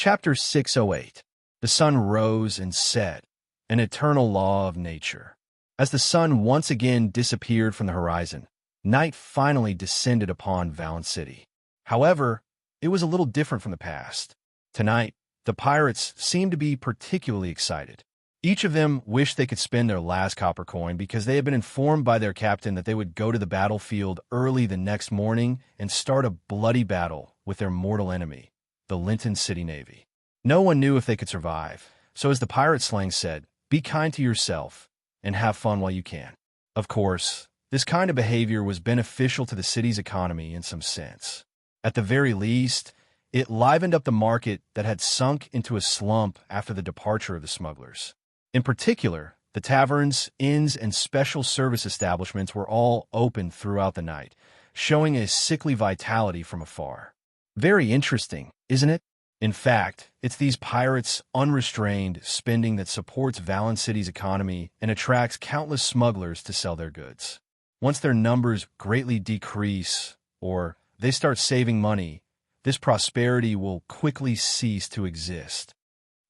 Chapter 608. The sun rose and set, an eternal law of nature. As the sun once again disappeared from the horizon, night finally descended upon Valen City. However, it was a little different from the past. Tonight, the pirates seemed to be particularly excited. Each of them wished they could spend their last copper coin because they had been informed by their captain that they would go to the battlefield early the next morning and start a bloody battle with their mortal enemy, the Linton City Navy. No one knew if they could survive, so as the pirate slang said, be kind to yourself and have fun while you can. Of course, this kind of behavior was beneficial to the city's economy in some sense. At the very least, it livened up the market that had sunk into a slump after the departure of the smugglers. In particular, the taverns, inns, and special service establishments were all open throughout the night, showing a sickly vitality from afar. Very interesting, isn't it? In fact, it's these pirates' unrestrained spending that supports Valen City's economy and attracts countless smugglers to sell their goods. Once their numbers greatly decrease, or they start saving money, this prosperity will quickly cease to exist.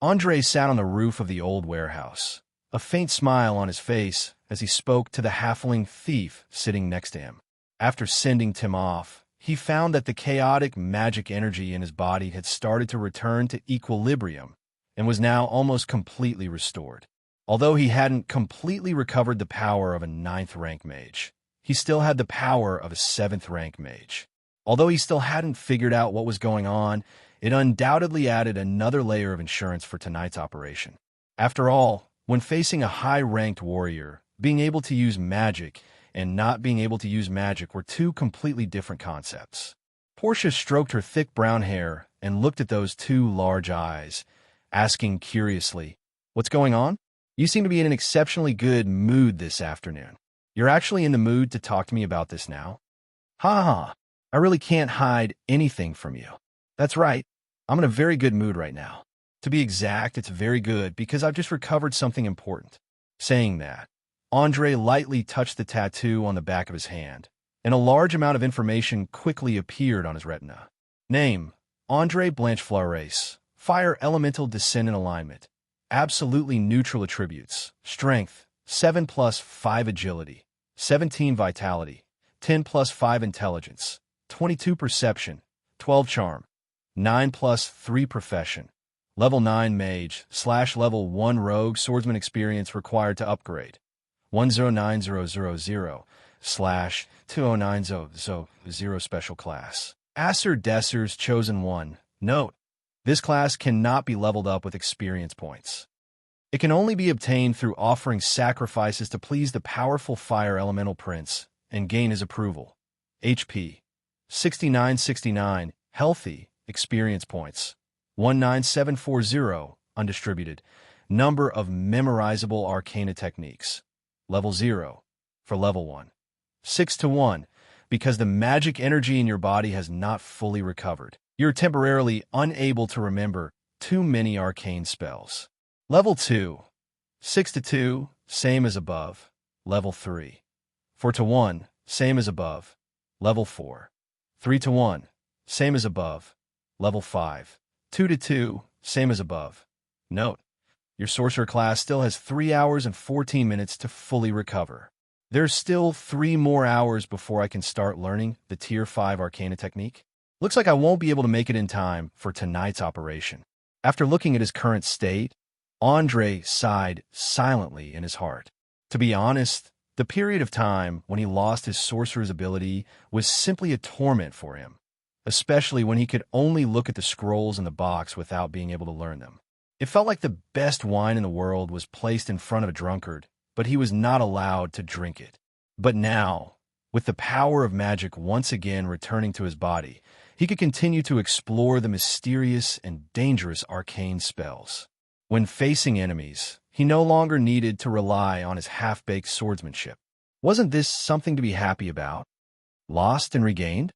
Andre sat on the roof of the old warehouse, a faint smile on his face as he spoke to the halfling thief sitting next to him. After sending Tim off, he found that the chaotic magic energy in his body had started to return to equilibrium and was now almost completely restored. Although he hadn't completely recovered the power of a 9th-rank mage, he still had the power of a 7th-rank mage. Although he still hadn't figured out what was going on, it undoubtedly added another layer of insurance for tonight's operation. After all, when facing a high-ranked warrior, being able to use magic and not being able to use magic were two completely different concepts. Portia stroked her thick brown hair and looked at those two large eyes, asking curiously, "What's going on? You seem to be in an exceptionally good mood this afternoon. You're actually in the mood to talk to me about this now?" "Ha ha, I really can't hide anything from you. That's right, I'm in a very good mood right now. To be exact, it's very good because I've just recovered something important." Saying that, Andre lightly touched the tattoo on the back of his hand, and a large amount of information quickly appeared on his retina. Name: Andre Blanchefleur. Fire Elemental Descendant Alignment. Absolutely neutral attributes. Strength, 7 plus 5 Agility, 17 Vitality, 10 plus 5 Intelligence, 22 Perception, 12 Charm, 9 plus 3 Profession. Level 9 Mage / Level 1 Rogue Swordsman experience required to upgrade. 109000 / 209000 Special Class. Acer Desser's Chosen One. Note: this class cannot be leveled up with experience points. It can only be obtained through offering sacrifices to please the powerful Fire Elemental Prince and gain his approval. HP: 6969. Healthy. Experience points: 19740. Undistributed. Number of memorizable arcana techniques: Level 0. For Level 1. 6 to 1. Because the magic energy in your body has not fully recovered, you're temporarily unable to remember too many arcane spells. Level 2. 6 to 2. Same as above. Level 3. 4 to 1. Same as above. Level 4. 3 to 1. Same as above. Level 5. 2 to 2. Same as above. Note: your sorcerer class still has 3 hours and 14 minutes to fully recover. There's still 3 more hours before I can start learning the Tier 5 Arcana technique. Looks like I won't be able to make it in time for tonight's operation. After looking at his current state, Andre sighed silently in his heart. To be honest, the period of time when he lost his sorcerer's ability was simply a torment for him, especially when he could only look at the scrolls in the box without being able to learn them. It felt like the best wine in the world was placed in front of a drunkard, but he was not allowed to drink it. But now, with the power of magic once again returning to his body, he could continue to explore the mysterious and dangerous arcane spells. When facing enemies, he no longer needed to rely on his half-baked swordsmanship. Wasn't this something to be happy about? Lost and regained?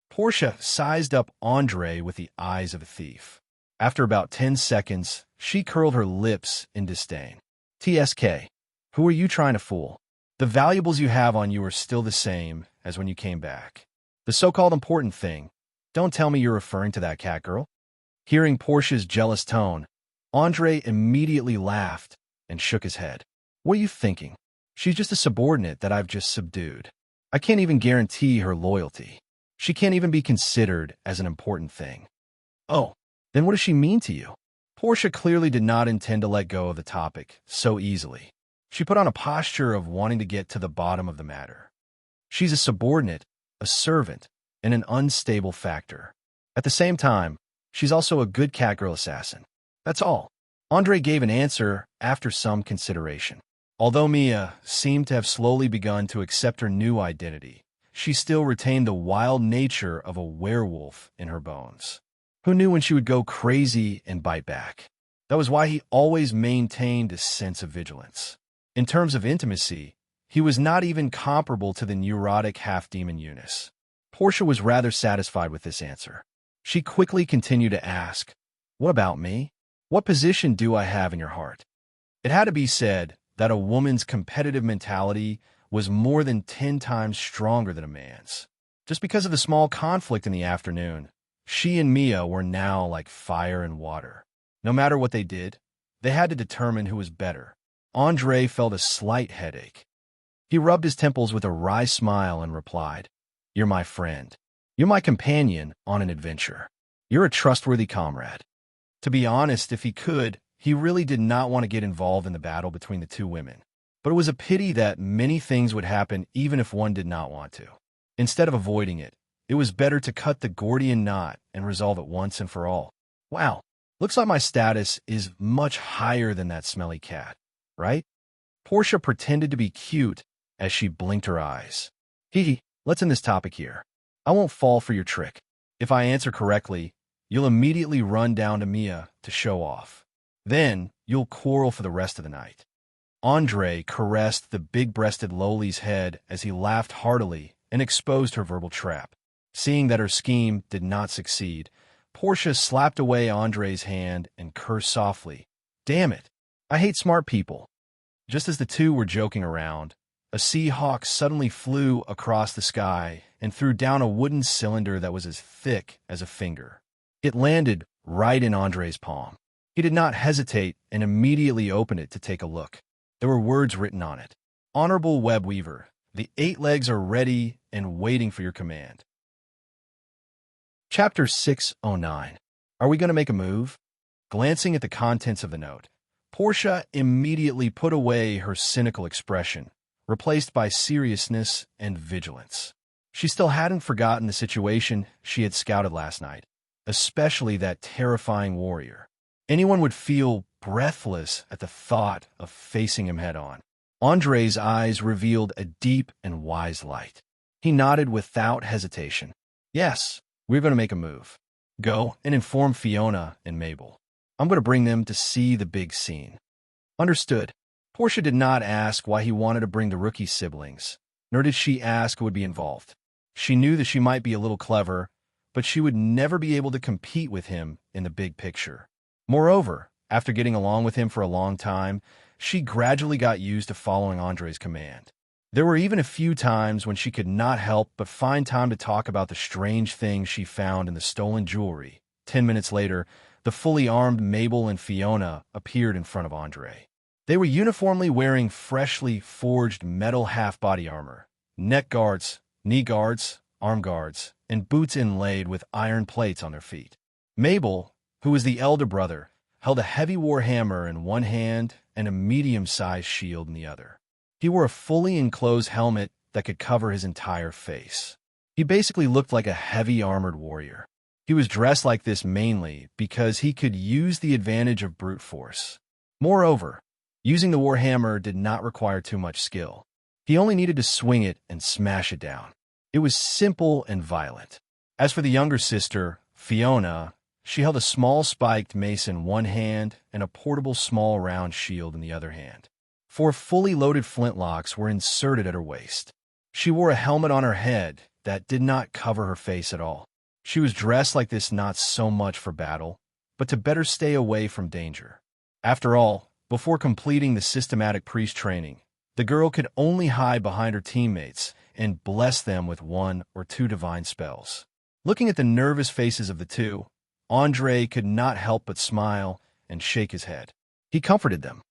Portia sized up Andre with the eyes of a thief. After about 10 seconds, she curled her lips in disdain. "TSK, who are you trying to fool? The valuables you have on you are still the same as when you came back. The so-called important thing. Don't tell me you're referring to that cat girl." Hearing Portia's jealous tone, Andre immediately laughed and shook his head. What are you thinking? She's just a subordinate that I've just subdued. I can't even guarantee her loyalty. She can't even be considered as an important thing. Oh, then what does she mean to you? Portia clearly did not intend to let go of the topic so easily. She put on a posture of wanting to get to the bottom of the matter. She's a subordinate, a servant, and an unstable factor. At the same time, she's also a good catgirl assassin. That's all. Andre gave an answer after some consideration. Although Mia seemed to have slowly begun to accept her new identity, she still retained the wild nature of a werewolf in her bones. Who knew when she would go crazy and bite back? That was why he always maintained a sense of vigilance. In terms of intimacy, he was not even comparable to the neurotic half-demon Eunice. Portia was rather satisfied with this answer. She quickly continued to ask, "What about me? What position do I have in your heart?" It had to be said that a woman's competitive mentality was more than 10 times stronger than a man's. Just because of the small conflict in the afternoon, she and Mia were now like fire and water. No matter what they did, they had to determine who was better. Andre felt a slight headache. He rubbed his temples with a wry smile and replied, "You're my friend. You're my companion on an adventure. You're a trustworthy comrade." To be honest, if he could, he really did not want to get involved in the battle between the two women. But it was a pity that many things would happen even if one did not want to. Instead of avoiding it, it was better to cut the Gordian knot and resolve it once and for all. Wow, looks like my status is much higher than that smelly cat, right? Portia pretended to be cute as she blinked her eyes. Let's end this topic here. I won't fall for your trick. If I answer correctly, you'll immediately run down to Mia to show off. Then you'll quarrel for the rest of the night. Andre caressed the big-breasted Loli's head as he laughed heartily and exposed her verbal trap. Seeing that her scheme did not succeed, Portia slapped away Andre's hand and cursed softly. "Damn it, I hate smart people." Just as the two were joking around, a sea hawk suddenly flew across the sky and threw down a wooden cylinder that was as thick as a finger. It landed right in Andre's palm. He did not hesitate and immediately opened it to take a look. There were words written on it. "Honorable Web Weaver, the 8 legs are ready and waiting for your command." Chapter 609. Are we going to make a move? Glancing at the contents of the note, Portia immediately put away her cynical expression, replaced by seriousness and vigilance. She still hadn't forgotten the situation she had scouted last night, especially that terrifying warrior. Anyone would feel breathless at the thought of facing him head-on. Andre's eyes revealed a deep and wise light. He nodded without hesitation. "Yes, we're going to make a move. Go and inform Fiona and Mabel. I'm going to bring them to see the big scene." Understood. Portia did not ask why he wanted to bring the rookie siblings, nor did she ask who would be involved. She knew that she might be a little clever, but she would never be able to compete with him in the big picture. Moreover, after getting along with him for a long time, she gradually got used to following Andre's command. There were even a few times when she could not help but find time to talk about the strange things she found in the stolen jewelry. 10 minutes later, the fully armed Mabel and Fiona appeared in front of Andre. They were uniformly wearing freshly forged metal half-body armor, neck guards, knee guards, arm guards, and boots inlaid with iron plates on their feet. Mabel, who was the elder brother, held a heavy war hammer in one hand and a medium-sized shield in the other. He wore a fully enclosed helmet that could cover his entire face. He basically looked like a heavy armored warrior. He was dressed like this mainly because he could use the advantage of brute force. Moreover, using the warhammer did not require too much skill. He only needed to swing it and smash it down. It was simple and violent. As for the younger sister, Fiona, she held a small spiked mace in one hand and a portable small round shield in the other hand. 4 fully loaded flintlocks were inserted at her waist. She wore a helmet on her head that did not cover her face at all. She was dressed like this not so much for battle, but to better stay away from danger. After all, before completing the systematic priest training, the girl could only hide behind her teammates and bless them with 1 or 2 divine spells. Looking at the nervous faces of the two, Andre could not help but smile and shake his head. He comforted them.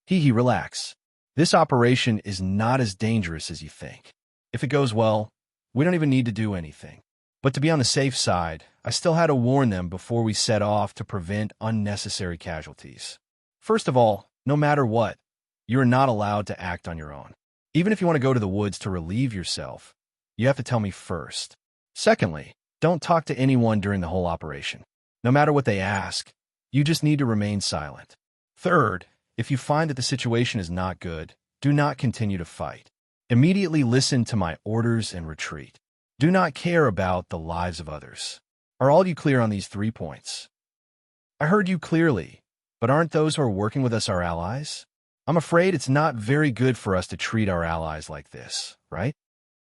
Relax. This operation is not as dangerous as you think. If it goes well, we don't even need to do anything. But to be on the safe side, I still had to warn them before we set off to prevent unnecessary casualties. First of all, no matter what, you are not allowed to act on your own. Even if you want to go to the woods to relieve yourself, you have to tell me first. Secondly, don't talk to anyone during the whole operation. No matter what they ask, you just need to remain silent. Third, if you find that the situation is not good, do not continue to fight. Immediately listen to my orders and retreat. Do not care about the lives of others. Are all you clear on these 3 points? I heard you clearly, but aren't those who are working with us our allies? I'm afraid it's not very good for us to treat our allies like this, right?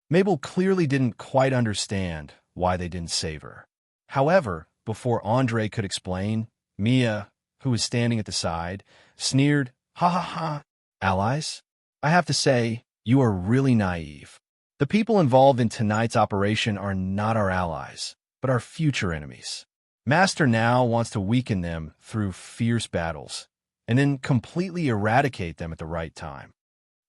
Mabel clearly didn't quite understand why they didn't save her. However, before Andre could explain, Mia, who was standing at the side, sneered, "Ha ha ha, allies? I have to say, you are really naive. The people involved in tonight's operation are not our allies, but our future enemies. Master now wants to weaken them through fierce battles, and then completely eradicate them at the right time.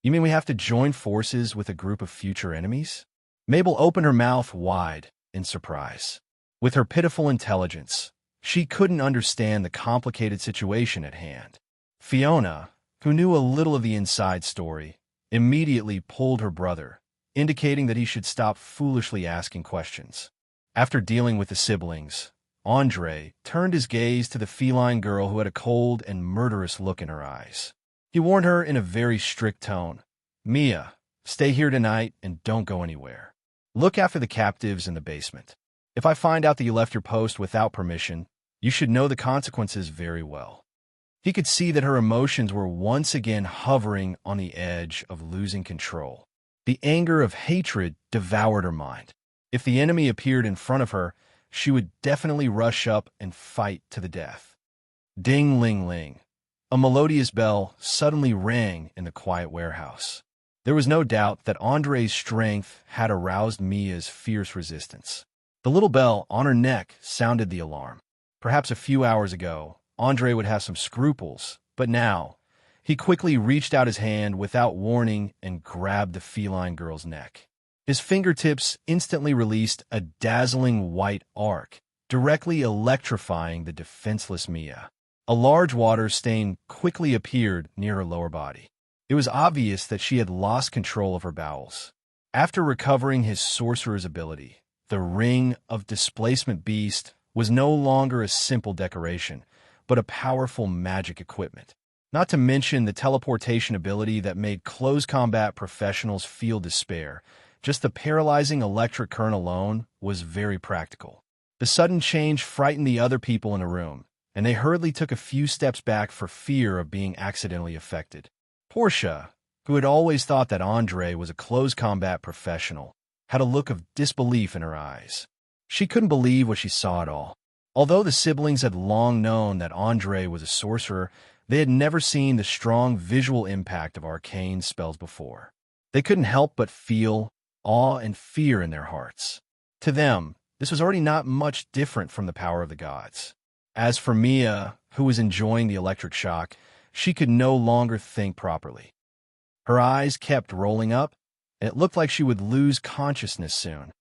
You mean we have to join forces with a group of future enemies?" Mabel opened her mouth wide in surprise. With her pitiful intelligence, she couldn't understand the complicated situation at hand. Fiona, who knew a little of the inside story, immediately pulled her brother, indicating that he should stop foolishly asking questions. After dealing with the siblings, Andre turned his gaze to the feline girl who had a cold and murderous look in her eyes. He warned her in a very strict tone, "Mia, stay here tonight and don't go anywhere. Look after the captives in the basement. If I find out that you left your post without permission, you should know the consequences very well." He could see that her emotions were once again hovering on the edge of losing control. The anger of hatred devoured her mind. If the enemy appeared in front of her, she would definitely rush up and fight to the death. Ding-ling-ling. A melodious bell suddenly rang in the quiet warehouse. There was no doubt that Andre's strength had aroused Mia's fierce resistance. The little bell on her neck sounded the alarm. Perhaps a few hours ago, Andre would have some scruples, but now, he quickly reached out his hand without warning and grabbed the feline girl's neck. His fingertips instantly released a dazzling white arc, directly electrifying the defenseless Mia. A large water stain quickly appeared near her lower body. It was obvious that she had lost control of her bowels. After recovering his sorcerer's ability, the Ring of Displacement Beast was no longer a simple decoration, but a powerful magic equipment. Not to mention the teleportation ability that made close combat professionals feel despair. Just the paralyzing electric current alone was very practical. The sudden change frightened the other people in the room, and they hurriedly took a few steps back for fear of being accidentally affected. Portia, who had always thought that Andre was a close combat professional, had a look of disbelief in her eyes. She couldn't believe what she saw at all. Although the siblings had long known that Andre was a sorcerer, they had never seen the strong visual impact of arcane spells before. They couldn't help but feel awe and fear in their hearts. To them, this was already not much different from the power of the gods. As for Mia, who was enjoying the electric shock, she could no longer think properly. Her eyes kept rolling up, and it looked like she would lose consciousness soon.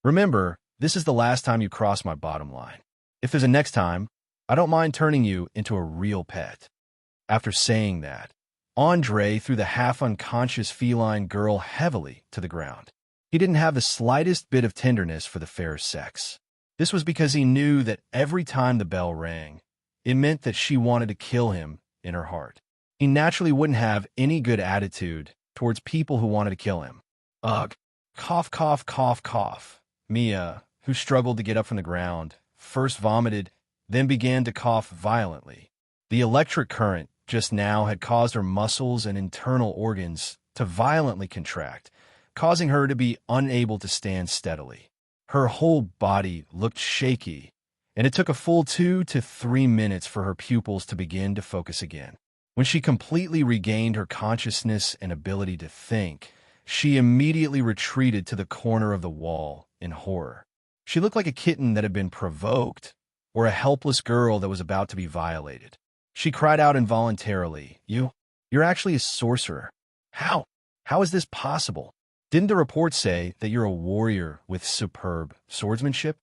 Remember, this is the last time you cross my bottom line. If there's a next time, I don't mind turning you into a real pet. After saying that, Andre threw the half-unconscious feline girl heavily to the ground. He didn't have the slightest bit of tenderness for the fair sex. This was because he knew that every time the bell rang, it meant that she wanted to kill him in her heart. He naturally wouldn't have any good attitude towards people who wanted to kill him. Ugh. Cough, cough, cough, cough. Mia, who struggled to get up from the ground, first vomited, then began to cough violently. The electric current just now had caused her muscles and internal organs to violently contract, causing her to be unable to stand steadily. Her whole body looked shaky, and it took a full 2 to 3 minutes for her pupils to begin to focus again. When she completely regained her consciousness and ability to think, she immediately retreated to the corner of the wall in horror. She looked like a kitten that had been provoked, or a helpless girl that was about to be violated. She cried out involuntarily, You're actually a sorcerer. How? How is this possible? Didn't the report say that you're a warrior with superb swordsmanship?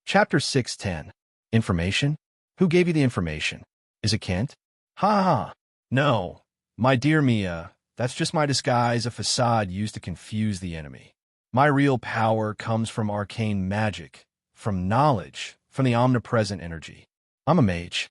Chapter 610. Information? Who gave you the information? Is it Kent? Ha ha. No. My dear Mia, that's just my disguise, a facade used to confuse the enemy. My real power comes from arcane magic, from knowledge, from the omnipresent energy. I'm a mage.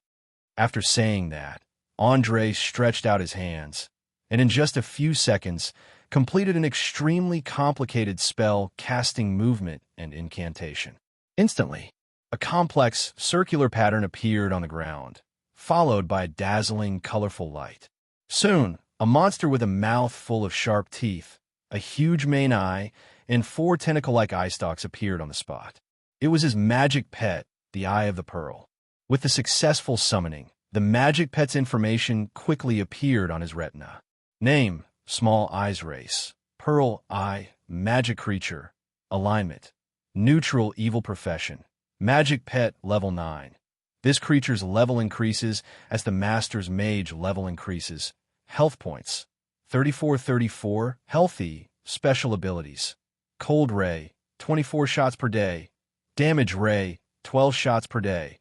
After saying that, Andre stretched out his hands, and in just a few seconds, completed an extremely complicated spell casting movement and incantation. Instantly, a complex, circular pattern appeared on the ground, followed by a dazzling, colorful light. Soon, a monster with a mouth full of sharp teeth, a huge main eye, and 4 tentacle-like eye stalks appeared on the spot. It was his magic pet, the Eye of the Pearl. With the successful summoning, the magic pet's information quickly appeared on his retina. Name, Small Eyes Race. Pearl Eye, Magic Creature. Alignment, Neutral Evil Profession. Magic Pet Level 9. This creature's level increases as the Master's Mage level increases. Health points, 3434. Healthy, Special Abilities. Cold Ray, 24 shots per day. Damage Ray, 12 shots per day.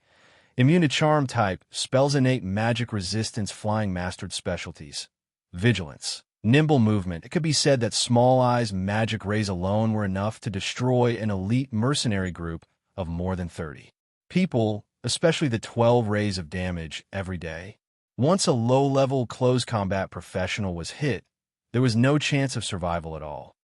Immune to Charm type, spells innate magic resistance, flying mastered specialties. Vigilance, Nimble Movement. It could be said that Small Eyes magic rays alone were enough to destroy an elite mercenary group of more than 30 people, especially the 12 rays of damage every day. Once a low-level close combat professional was hit, there was no chance of survival at all.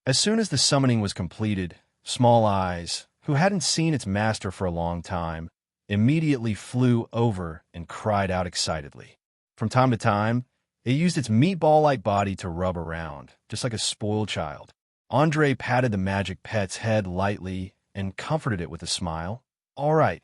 As soon as the summoning was completed, Small Eyes, who hadn't seen its master for a long time, immediately flew over and cried out excitedly. From time to time, it used its meatball-like body to rub around, just like a spoiled child. Andre patted the magic pet's head lightly and comforted it with a smile. All right,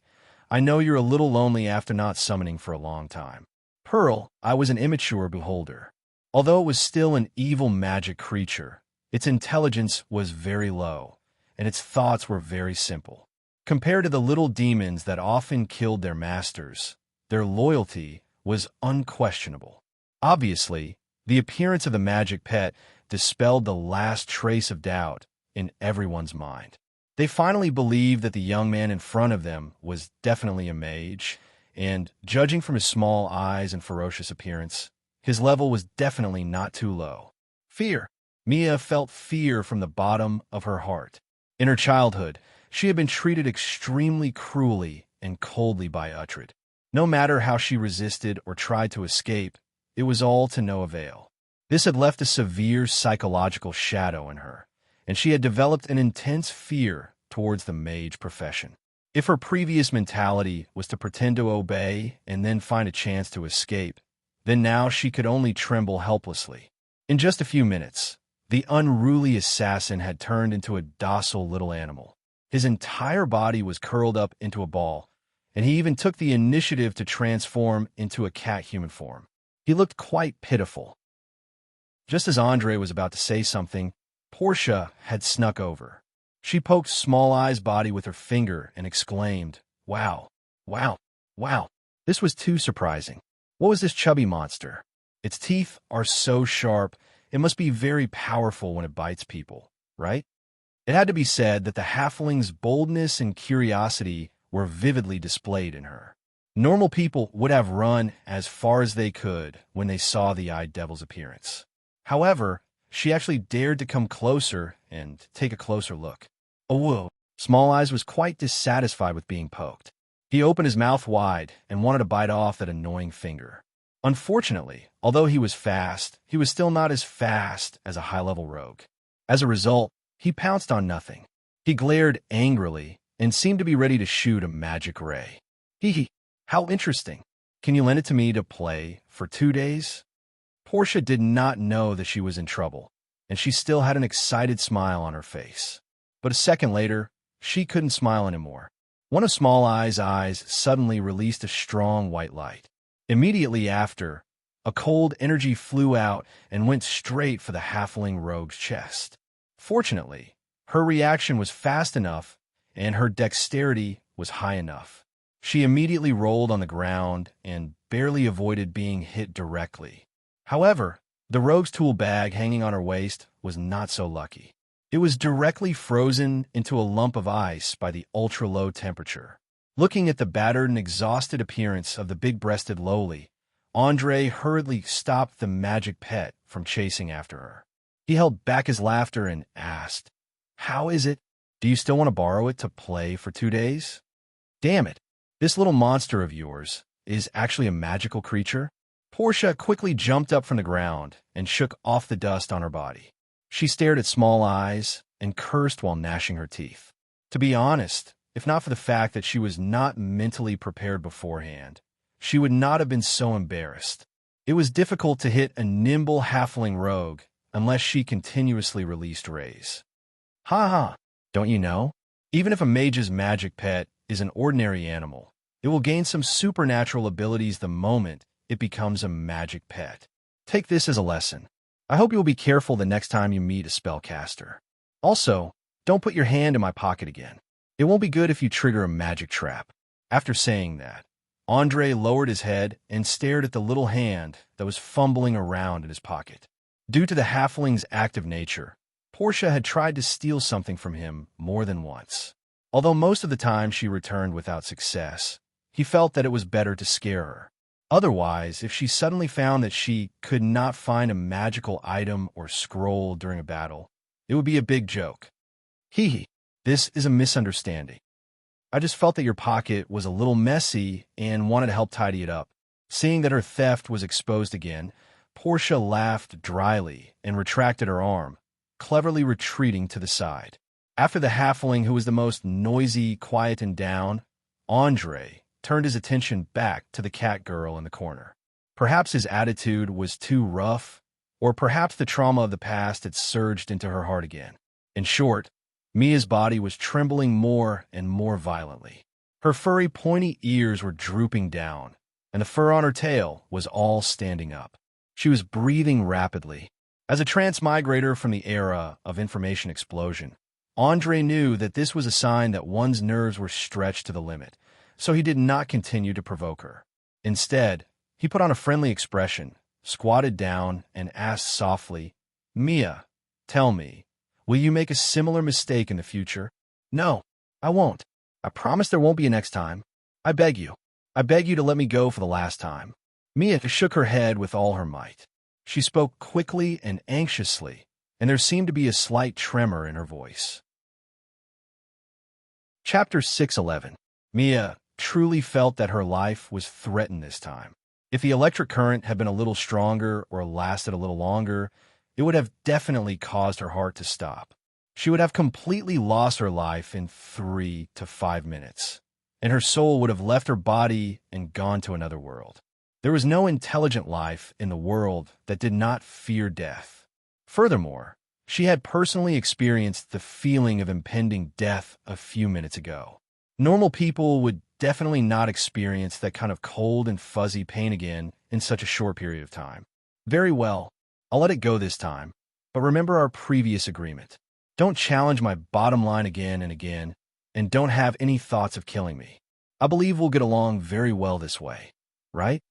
I know you're a little lonely after not summoning for a long time. Pearl, I was an immature beholder. Although it was still an evil magic creature, its intelligence was very low, and its thoughts were very simple. Compared to the little demons that often killed their masters, their loyalty was unquestionable. Obviously, the appearance of the magic pet dispelled the last trace of doubt in everyone's mind. They finally believed that the young man in front of them was definitely a mage, and, judging from his small eyes and ferocious appearance, his level was definitely not too low. Fear. Mia felt fear from the bottom of her heart. In her childhood, she had been treated extremely cruelly and coldly by Uhtred. No matter how she resisted or tried to escape, it was all to no avail. This had left a severe psychological shadow in her, and she had developed an intense fear towards the mage profession. If her previous mentality was to pretend to obey and then find a chance to escape, then now she could only tremble helplessly. In just a few minutes, the unruly assassin had turned into a docile little animal. His entire body was curled up into a ball, and he even took the initiative to transform into a cat-human form. He looked quite pitiful. Just as Andre was about to say something, Portia had snuck over. She poked Small Eye's body with her finger and exclaimed, Wow, wow, wow. This was too surprising. What was this chubby monster? Its teeth are so sharp, it must be very powerful when it bites people, right? It had to be said that the halfling's boldness and curiosity were vividly displayed in her. Normal people would have run as far as they could when they saw the Eye Devil's appearance. However, she actually dared to come closer and take a closer look. Oh, whoa. Small Eyes was quite dissatisfied with being poked. He opened his mouth wide and wanted to bite off that annoying finger. Unfortunately, although he was fast, he was still not as fast as a high-level rogue. As a result, he pounced on nothing. He glared angrily and seemed to be ready to shoot a magic ray. Hee, how interesting. Can you lend it to me to play for 2 days? Portia did not know that she was in trouble, and she still had an excited smile on her face. But a second later, she couldn't smile anymore. One of Small Eye's eyes suddenly released a strong white light. Immediately after, a cold energy flew out and went straight for the halfling rogue's chest. Fortunately, her reaction was fast enough, and her dexterity was high enough. She immediately rolled on the ground and barely avoided being hit directly. However, the rogue's tool bag hanging on her waist was not so lucky. It was directly frozen into a lump of ice by the ultra-low temperature. Looking at the battered and exhausted appearance of the big-breasted lowly, Andre hurriedly stopped the magic pet from chasing after her. He held back his laughter and asked, "How is it? Do you still want to borrow it to play for 2 days?" "Damn it, this little monster of yours is actually a magical creature?" Portia quickly jumped up from the ground and shook off the dust on her body. She stared at Small Eyes and cursed while gnashing her teeth. To be honest, if not for the fact that she was not mentally prepared beforehand, she would not have been so embarrassed. It was difficult to hit a nimble halfling rogue unless she continuously released rays. Ha ha, don't you know? Even if a mage's magic pet is an ordinary animal, it will gain some supernatural abilities the moment it becomes a magic pet. Take this as a lesson. I hope you will be careful the next time you meet a spellcaster. Also, don't put your hand in my pocket again. It won't be good if you trigger a magic trap. After saying that, Andre lowered his head and stared at the little hand that was fumbling around in his pocket. Due to the halfling's active nature, Portia had tried to steal something from him more than once. Although most of the time she returned without success, he felt that it was better to scare her. Otherwise, if she suddenly found that she could not find a magical item or scroll during a battle, it would be a big joke. Hee hee, this is a misunderstanding. I just felt that your pocket was a little messy and wanted to help tidy it up. Seeing that her theft was exposed again, Portia laughed dryly and retracted her arm, cleverly retreating to the side. After the halfling who was the most noisy quietened down, Andre turned his attention back to the cat girl in the corner. Perhaps his attitude was too rough, or perhaps the trauma of the past had surged into her heart again. In short, Mia's body was trembling more and more violently. Her furry, pointy ears were drooping down, and the fur on her tail was all standing up. She was breathing rapidly. As a transmigrator from the era of information explosion, Andre knew that this was a sign that one's nerves were stretched to the limit, so he did not continue to provoke her. Instead, he put on a friendly expression, squatted down, and asked softly, "Mia, tell me, will you make a similar mistake in the future?" "No, I won't. I promise there won't be a next time. I beg you. I beg you to let me go for the last time." Mia shook her head with all her might. She spoke quickly and anxiously, and there seemed to be a slight tremor in her voice. Chapter 611. Mia truly felt that her life was threatened this time. If the electric current had been a little stronger or lasted a little longer, it would have definitely caused her heart to stop. She would have completely lost her life in 3 to 5 minutes, and her soul would have left her body and gone to another world. There was no intelligent life in the world that did not fear death. Furthermore, she had personally experienced the feeling of impending death a few minutes ago. Normal people would definitely not experience that kind of cold and fuzzy pain again in such a short period of time. Very well, I'll let it go this time, but remember our previous agreement. Don't challenge my bottom line again and again, and don't have any thoughts of killing me. I believe we'll get along very well this way, right?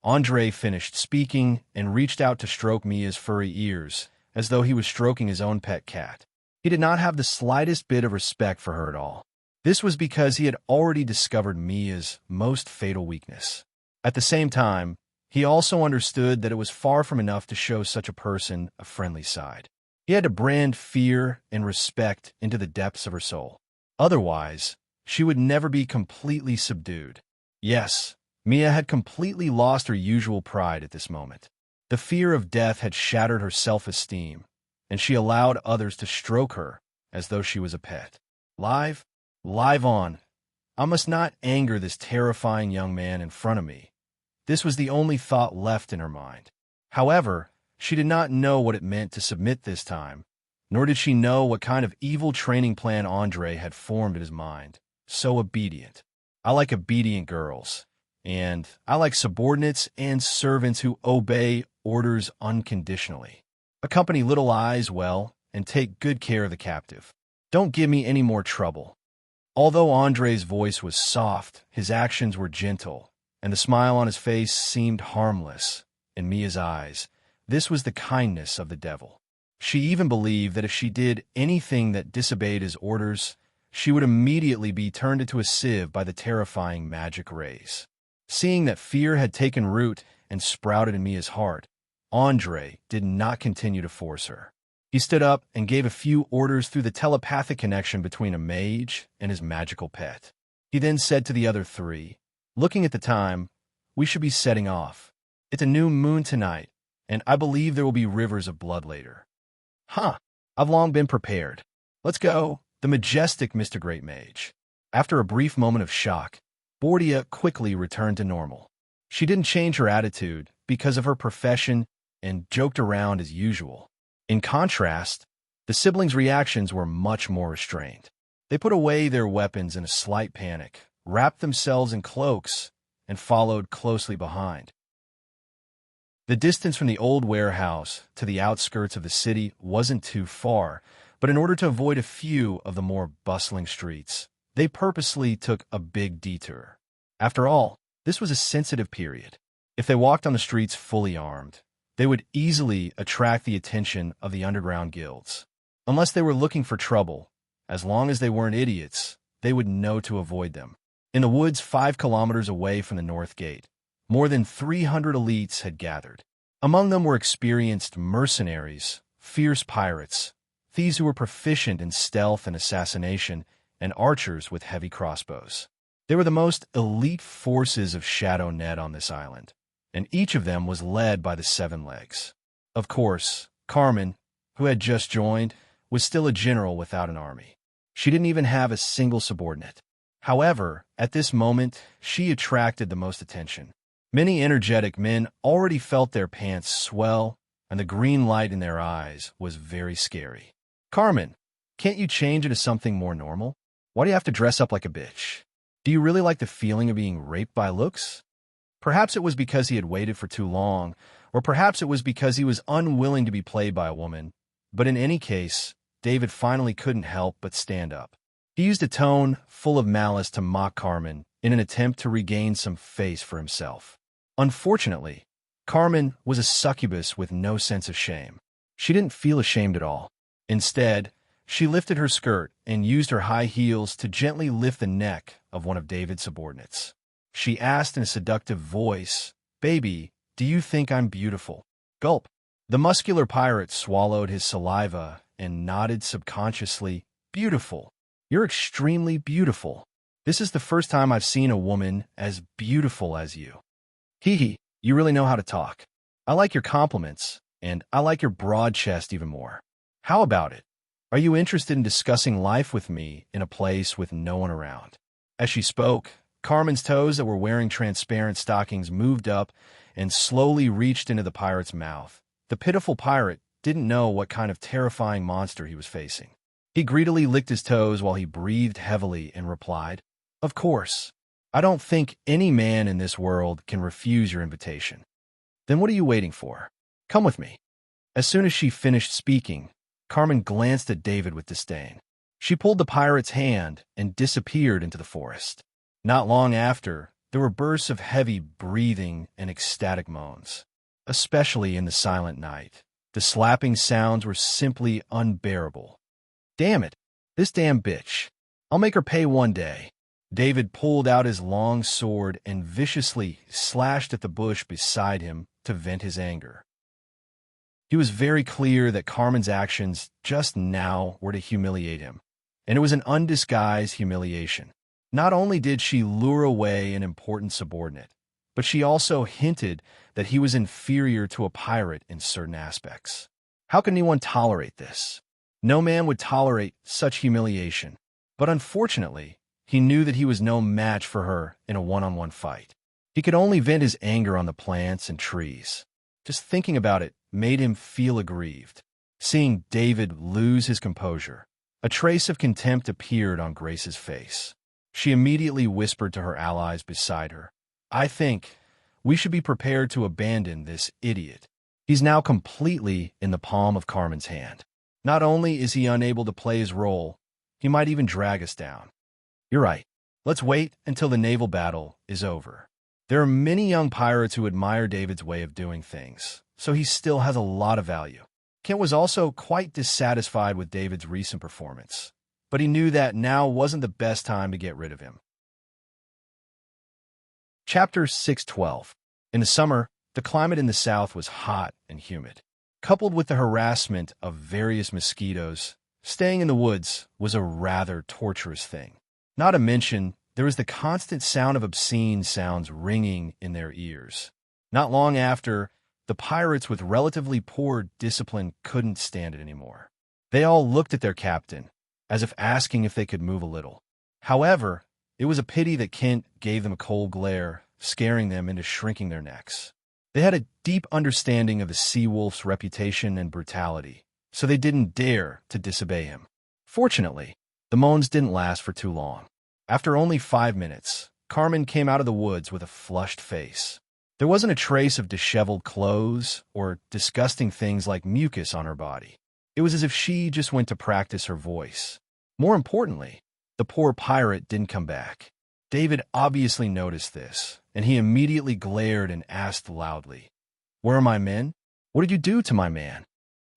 Andre finished speaking and reached out to stroke Mia's furry ears, as though he was stroking his own pet cat. He did not have the slightest bit of respect for her at all. This was because he had already discovered Mia's most fatal weakness. At the same time, he also understood that it was far from enough to show such a person a friendly side. He had to brand fear and respect into the depths of her soul. Otherwise, she would never be completely subdued. Yes, Mia had completely lost her usual pride at this moment. The fear of death had shattered her self-esteem, and she allowed others to stroke her as though she was a pet. Live on. I must not anger this terrifying young man in front of me. This was the only thought left in her mind. However, she did not know what it meant to submit this time, nor did she know what kind of evil training plan Andre had formed in his mind. So obedient. I like obedient girls, and I like subordinates and servants who obey orders unconditionally. Accompany Little Eyes well, and take good care of the captive. Don't give me any more trouble. Although Andre's voice was soft, his actions were gentle, and the smile on his face seemed harmless. In Mia's eyes, this was the kindness of the devil. She even believed that if she did anything that disobeyed his orders, she would immediately be turned into a sieve by the terrifying magic rays. Seeing that fear had taken root and sprouted in Mia's heart, Andre did not continue to force her. He stood up and gave a few orders through the telepathic connection between a mage and his magical pet. He then said to the other three, "Looking at the time, we should be setting off. It's a new moon tonight, and I believe there will be rivers of blood later." "Huh, I've long been prepared. Let's go." The majestic Mr. Great Mage. After a brief moment of shock, Bordia quickly returned to normal. She didn't change her attitude because of her profession and joked around as usual. In contrast, the siblings' reactions were much more restrained. They put away their weapons in a slight panic, wrapped themselves in cloaks, and followed closely behind. The distance from the old warehouse to the outskirts of the city wasn't too far, but in order to avoid a few of the more bustling streets, they purposely took a big detour. After all, this was a sensitive period. If they walked on the streets fully armed, they would easily attract the attention of the underground guilds. Unless they were looking for trouble, as long as they weren't idiots, they would know to avoid them. In the woods 5 kilometers away from the North Gate, more than 300 elites had gathered. Among them were experienced mercenaries, fierce pirates, thieves who were proficient in stealth and assassination, and archers with heavy crossbows. They were the most elite forces of Shadow Net on this island, and each of them was led by the Seven Legs. Of course, Carmen, who had just joined, was still a general without an army. She didn't even have a single subordinate. However, at this moment, she attracted the most attention. Many energetic men already felt their pants swell, and the green light in their eyes was very scary. "Carmen, can't you change into something more normal? Why do you have to dress up like a bitch? Do you really like the feeling of being raped by looks?" Perhaps it was because he had waited for too long, or perhaps it was because he was unwilling to be played by a woman. But in any case, David finally couldn't help but stand up. He used a tone full of malice to mock Carmen in an attempt to regain some face for himself. Unfortunately, Carmen was a succubus with no sense of shame. She didn't feel ashamed at all. Instead, she lifted her skirt and used her high heels to gently lift the neck of one of David's subordinates. She asked in a seductive voice, "Baby, do you think I'm beautiful?" Gulp. The muscular pirate swallowed his saliva and nodded subconsciously. "Beautiful. You're extremely beautiful. This is the first time I've seen a woman as beautiful as you." "Hee hee, you really know how to talk. I like your compliments, and I like your broad chest even more. How about it? Are you interested in discussing life with me in a place with no one around?" As she spoke, Carmen's toes that were wearing transparent stockings moved up and slowly reached into the pirate's mouth. The pitiful pirate didn't know what kind of terrifying monster he was facing. He greedily licked his toes while he breathed heavily and replied, "Of course. I don't think any man in this world can refuse your invitation." "Then what are you waiting for? Come with me." As soon as she finished speaking, Carmen glanced at David with disdain. She pulled the pirate's hand and disappeared into the forest. Not long after, there were bursts of heavy breathing and ecstatic moans. Especially in the silent night, the slapping sounds were simply unbearable. "Damn it, this damn bitch. I'll make her pay one day." David pulled out his long sword and viciously slashed at the bush beside him to vent his anger. He was very clear that Carmen's actions just now were to humiliate him, and it was an undisguised humiliation. Not only did she lure away an important subordinate, but she also hinted that he was inferior to a pirate in certain aspects. How could anyone tolerate this? No man would tolerate such humiliation, but unfortunately, he knew that he was no match for her in a one-on-one fight. He could only vent his anger on the plants and trees. Just thinking about it made him feel aggrieved. Seeing David lose his composure, a trace of contempt appeared on Grace's face. She immediately whispered to her allies beside her, "I think we should be prepared to abandon this idiot. He's now completely in the palm of Carmen's hand. Not only is he unable to play his role, he might even drag us down." You're right. Let's wait until the naval battle is over. There are many young pirates who admire David's way of doing things, so he still has a lot of value. Kent was also quite dissatisfied with David's recent performance, but he knew that now wasn't the best time to get rid of him. Chapter 612. In the summer, the climate in the south was hot and humid. Coupled with the harassment of various mosquitoes, staying in the woods was a rather torturous thing. Not to mention, there was the constant sound of obscene sounds ringing in their ears. Not long after, the pirates with relatively poor discipline couldn't stand it anymore. They all looked at their captain, as if asking if they could move a little. However, it was a pity that Kent gave them a cold glare, scaring them into shrinking their necks. They had a deep understanding of the sea wolf's reputation and brutality, so they didn't dare to disobey him. Fortunately, the moans didn't last for too long. After only 5 minutes, Carmen came out of the woods with a flushed face. There wasn't a trace of disheveled clothes or disgusting things like mucus on her body. It was as if she just went to practice her voice. More importantly, the poor pirate didn't come back. David obviously noticed this, and he immediately glared and asked loudly, "Where are my men? What did you do to my man?"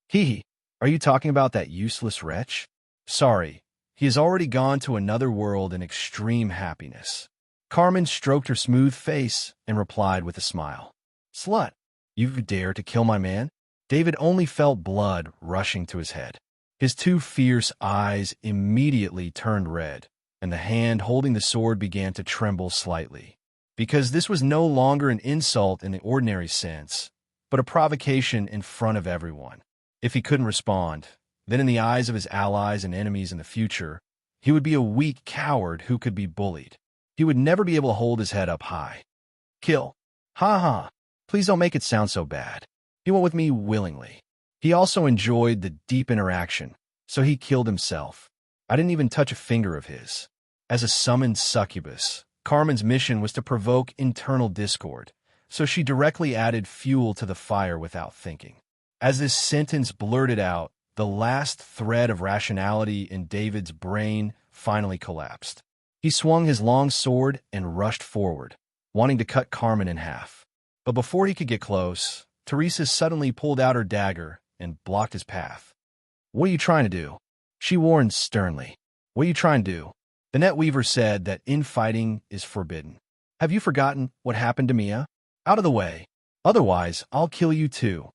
"Hee, are you talking about that useless wretch?" "Sorry, he has already gone to another world in extreme happiness." Carmen stroked her smooth face and replied with a smile, "Slut, you dare to kill my man?" David only felt blood rushing to his head. His 2 fierce eyes immediately turned red, and the hand holding the sword began to tremble slightly. Because this was no longer an insult in the ordinary sense, but a provocation in front of everyone. If he couldn't respond, then in the eyes of his allies and enemies in the future, he would be a weak coward who could be bullied. He would never be able to hold his head up high. "Kill. Ha ha. Please don't make it sound so bad. He went with me willingly." He also enjoyed the deep interaction, so he killed himself. I didn't even touch a finger of his. As a summoned succubus, Carmen's mission was to provoke internal discord, so she directly added fuel to the fire without thinking. As this sentence blurted out, the last thread of rationality in David's brain finally collapsed. He swung his long sword and rushed forward, wanting to cut Carmen in half. But before he could get close, Teresa suddenly pulled out her dagger and blocked his path. "What are you trying to do?" she warned sternly. "What are you trying to do?" The net weaver said that infighting is forbidden. "Have you forgotten what happened to Mia? Out of the way. Otherwise, I'll kill you too."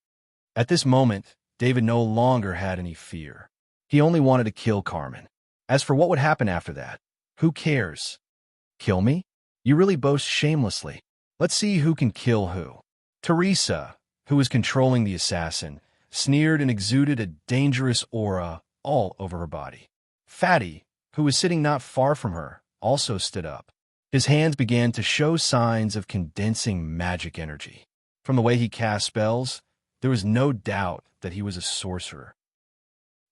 At this moment, David no longer had any fear. He only wanted to kill Carmen. As for what would happen after that, who cares? "Kill me? You really boast shamelessly. Let's see who can kill who." Teresa, who was controlling the assassin, sneered and exuded a dangerous aura all over her body. Fatty, who was sitting not far from her, also stood up. His hands began to show signs of condensing magic energy. From the way he cast spells, there was no doubt that he was a sorcerer.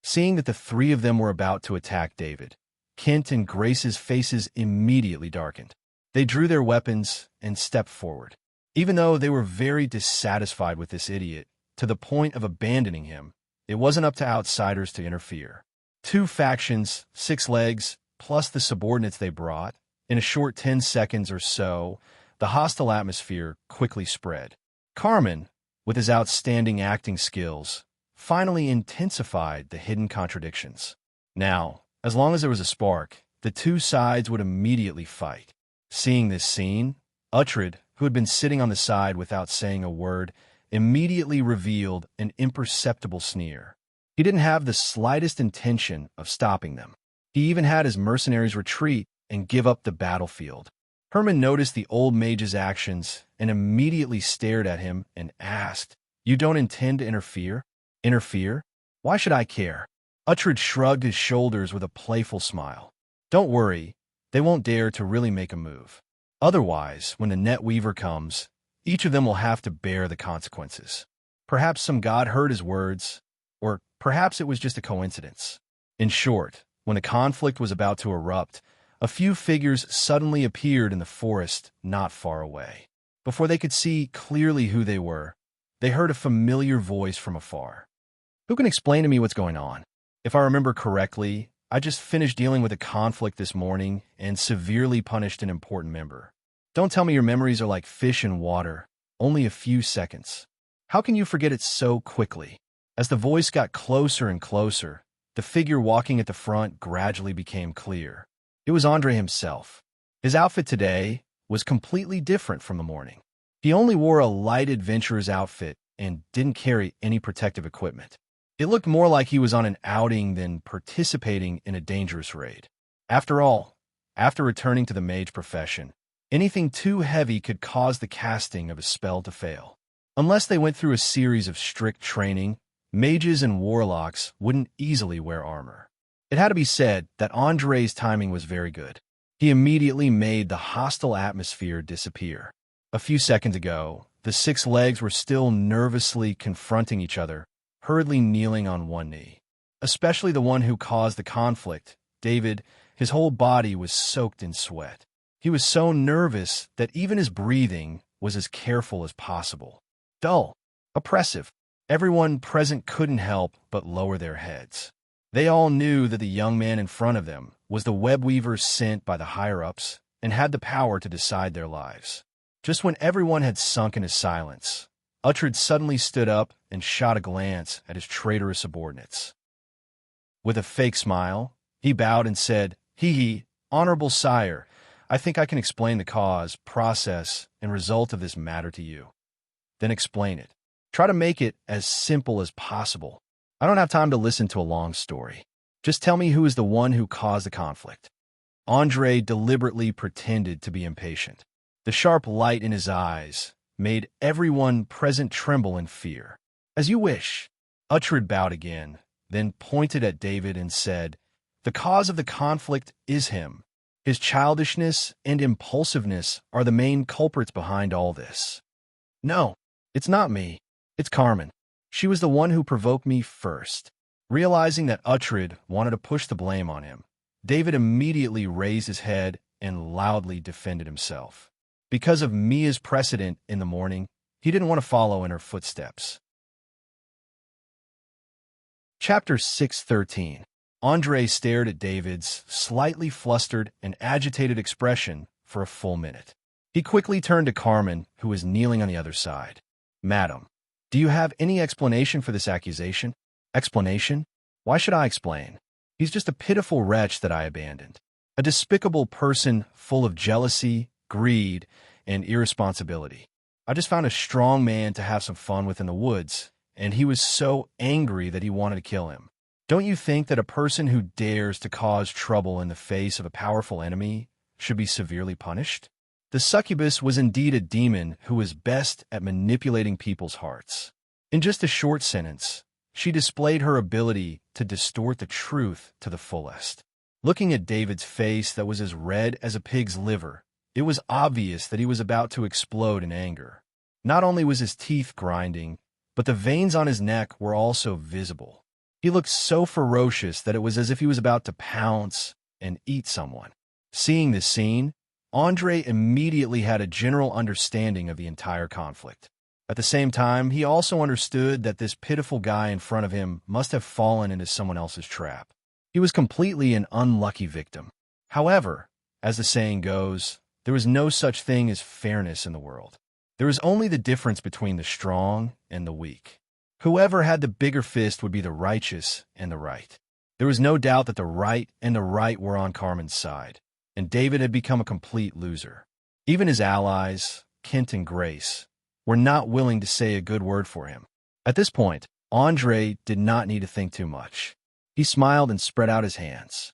Seeing that the 3 of them were about to attack David, Kent and Grace's faces immediately darkened. They drew their weapons and stepped forward. Even though they were very dissatisfied with this idiot, to the point of abandoning him, it wasn't up to outsiders to interfere. 2 factions, 6 legs, plus the subordinates they brought. In a short 10 seconds or so, the hostile atmosphere quickly spread. Carmen, with his outstanding acting skills, finally intensified the hidden contradictions. Now, as long as there was a spark, the 2 sides would immediately fight. Seeing this scene, Uhtred, who had been sitting on the side without saying a word, immediately revealed an imperceptible sneer. He didn't have the slightest intention of stopping them. He even had his mercenaries retreat and give up the battlefield. Herman noticed the old mage's actions and immediately stared at him and asked, "You don't intend to interfere?" "Interfere? Why should I care?" Uhtred shrugged his shoulders with a playful smile. "Don't worry, they won't dare to really make a move. Otherwise, when the net weaver comes, each of them will have to bear the consequences. Perhaps some god heard his words, or perhaps it was just a coincidence." In short, when the conflict was about to erupt, a few figures suddenly appeared in the forest not far away. Before they could see clearly who they were, they heard a familiar voice from afar. "Who can explain to me what's going on? If I remember correctly, I just finished dealing with a conflict this morning and severely punished an important member. Don't tell me your memories are like fish in water, only a few seconds. How can you forget it so quickly? As the voice got closer and closer, the figure walking at the front gradually became clear. It was Andre himself. His outfit today was completely different from the morning. He only wore a light adventurer's outfit and didn't carry any protective equipment. It looked more like he was on an outing than participating in a dangerous raid. After all, after returning to the mage profession, anything too heavy could cause the casting of a spell to fail. Unless they went through a series of strict training, mages and warlocks wouldn't easily wear armor. It had to be said that Andre's timing was very good. He immediately made the hostile atmosphere disappear. A few seconds ago, the six legs were still nervously confronting each other, hurriedly kneeling on one knee. Especially the one who caused the conflict, David. His whole body was soaked in sweat. He was so nervous that even his breathing was as careful as possible. Dull, oppressive. Everyone present couldn't help but lower their heads. They all knew that the young man in front of them was the web weaver sent by the higher-ups and had the power to decide their lives. Just when everyone had sunk into silence, Uhtred suddenly stood up and shot a glance at his traitorous subordinates. With a fake smile, he bowed and said, "Hee, honorable sire, I think I can explain the cause, process, and result of this matter to you." "Then explain it. Try to make it as simple as possible. I don't have time to listen to a long story. Just tell me who is the one who caused the conflict." Andre deliberately pretended to be impatient. The sharp light in his eyes made everyone present tremble in fear. "As you wish." Uhtred bowed again, then pointed at David and said, "The cause of the conflict is him. His childishness and impulsiveness are the main culprits behind all this." "No, it's not me. It's Carmen. She was the one who provoked me first." Realizing that Uhtred wanted to push the blame on him, David immediately raised his head and loudly defended himself. Because of Mia's precedent in the morning, he didn't want to follow in her footsteps. Chapter 6:13. Andre stared at David's slightly flustered and agitated expression for a full minute. He quickly turned to Carmen, who was kneeling on the other side. "Madam, do you have any explanation for this accusation?" "Explanation? Why should I explain? He's just a pitiful wretch that I abandoned. A despicable person full of jealousy, greed, and irresponsibility. I just found a strong man to have some fun with in the woods, and he was so angry that he wanted to kill him. Don't you think that a person who dares to cause trouble in the face of a powerful enemy should be severely punished?" The succubus was indeed a demon who was best at manipulating people's hearts. In just a short sentence, she displayed her ability to distort the truth to the fullest. Looking at David's face that was as red as a pig's liver, it was obvious that he was about to explode in anger. Not only was his teeth grinding, but the veins on his neck were also visible. He looked so ferocious that it was as if he was about to pounce and eat someone. Seeing this scene, Andre immediately had a general understanding of the entire conflict. At the same time, he also understood that this pitiful guy in front of him must have fallen into someone else's trap. He was completely an unlucky victim. However, as the saying goes, there is no such thing as fairness in the world. There is only the difference between the strong and the weak. Whoever had the bigger fist would be the righteous and the right. There was no doubt that the right and the right were on Carmen's side, and David had become a complete loser. Even his allies, Kent and Grace, were not willing to say a good word for him. At this point, Andre did not need to think too much. He smiled and spread out his hands.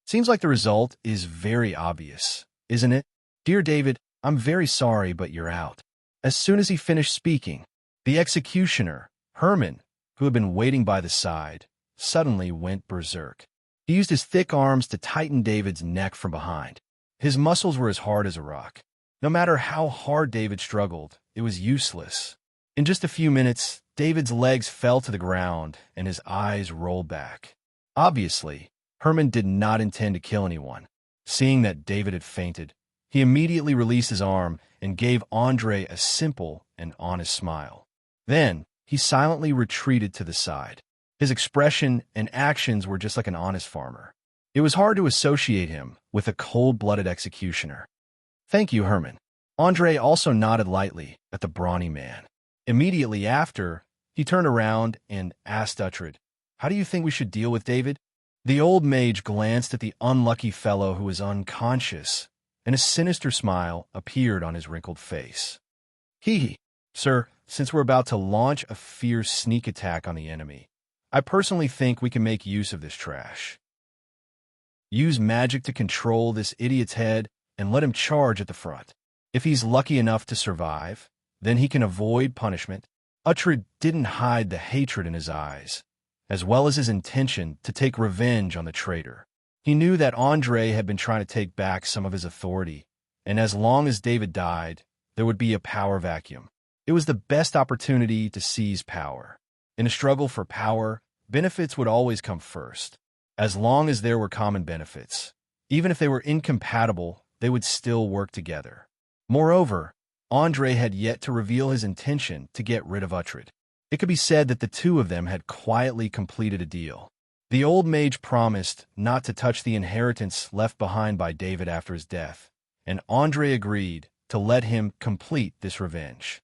"Seems like the result is very obvious, isn't it? Dear David, I'm very sorry, but you're out." As soon as he finished speaking, the executioner, Herman, who had been waiting by the side, suddenly went berserk. He used his thick arms to tighten David's neck from behind. His muscles were as hard as a rock. No matter how hard David struggled, it was useless. In just a few minutes, David's legs fell to the ground and his eyes rolled back. Obviously, Herman did not intend to kill anyone. Seeing that David had fainted, he immediately released his arm and gave Andre a simple and honest smile. Then, he silently retreated to the side. His expression and actions were just like an honest farmer. It was hard to associate him with a cold-blooded executioner. "Thank you, Herman." Andre also nodded lightly at the brawny man. Immediately after, he turned around and asked Uhtred, "How do you think we should deal with David?" The old mage glanced at the unlucky fellow who was unconscious, and a sinister smile appeared on his wrinkled face. "Hee, sir, since we're about to launch a fierce sneak attack on the enemy, I personally think we can make use of this trash. Use magic to control this idiot's head and let him charge at the front. If he's lucky enough to survive, then he can avoid punishment." Uhtred didn't hide the hatred in his eyes, as well as his intention to take revenge on the traitor. He knew that Andre had been trying to take back some of his authority, and as long as David died, there would be a power vacuum. It was the best opportunity to seize power. In a struggle for power, benefits would always come first. As long as there were common benefits, even if they were incompatible, they would still work together. Moreover, Andre had yet to reveal his intention to get rid of Uhtred. It could be said that the two of them had quietly completed a deal. The old mage promised not to touch the inheritance left behind by David after his death, and Andre agreed to let him complete this revenge.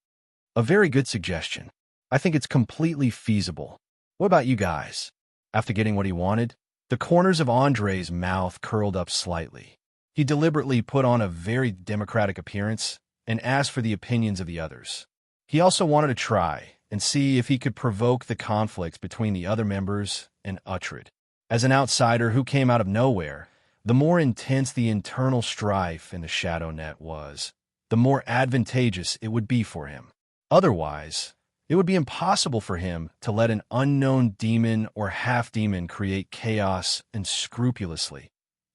A very good suggestion. I think it's completely feasible. What about you guys? After getting what he wanted, the corners of Andre's mouth curled up slightly. He deliberately put on a very democratic appearance and asked for the opinions of the others. He also wanted to try and see if he could provoke the conflict between the other members and Uhtred. As an outsider who came out of nowhere, the more intense the internal strife in the Shadow Net was, the more advantageous it would be for him. Otherwise, it would be impossible for him to let an unknown demon or half-demon create chaos unscrupulously.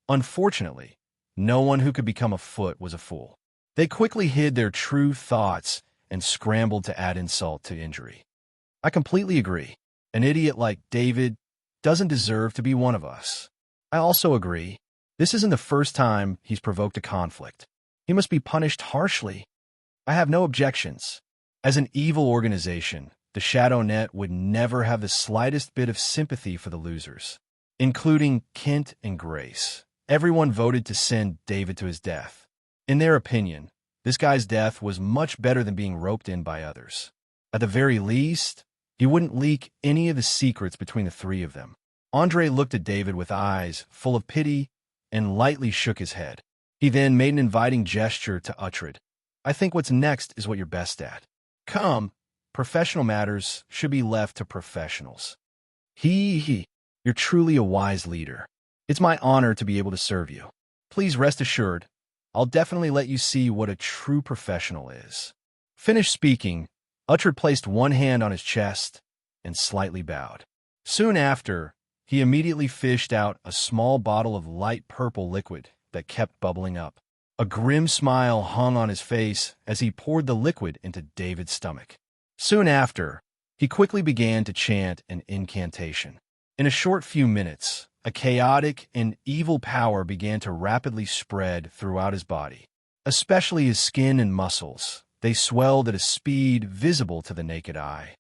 Unfortunately, no one who could become a foot was a fool. They quickly hid their true thoughts and scrambled to add insult to injury. I completely agree. An idiot like David doesn't deserve to be one of us. I also agree. This isn't the first time he's provoked a conflict. He must be punished harshly. I have no objections. As an evil organization, the Shadow Net would never have the slightest bit of sympathy for the losers, including Kent and Grace. Everyone voted to send David to his death. In their opinion, this guy's death was much better than being roped in by others. At the very least, he wouldn't leak any of the secrets between the three of them. Andre looked at David with eyes full of pity and lightly shook his head. He then made an inviting gesture to Uhtred. "I think what's next is what you're best at. Come, professional matters should be left to professionals." You're truly a wise leader. It's my honor to be able to serve you. Please rest assured, I'll definitely let you see what a true professional is. Finished speaking, Uhtred placed one hand on his chest and slightly bowed. Soon after, he immediately fished out a small bottle of light purple liquid that kept bubbling up. A grim smile hung on his face as he poured the liquid into David's stomach. Soon after, he quickly began to chant an incantation. In a short few minutes, a chaotic and evil power began to rapidly spread throughout his body, especially his skin and muscles. They swelled at a speed visible to the naked eye.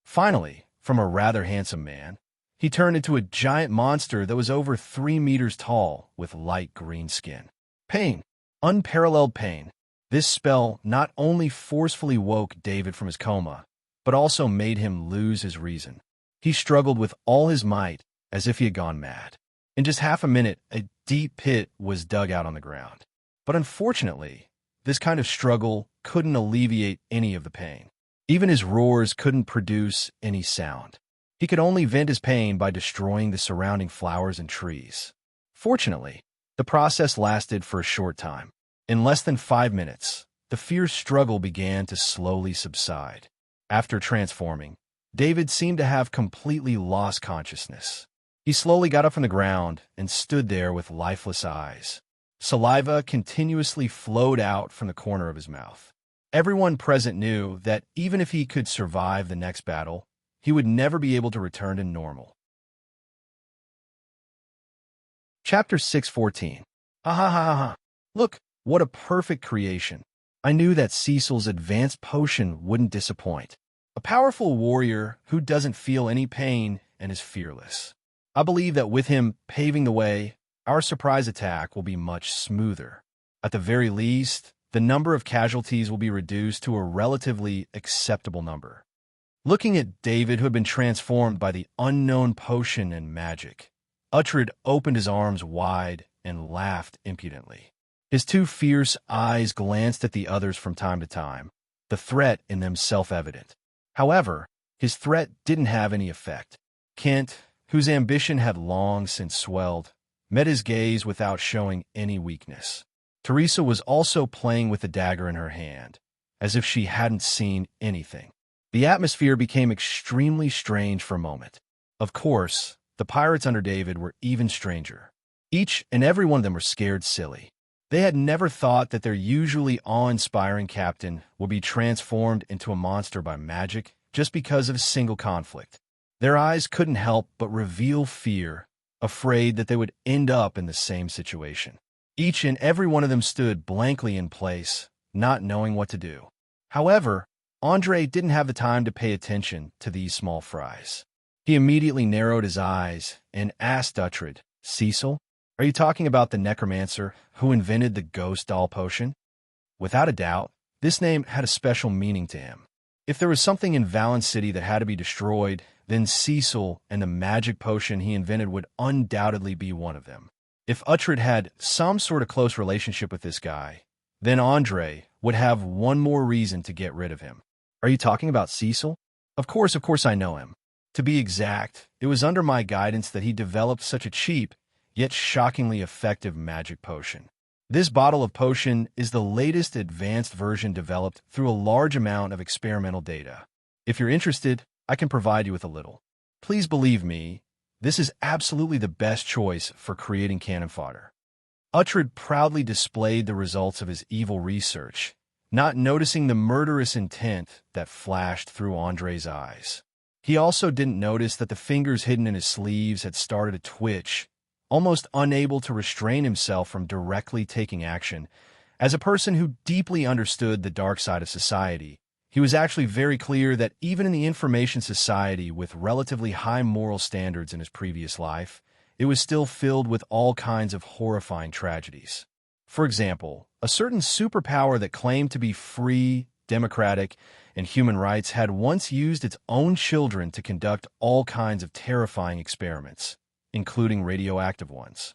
Finally, from a rather handsome man, he turned into a giant monster that was over 3 meters tall with light green skin. Pain. Unparalleled pain. This spell not only forcefully woke David from his coma, but also made him lose his reason. He struggled with all his might, as if he had gone mad. In just half a minute, a deep pit was dug out on the ground. But unfortunately, this kind of struggle couldn't alleviate any of the pain. Even his roars couldn't produce any sound. He could only vent his pain by destroying the surrounding flowers and trees. Fortunately, the process lasted for a short time. In less than 5 minutes, the fierce struggle began to slowly subside. After transforming, David seemed to have completely lost consciousness. He slowly got up from the ground and stood there with lifeless eyes. Saliva continuously flowed out from the corner of his mouth. Everyone present knew that even if he could survive the next battle, he would never be able to return to normal. Chapter 6:14. Ha. Look, what a perfect creation. I knew that Cecil's advanced potion wouldn't disappoint. A powerful warrior who doesn't feel any pain and is fearless. I believe that with him paving the way, our surprise attack will be much smoother. At the very least, the number of casualties will be reduced to a relatively acceptable number. Looking at David, who had been transformed by the unknown potion and magic, Uhtred opened his arms wide and laughed impudently. His two fierce eyes glanced at the others from time to time, the threat in them self-evident. However, his threat didn't have any effect. Kent, whose ambition had long since swelled, met his gaze without showing any weakness. Teresa was also playing with the dagger in her hand, as if she hadn't seen anything. The atmosphere became extremely strange for a moment. Of course, the pirates under David were even stranger. Each and every one of them were scared silly. They had never thought that their usually awe-inspiring captain would be transformed into a monster by magic just because of a single conflict. Their eyes couldn't help but reveal fear, afraid that they would end up in the same situation. Each and every one of them stood blankly in place, not knowing what to do. However, Andre didn't have the time to pay attention to these small fries. He immediately narrowed his eyes and asked Uhtred, "Cecil, are you talking about the necromancer who invented the ghost doll potion?" Without a doubt, this name had a special meaning to him. If there was something in Valen City that had to be destroyed, then Cecil and the magic potion he invented would undoubtedly be one of them. If Uhtred had some sort of close relationship with this guy, then Andre would have one more reason to get rid of him. "Are you talking about Cecil?" Of course I know him. To be exact, it was under my guidance that he developed such a cheap, yet shockingly effective magic potion. This bottle of potion is the latest advanced version developed through a large amount of experimental data. If you're interested, I can provide you with a little. Please believe me, this is absolutely the best choice for creating cannon fodder. Uhtred proudly displayed the results of his evil research, not noticing the murderous intent that flashed through Andre's eyes. He also didn't notice that the fingers hidden in his sleeves had started to twitch, almost unable to restrain himself from directly taking action. As a person who deeply understood the dark side of society, he was actually very clear that even in the information society with relatively high moral standards in his previous life, it was still filled with all kinds of horrifying tragedies. For example, a certain superpower that claimed to be free, democratic, and human rights had once used its own children to conduct all kinds of terrifying experiments, including radioactive ones.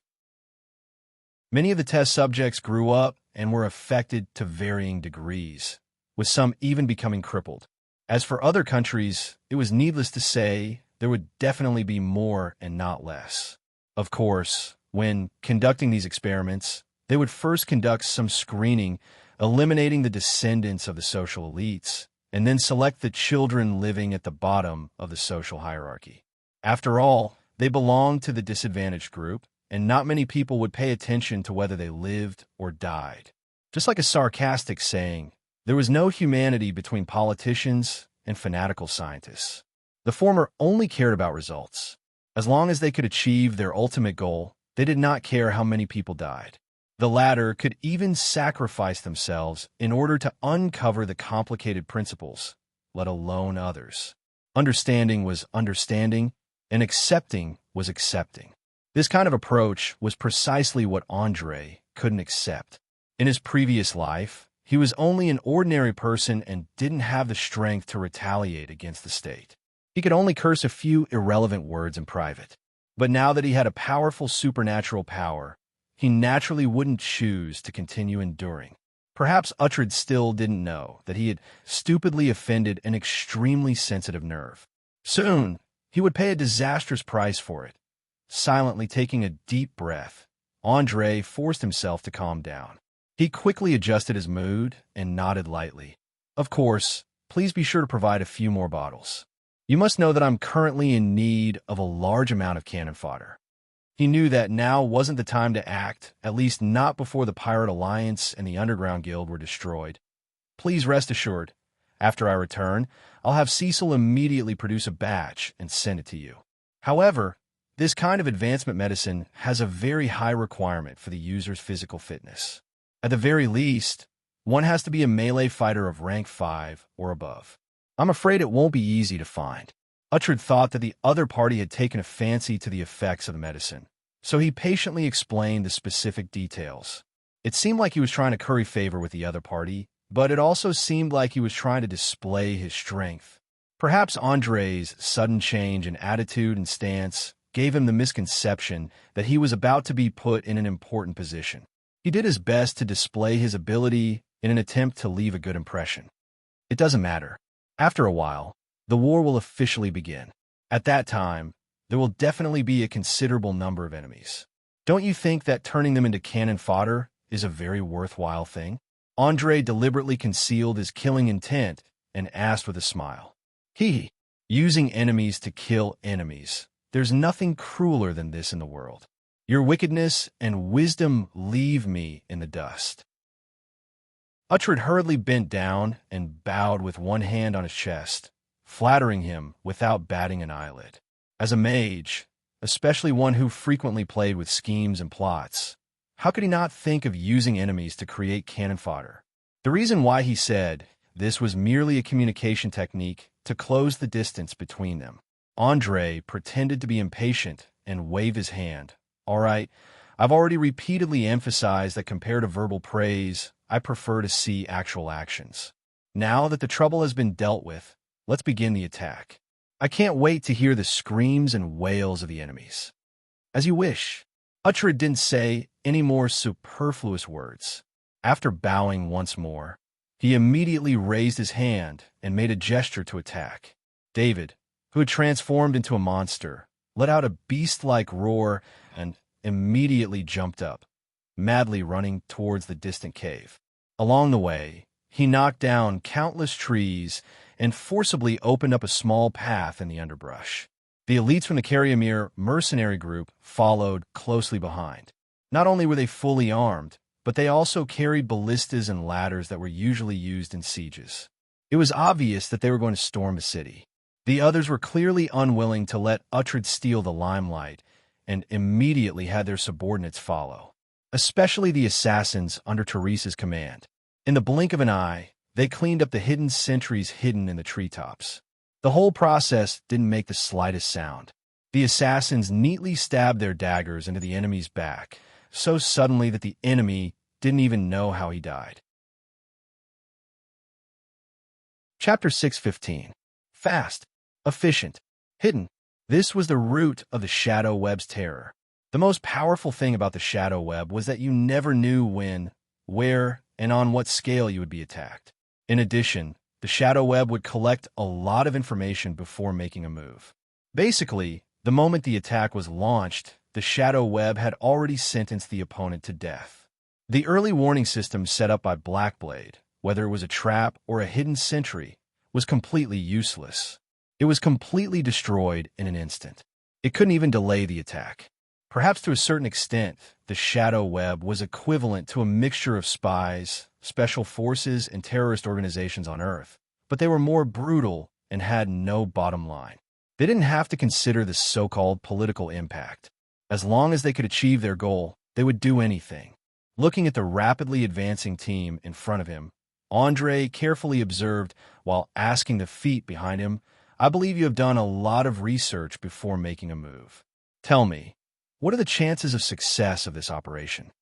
Many of the test subjects grew up and were affected to varying degrees, with some even becoming crippled. As for other countries, it was needless to say there would definitely be more and not less. Of course, when conducting these experiments, they would first conduct some screening, eliminating the descendants of the social elites, and then select the children living at the bottom of the social hierarchy. After all, they belonged to the disadvantaged group, and not many people would pay attention to whether they lived or died. Just like a sarcastic saying, there was no humanity between politicians and fanatical scientists. The former only cared about results. As long as they could achieve their ultimate goal, they did not care how many people died. The latter could even sacrifice themselves in order to uncover the complicated principles, let alone others. Understanding was understanding, and accepting was accepting. This kind of approach was precisely what Andre couldn't accept. In his previous life, he was only an ordinary person and didn't have the strength to retaliate against the state. He could only curse a few irrelevant words in private. But now that he had a powerful supernatural power, he naturally wouldn't choose to continue enduring. Perhaps Uhtred still didn't know that he had stupidly offended an extremely sensitive nerve. Soon, he would pay a disastrous price for it. Silently taking a deep breath, Andre forced himself to calm down. He quickly adjusted his mood and nodded lightly. "Of course, please be sure to provide a few more bottles. You must know that I'm currently in need of a large amount of cannon fodder." He knew that now wasn't the time to act, at least not before the Pirate Alliance and the Underground Guild were destroyed. "Please rest assured, after I return, I'll have Cecil immediately produce a batch and send it to you." However, this kind of advancement medicine has a very high requirement for the user's physical fitness. At the very least, one has to be a melee fighter of rank 5 or above. I'm afraid it won't be easy to find. Uhtred thought that the other party had taken a fancy to the effects of the medicine, so he patiently explained the specific details. It seemed like he was trying to curry favor with the other party, but it also seemed like he was trying to display his strength. Perhaps Andre's sudden change in attitude and stance gave him the misconception that he was about to be put in an important position. He did his best to display his ability in an attempt to leave a good impression. It doesn't matter. After a while, the war will officially begin. At that time, there will definitely be a considerable number of enemies. Don't you think that turning them into cannon fodder is a very worthwhile thing? Andre deliberately concealed his killing intent and asked with a smile. Using enemies to kill enemies. There's nothing crueler than this in the world. Your wickedness and wisdom leave me in the dust. Uhtred hurriedly bent down and bowed with one hand on his chest, flattering him without batting an eyelid. As a mage, especially one who frequently played with schemes and plots, how could he not think of using enemies to create cannon fodder? The reason why he said this was merely a communication technique to close the distance between them. Andre pretended to be impatient and waved his hand. All right, I've already repeatedly emphasized that compared to verbal praise, I prefer to see actual actions. Now that the trouble has been dealt with, let's begin the attack. I can't wait to hear the screams and wails of the enemies. As you wish. Uhtred didn't say any more superfluous words. After bowing once more, he immediately raised his hand and made a gesture to attack. David, who had transformed into a monster, let out a beast-like roar and immediately jumped up, madly running towards the distant cave. Along the way, he knocked down countless trees and forcibly opened up a small path in the underbrush. The elites from the Karyamir mercenary group followed closely behind. Not only were they fully armed, but they also carried ballistas and ladders that were usually used in sieges. It was obvious that they were going to storm the city. The others were clearly unwilling to let Uhtred steal the limelight and immediately had their subordinates follow, especially the assassins under Teresa's command. In the blink of an eye, they cleaned up the hidden sentries hidden in the treetops. The whole process didn't make the slightest sound. The assassins neatly stabbed their daggers into the enemy's back, so suddenly that the enemy didn't even know how he died. Chapter 6:15. Fast, efficient, hidden. This was the root of the Shadow Web's terror. The most powerful thing about the Shadow Web was that you never knew when, where, and on what scale you would be attacked. In addition, the Shadow Web would collect a lot of information before making a move. Basically, the moment the attack was launched, the Shadow Web had already sentenced the opponent to death. The early warning system set up by Blackblade, whether it was a trap or a hidden sentry, was completely useless. It was completely destroyed in an instant. It couldn't even delay the attack. Perhaps to a certain extent, the Shadow Web was equivalent to a mixture of spies, special forces, and terrorist organizations on Earth, but they were more brutal and had no bottom line. They didn't have to consider the so-called political impact. As long as they could achieve their goal, they would do anything. Looking at the rapidly advancing team in front of him, Andre carefully observed while asking the feet behind him, I believe you have done a lot of research before making a move. Tell me, what are the chances of success of this operation?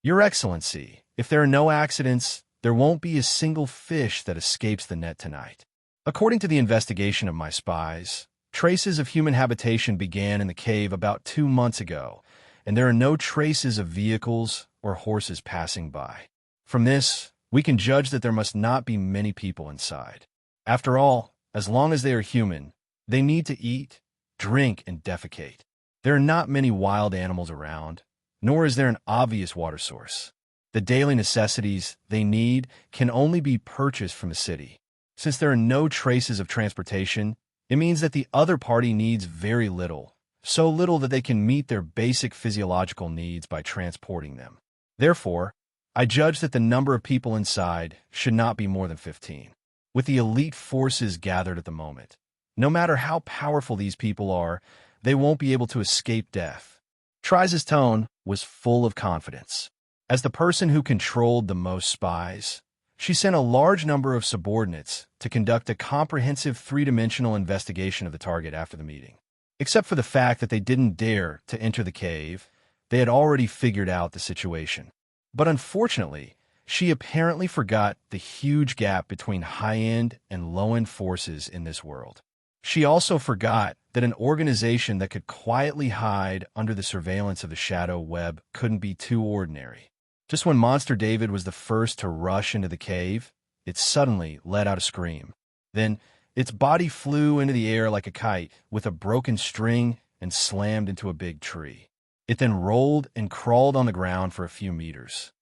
Your Excellency, if there are no accidents, there won't be a single fish that escapes the net tonight. According to the investigation of my spies, traces of human habitation began in the cave about 2 months ago, and there are no traces of vehicles or horses passing by. From this, we can judge that there must not be many people inside. After all, as long as they are human, they need to eat, drink, and defecate. There are not many wild animals around, nor is there an obvious water source. The daily necessities they need can only be purchased from the city. Since there are no traces of transportation, it means that the other party needs very little, so little that they can meet their basic physiological needs by transporting them. Therefore, I judge that the number of people inside should not be more than 15. With the elite forces gathered at the moment, no matter how powerful these people are, they won't be able to escape death. Trice's tone was full of confidence. As the person who controlled the most spies, She sent a large number of subordinates to conduct a comprehensive three-dimensional investigation of the target after the meeting. Except for the fact that they didn't dare to enter the cave, they had already figured out the situation. But unfortunately, she apparently forgot the huge gap between high-end and low-end forces in this world. She also forgot that an organization that could quietly hide under the surveillance of the shadow web couldn't be too ordinary. Just when Monster David was the first to rush into the cave, it suddenly let out a scream. Then, its body flew into the air like a kite with a broken string and slammed into a big tree. It then rolled and crawled on the ground for a few meters.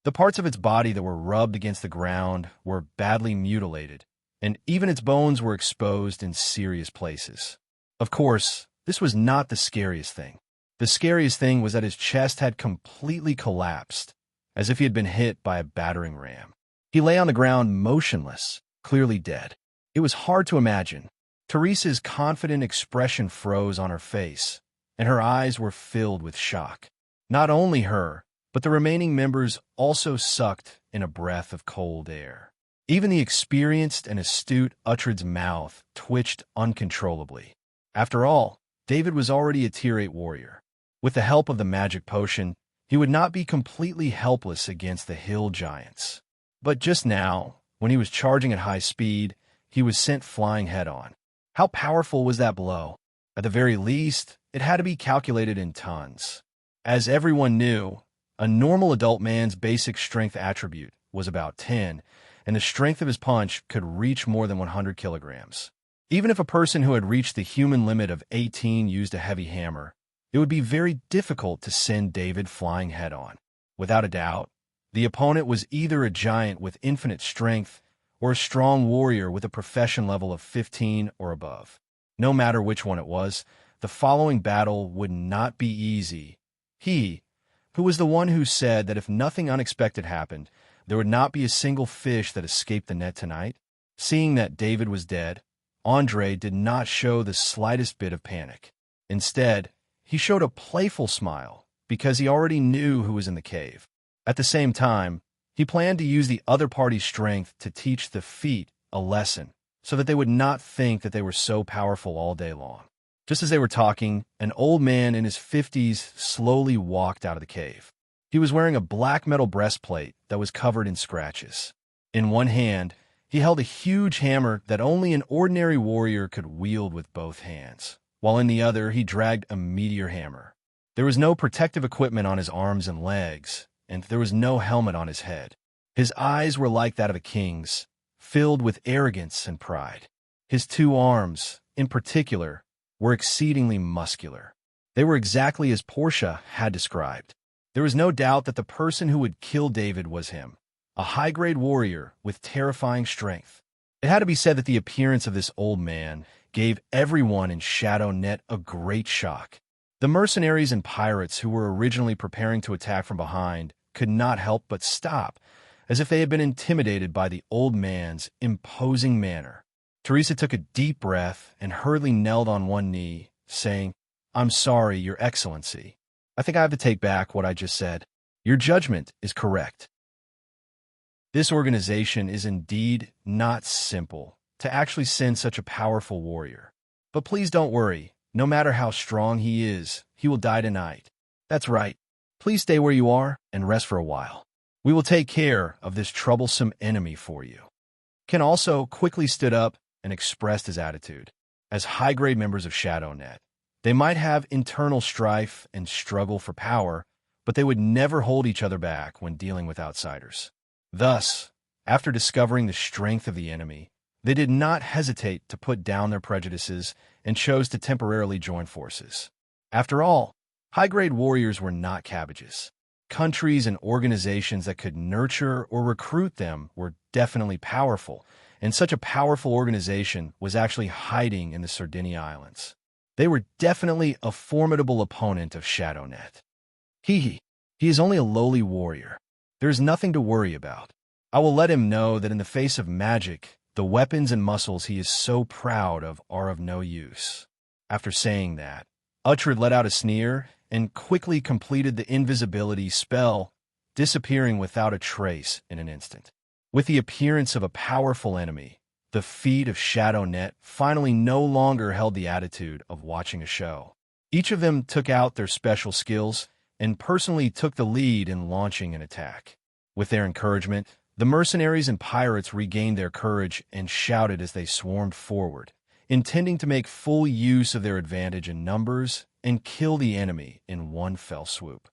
The parts of its body that were rubbed against the ground were badly mutilated, and even its bones were exposed in serious places. Of course, this was not the scariest thing. The scariest thing was that his chest had completely collapsed, as if he had been hit by a battering ram. He lay on the ground motionless, clearly dead. It was hard to imagine. Teresa's confident expression froze on her face, and her eyes were filled with shock. Not only her, but the remaining members also sucked in a breath of cold air. Even the experienced and astute Uhtred's mouth twitched uncontrollably. After all, David was already a Tier 8 warrior. With the help of the magic potion, he would not be completely helpless against the hill giants. But just now, when he was charging at high speed, he was sent flying head-on. How powerful was that blow? At the very least, it had to be calculated in tons. As everyone knew, a normal adult man's basic strength attribute was about 10, and the strength of his punch could reach more than 100 kilograms. Even if a person who had reached the human limit of 18 used a heavy hammer, it would be very difficult to send David flying head-on. Without a doubt, the opponent was either a giant with infinite strength or a strong warrior with a profession level of 15 or above. No matter which one it was, the following battle would not be easy. He, who was the one who said that if nothing unexpected happened, there would not be a single fish that escaped the net tonight, seeing that David was dead, Andre did not show the slightest bit of panic. Instead, he showed a playful smile because he already knew who was in the cave. At the same time, he planned to use the other party's strength to teach the feet a lesson so that they would not think that they were so powerful all day long. Just as they were talking, an old man in his 50s slowly walked out of the cave. He was wearing a black metal breastplate that was covered in scratches. In one hand, he held a huge hammer that only an ordinary warrior could wield with both hands, while in the other he dragged a meteor hammer. There was no protective equipment on his arms and legs, and there was no helmet on his head. His eyes were like that of a king's, filled with arrogance and pride. His two arms, in particular, were exceedingly muscular. They were exactly as Portia had described. There was no doubt that the person who would kill David was him, a high-grade warrior with terrifying strength. It had to be said that the appearance of this old man gave everyone in Shadow Net a great shock. The mercenaries and pirates who were originally preparing to attack from behind could not help but stop, as if they had been intimidated by the old man's imposing manner. Teresa took a deep breath and hurriedly knelt on one knee, saying, "I'm sorry, Your Excellency. I think I have to take back what I just said. Your judgment is correct. This organization is indeed not simple to actually send such a powerful warrior. But please don't worry. No matter how strong he is, he will die tonight. That's right. Please stay where you are and rest for a while. We will take care of this troublesome enemy for you." Ken also quickly stood up and expressed his attitude. As high-grade members of ShadowNet, they might have internal strife and struggle for power, but they would never hold each other back when dealing with outsiders. Thus, after discovering the strength of the enemy, they did not hesitate to put down their prejudices and chose to temporarily join forces. After all, high-grade warriors were not cabbages. Countries and organizations that could nurture or recruit them were definitely powerful, and such a powerful organization was actually hiding in the Sardinia Islands. They were definitely a formidable opponent of ShadowNet. He is only a lowly warrior. There is nothing to worry about. I will let him know that in the face of magic, the weapons and muscles he is so proud of are of no use. After saying that, Uhtred let out a sneer and quickly completed the invisibility spell disappearing without a trace in an instant. With the appearance of a powerful enemy, the feet of Shadow Net finally no longer held the attitude of watching a show. Each of them took out their special skills and personally took the lead in launching an attack. With their encouragement, the mercenaries and pirates regained their courage and shouted as they swarmed forward, intending to make full use of their advantage in numbers and kill the enemy in one fell swoop.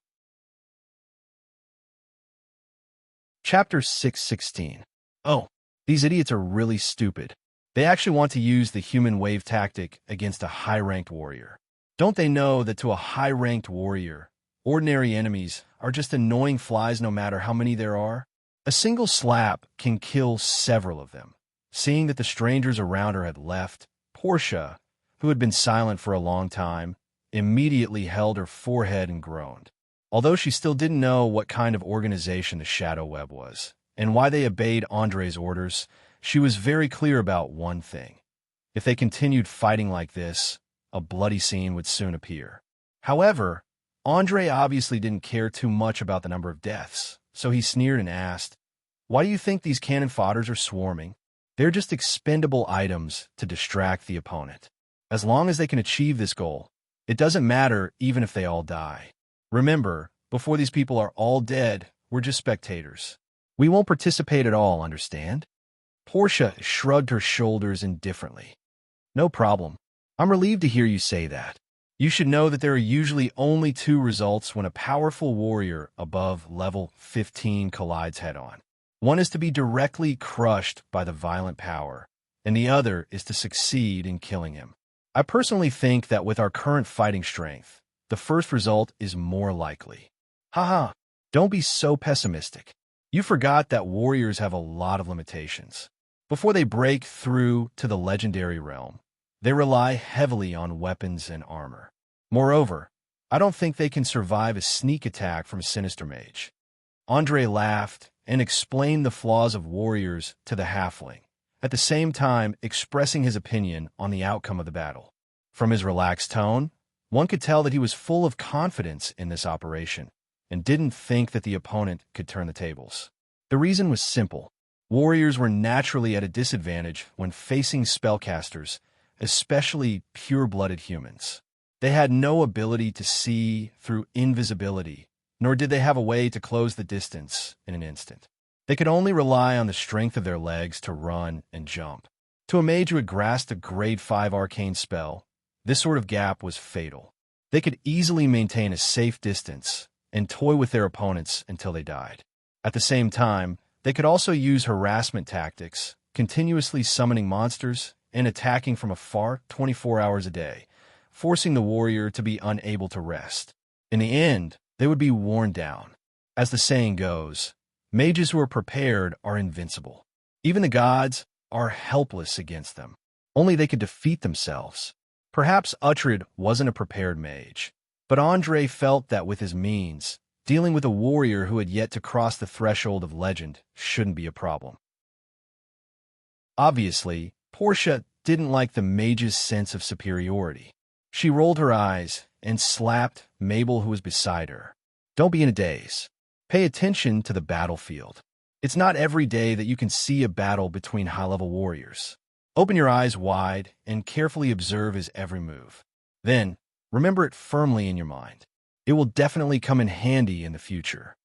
Chapter 616. Oh, these idiots are really stupid. They actually want to use the human wave tactic against a high-ranked warrior. Don't they know that to a high-ranked warrior, ordinary enemies are just annoying flies no matter how many there are? A single slap can kill several of them. Seeing that the strangers around her had left, Portia, who had been silent for a long time, immediately held her forehead and groaned. Although she still didn't know what kind of organization the Shadow Web was, and why they obeyed Andre's orders, she was very clear about one thing. If they continued fighting like this, a bloody scene would soon appear. However, Andre obviously didn't care too much about the number of deaths, so he sneered and asked, "Why do you think these cannon fodders are swarming? They're just expendable items to distract the opponent. As long as they can achieve this goal, it doesn't matter even if they all die. Remember, before these people are all dead, we're just spectators. We won't participate at all, understand?" Portia shrugged her shoulders indifferently. "No problem. I'm relieved to hear you say that. You should know that there are usually only two results when a powerful warrior above level 15 collides head-on. One is to be directly crushed by the violent power, and the other is to succeed in killing him. I personally think that with our current fighting strength, the first result is more likely." Haha, don't be so pessimistic. You forgot that warriors have a lot of limitations. Before they break through to the legendary realm, they rely heavily on weapons and armor. Moreover, I don't think they can survive a sneak attack from a sinister mage. Andre laughed and explained the flaws of warriors to the halfling, at the same time expressing his opinion on the outcome of the battle. From his relaxed tone, one could tell that he was full of confidence in this operation and didn't think that the opponent could turn the tables. The reason was simple. Warriors were naturally at a disadvantage when facing spellcasters, especially pure-blooded humans. They had no ability to see through invisibility, nor did they have a way to close the distance in an instant. They could only rely on the strength of their legs to run and jump. To a mage who had grasped a grade 5 arcane spell, this sort of gap was fatal. They could easily maintain a safe distance and toy with their opponents until they died. At the same time, they could also use harassment tactics, continuously summoning monsters and attacking from afar 24 hours a day, forcing the warrior to be unable to rest. In the end, they would be worn down. As the saying goes, mages who are prepared are invincible. Even the gods are helpless against them. Only they could defeat themselves. Perhaps Uhtred wasn't a prepared mage, but Andre felt that with his means, dealing with a warrior who had yet to cross the threshold of legend shouldn't be a problem. Obviously, Portia didn't like the mage's sense of superiority. She rolled her eyes and slapped Mabel, who was beside her. "Don't be in a daze. Pay attention to the battlefield. It's not every day that you can see a battle between high-level warriors. Open your eyes wide and carefully observe his every move. Then, remember it firmly in your mind. It will definitely come in handy in the future."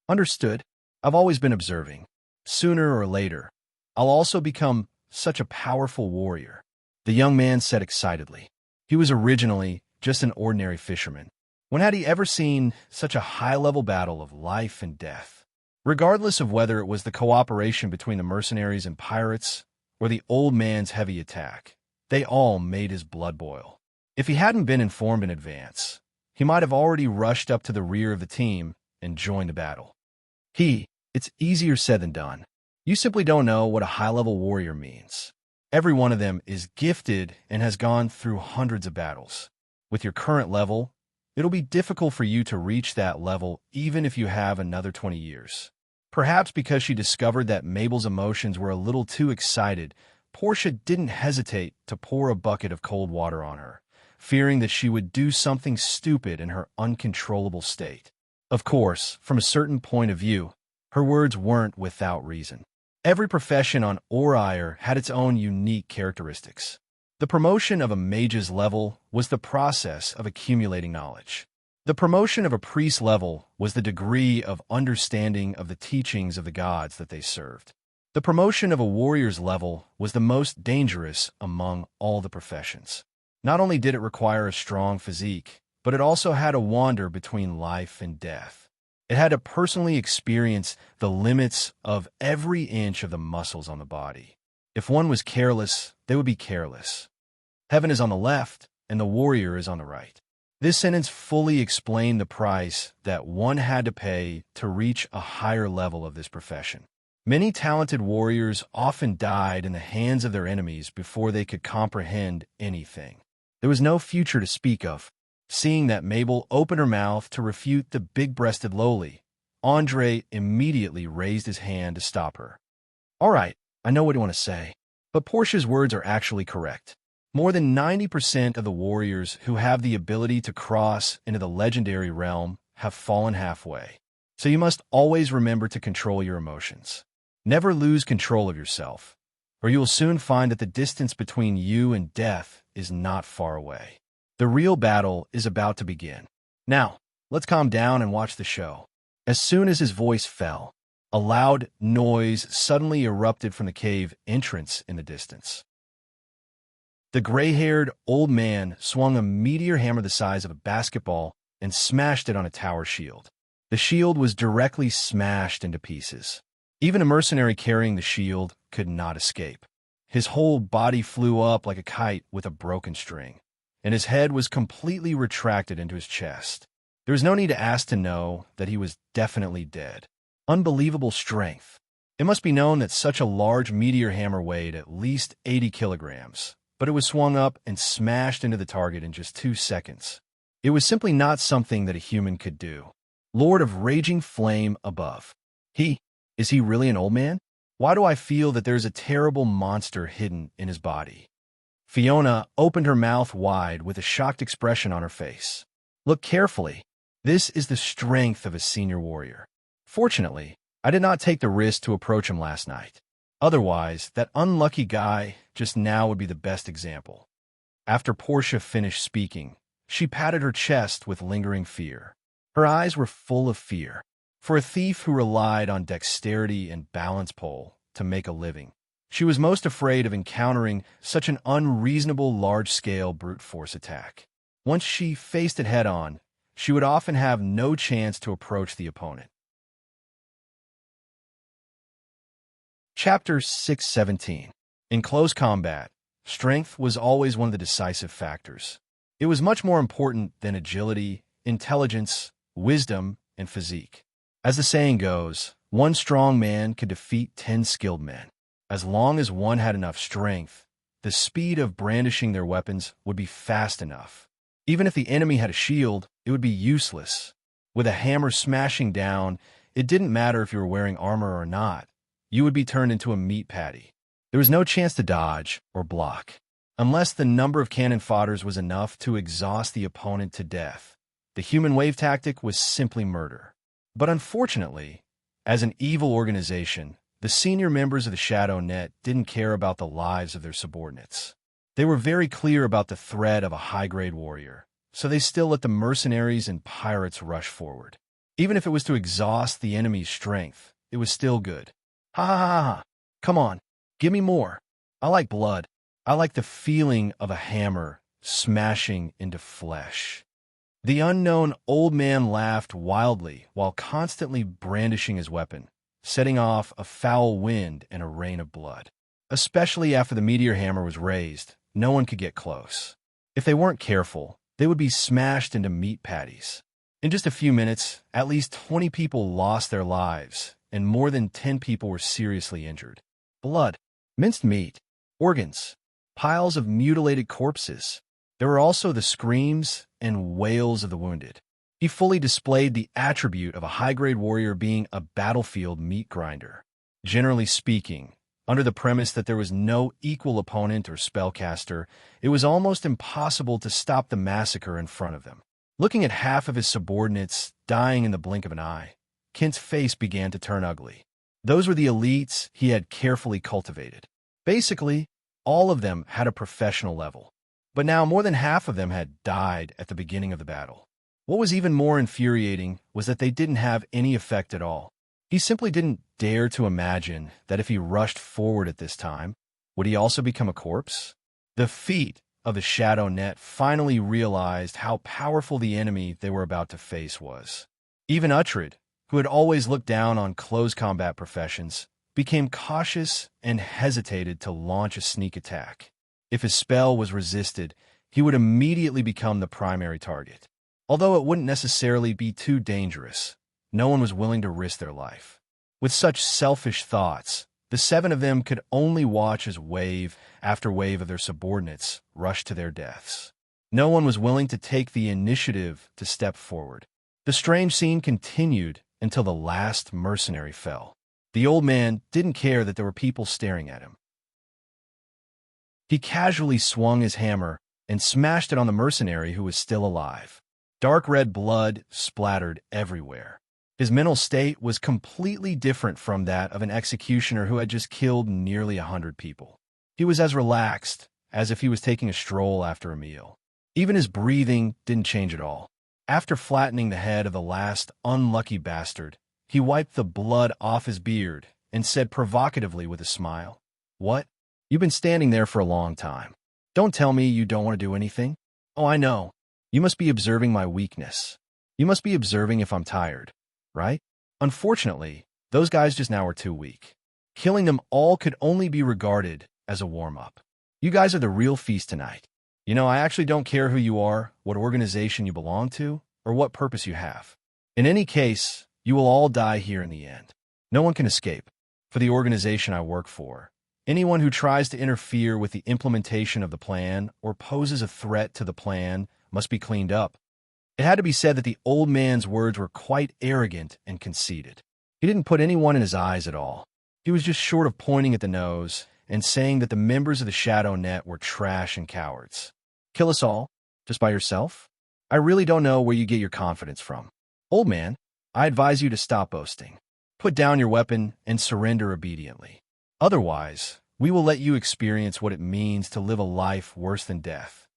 "Understood. I've always been observing. Sooner or later, I'll also become such a powerful warrior," the young man said excitedly. He was originally just an ordinary fisherman. When had he ever seen such a high-level battle of life and death? Regardless of whether it was the cooperation between the mercenaries and pirates or the old man's heavy attack, they all made his blood boil. If he hadn't been informed in advance, he might have already rushed up to the rear of the team and joined the battle. It's easier said than done. You simply don't know what a high-level warrior means. Every one of them is gifted and has gone through hundreds of battles. With your current level, it'll be difficult for you to reach that level even if you have another 20 years. Perhaps because she discovered that Mabel's emotions were a little too excited, Portia didn't hesitate to pour a bucket of cold water on her, fearing that she would do something stupid in her uncontrollable state. Of course, from a certain point of view, her words weren't without reason. Every profession on Oriar had its own unique characteristics. The promotion of a mage's level was the process of accumulating knowledge. The promotion of a priest level was the degree of understanding of the teachings of the gods that they served. The promotion of a warrior's level was the most dangerous among all the professions. Not only did it require a strong physique, but it also had to wander between life and death. It had to personally experience the limits of every inch of the muscles on the body. If one was careless, they would be careless. Heaven is on the left, and the warrior is on the right. This sentence fully explained the price that one had to pay to reach a higher level of this profession. Many talented warriors often died in the hands of their enemies before they could comprehend anything. There was no future to speak of. Seeing that Mabel opened her mouth to refute the big-breasted lowly, Andre immediately raised his hand to stop her. "All right, I know what you want to say, but Portia's words are actually correct. More than 90% of the warriors who have the ability to cross into the legendary realm have fallen halfway. So you must always remember to control your emotions. Never lose control of yourself, or you will soon find that the distance between you and death is not far away. The real battle is about to begin. Now, let's calm down and watch the show." As soon as his voice fell, a loud noise suddenly erupted from the cave entrance in the distance. The gray-haired old man swung a meteor hammer the size of a basketball and smashed it on a tower shield. The shield was directly smashed into pieces. Even a mercenary carrying the shield could not escape. His whole body flew up like a kite with a broken string, and his head was completely retracted into his chest. There was no need to ask to know that he was definitely dead. Unbelievable strength. It must be known that such a large meteor hammer weighed at least 80 kilograms. But it was swung up and smashed into the target in just 2 seconds. It was simply not something that a human could do. Lord of Raging Flame above. Is he really an old man? Why do I feel that there's a terrible monster hidden in his body? Fiona opened her mouth wide with a shocked expression on her face. Look carefully. This is the strength of a senior warrior. Fortunately, I did not take the risk to approach him last night. Otherwise, that unlucky guy just now would be the best example. After Portia finished speaking, she patted her chest with lingering fear. Her eyes were full of fear. For a thief who relied on dexterity and balance pole to make a living, she was most afraid of encountering such an unreasonable large-scale brute force attack. Once she faced it head-on, she would often have no chance to approach the opponent. Chapter 617. In close combat, strength was always one of the decisive factors. It was much more important than agility, intelligence, wisdom, and physique. As the saying goes, one strong man could defeat 10 skilled men. As long as one had enough strength, the speed of brandishing their weapons would be fast enough. Even if the enemy had a shield, it would be useless. With a hammer smashing down, it didn't matter if you were wearing armor or not. You would be turned into a meat patty. There was no chance to dodge or block. Unless the number of cannon fodders was enough to exhaust the opponent to death, the human wave tactic was simply murder. But unfortunately, as an evil organization, the senior members of the Shadow Net didn't care about the lives of their subordinates. They were very clear about the threat of a high-grade warrior, so they still let the mercenaries and pirates rush forward. Even if it was to exhaust the enemy's strength, it was still good. Ha ha ha ha! Come on, give me more. I like blood. I like the feeling of a hammer smashing into flesh. The unknown old man laughed wildly while constantly brandishing his weapon, setting off a foul wind and a rain of blood. Especially after the meteor hammer was raised, no one could get close. If they weren't careful, they would be smashed into meat patties. In just a few minutes, at least 20 people lost their lives, and more than 10 people were seriously injured. Blood, minced meat, organs, piles of mutilated corpses. There were also the screams and wails of the wounded. He fully displayed the attribute of a high-grade warrior being a battlefield meat grinder. Generally speaking, under the premise that there was no equal opponent or spellcaster, it was almost impossible to stop the massacre in front of them. Looking at half of his subordinates dying in the blink of an eye, Kent's face began to turn ugly. Those were the elites he had carefully cultivated. Basically, all of them had a professional level. But now more than half of them had died at the beginning of the battle. What was even more infuriating was that they didn't have any effect at all. He simply didn't dare to imagine that if he rushed forward at this time, would he also become a corpse? The feet of the Shadow Net finally realized how powerful the enemy they were about to face was. Even Uhtred, who had always looked down on close combat professions, became cautious and hesitated to launch a sneak attack. If his spell was resisted, he would immediately become the primary target. Although it wouldn't necessarily be too dangerous, no one was willing to risk their life. With such selfish thoughts, the 7 of them could only watch as wave after wave of their subordinates rushed to their deaths. No one was willing to take the initiative to step forward. The strange scene continued until the last mercenary fell. The old man didn't care that there were people staring at him. He casually swung his hammer and smashed it on the mercenary who was still alive. Dark red blood splattered everywhere. His mental state was completely different from that of an executioner who had just killed nearly 100 people. He was as relaxed as if he was taking a stroll after a meal. Even his breathing didn't change at all. After flattening the head of the last unlucky bastard, he wiped the blood off his beard and said provocatively with a smile, "What? You've been standing there for a long time. Don't tell me you don't want to do anything. Oh, I know. You must be observing my weakness. You must be observing if I'm tired, right? Unfortunately, those guys just now are too weak. Killing them all could only be regarded as a warm-up. You guys are the real feast tonight. You know, I actually don't care who you are, what organization you belong to, or what purpose you have. In any case, you will all die here in the end. No one can escape. For the organization I work for, anyone who tries to interfere with the implementation of the plan or poses a threat to the plan must be cleaned up." It had to be said that the old man's words were quite arrogant and conceited. He didn't put anyone in his eyes at all. He was just short of pointing at the nose and saying that the members of the Shadow Net were trash and cowards. Kill us all? Just by yourself? I really don't know where you get your confidence from. Old man, I advise you to stop boasting. Put down your weapon and surrender obediently. Otherwise, we will let you experience what it means to live a life worse than death.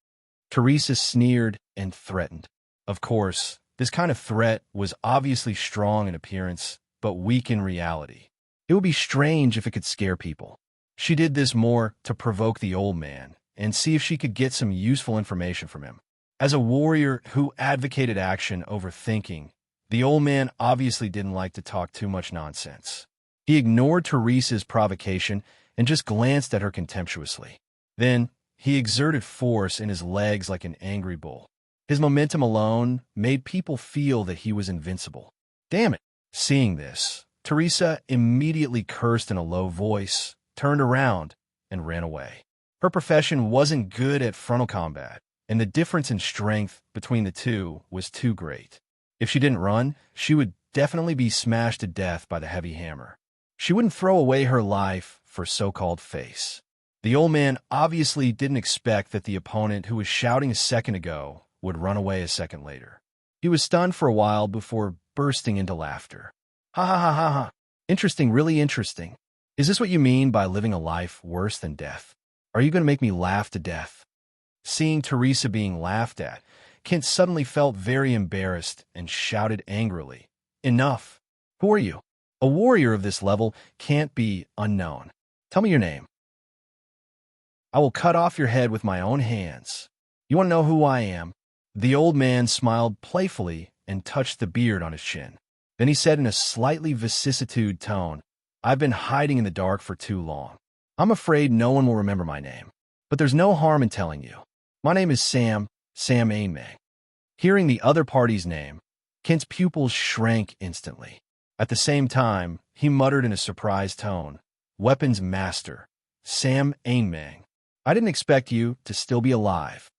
Teresa sneered and threatened. Of course, this kind of threat was obviously strong in appearance, but weak in reality. It would be strange if it could scare people. She did this more to provoke the old man and see if she could get some useful information from him. As a warrior who advocated action over thinking, the old man obviously didn't like to talk too much nonsense. He ignored Teresa's provocation and just glanced at her contemptuously. Then, he exerted force in his legs like an angry bull. His momentum alone made people feel that he was invincible. Damn it! Seeing this, Teresa immediately cursed in a low voice, turned around, and ran away. Her profession wasn't good at frontal combat, and the difference in strength between the two was too great. If she didn't run, she would definitely be smashed to death by the heavy hammer. She wouldn't throw away her life for so-called face. The old man obviously didn't expect that the opponent who was shouting a second ago would run away a second later. He was stunned for a while before bursting into laughter. Ha ha ha ha ha. Interesting, really interesting. Is this what you mean by living a life worse than death? Are you going to make me laugh to death? Seeing Teresa being laughed at, Kent suddenly felt very embarrassed and shouted angrily, "Enough! Who are you? A warrior of this level can't be unknown. Tell me your name. I will cut off your head with my own hands. You want to know who I am?" The old man smiled playfully and touched the beard on his chin. Then he said in a slightly vicissitude tone, "I've been hiding in the dark for too long. I'm afraid no one will remember my name. But there's no harm in telling you. My name is Sam Ainmay." Hearing the other party's name, Kent's pupils shrank instantly. At the same time, he muttered in a surprised tone, "Weapons Master, Sam Ainmay. I didn't expect you to still be alive."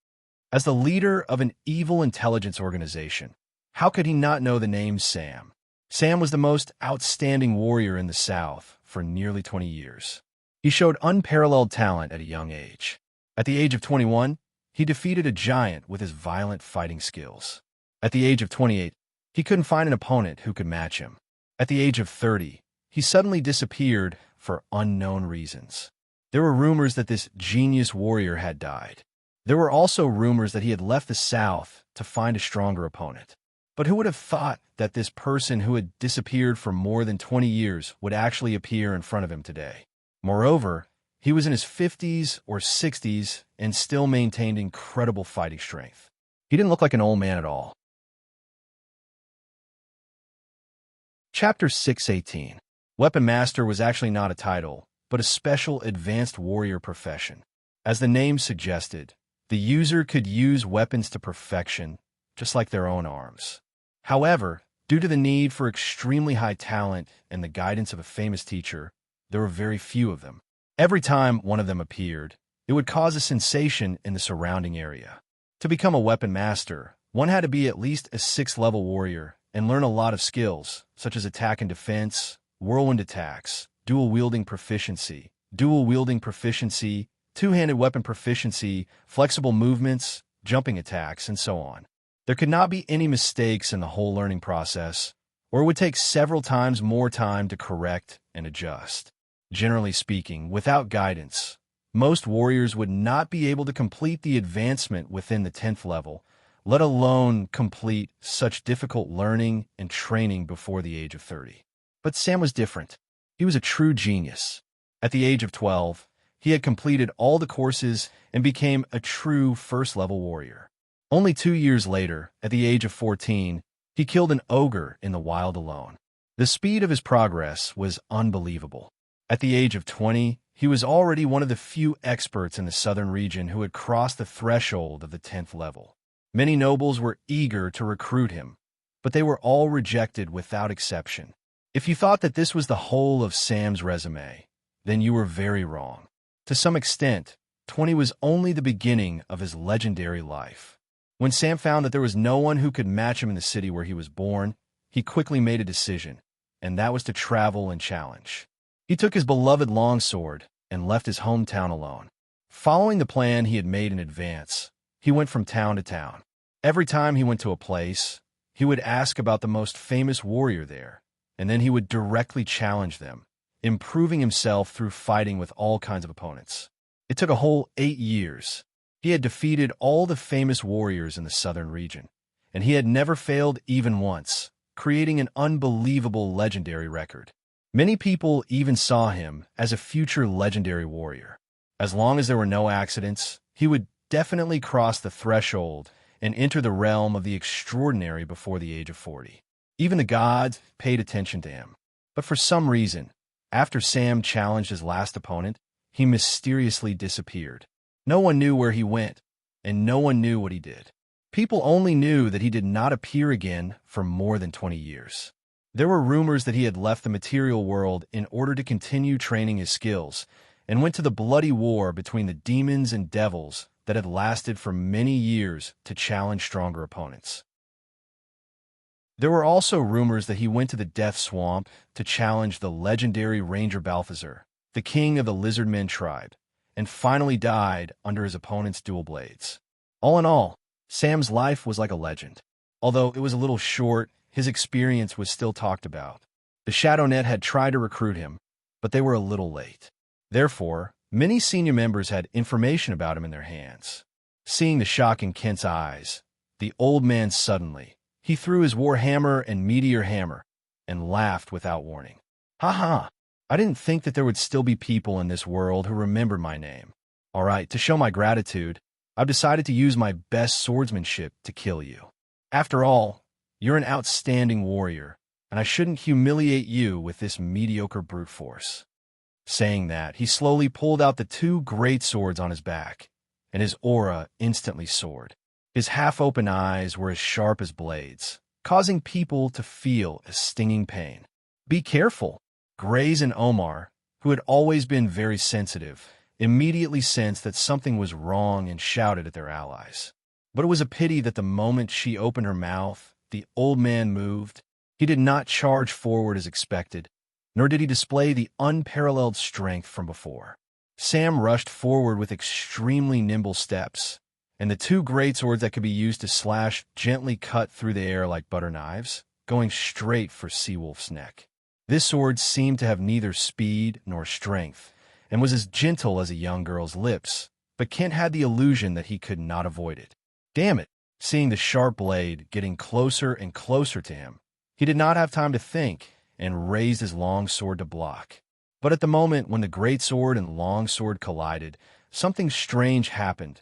As the leader of an evil intelligence organization, how could he not know the name Sam? Sam was the most outstanding warrior in the South for nearly 20 years. He showed unparalleled talent at a young age. At the age of 21, he defeated a giant with his violent fighting skills. At the age of 28, he couldn't find an opponent who could match him. At the age of 30, he suddenly disappeared for unknown reasons. There were rumors that this genius warrior had died. There were also rumors that he had left the South to find a stronger opponent. But who would have thought that this person who had disappeared for more than 20 years would actually appear in front of him today? Moreover, he was in his 50s or 60s and still maintained incredible fighting strength. He didn't look like an old man at all. Chapter 618. Weapon Master was actually not a title, but a special advanced warrior profession. As the name suggested, the user could use weapons to perfection, just like their own arms. However, due to the need for extremely high talent and the guidance of a famous teacher, there were very few of them. Every time one of them appeared, it would cause a sensation in the surrounding area. To become a weapon master, one had to be at least a 6th-level warrior and learn a lot of skills, such as attack and defense, whirlwind attacks, dual-wielding proficiency, two-handed weapon proficiency, flexible movements, jumping attacks, and so on. There could not be any mistakes in the whole learning process, or it would take several times more time to correct and adjust. Generally speaking, without guidance, most warriors would not be able to complete the advancement within the 10th level, let alone complete such difficult learning and training before the age of 30. But Sam was different. He was a true genius. At the age of 12, he had completed all the courses and became a true first-level warrior. Only 2 years later, at the age of 14, he killed an ogre in the wild alone. The speed of his progress was unbelievable. At the age of 20, he was already one of the few experts in the southern region who had crossed the threshold of the 10th level. Many nobles were eager to recruit him, but they were all rejected without exception. If you thought that this was the whole of Sam's resume, then you were very wrong. To some extent, 20 was only the beginning of his legendary life. When Sam found that there was no one who could match him in the city where he was born, he quickly made a decision, and that was to travel and challenge. He took his beloved longsword and left his hometown alone. Following the plan he had made in advance, he went from town to town. Every time he went to a place, he would ask about the most famous warrior there, and then he would directly challenge them, improving himself through fighting with all kinds of opponents. It took a whole 8 years. He had defeated all the famous warriors in the southern region, and he had never failed even once, creating an unbelievable legendary record. Many people even saw him as a future legendary warrior. As long as there were no accidents, he would definitely cross the threshold and enter the realm of the extraordinary before the age of 40. Even the gods paid attention to him. But for some reason, after Sam challenged his last opponent, he mysteriously disappeared. No one knew where he went, and no one knew what he did. People only knew that he did not appear again for more than 20 years. There were rumors that he had left the material world in order to continue training his skills, and went to the bloody war between the demons and devils that had lasted for many years to challenge stronger opponents. There were also rumors that he went to the Death Swamp to challenge the legendary Ranger Balthazar, the king of the Lizardmen tribe, and finally died under his opponent's dual blades. All in all, Sam's life was like a legend. Although it was a little short, his experience was still talked about. The ShadowNet had tried to recruit him, but they were a little late. Therefore, many senior members had information about him in their hands. Seeing the shock in Kent's eyes, the old man he threw his warhammer and meteor hammer and laughed without warning. "Ha ha! I didn't think that there would still be people in this world who remembered my name. All right, to show my gratitude, I've decided to use my best swordsmanship to kill you. After all, you're an outstanding warrior, and I shouldn't humiliate you with this mediocre brute force." Saying that, he slowly pulled out the 2 great swords on his back, and his aura instantly soared. His half-open eyes were as sharp as blades, causing people to feel a stinging pain. "Be careful." Grays and Omar, who had always been very sensitive, immediately sensed that something was wrong and shouted at their allies. But it was a pity that the moment she opened her mouth, the old man moved. He did not charge forward as expected, nor did he display the unparalleled strength from before. Sam rushed forward with extremely nimble steps, and the two greatswords that could be used to slash gently cut through the air like butter knives, going straight for Seawolf's neck. This sword seemed to have neither speed nor strength, and was as gentle as a young girl's lips, but Kent had the illusion that he could not avoid it. Damn it! Seeing the sharp blade getting closer and closer to him, he did not have time to think, and raised his long sword to block. But at the moment when the greatsword and long sword collided, something strange happened.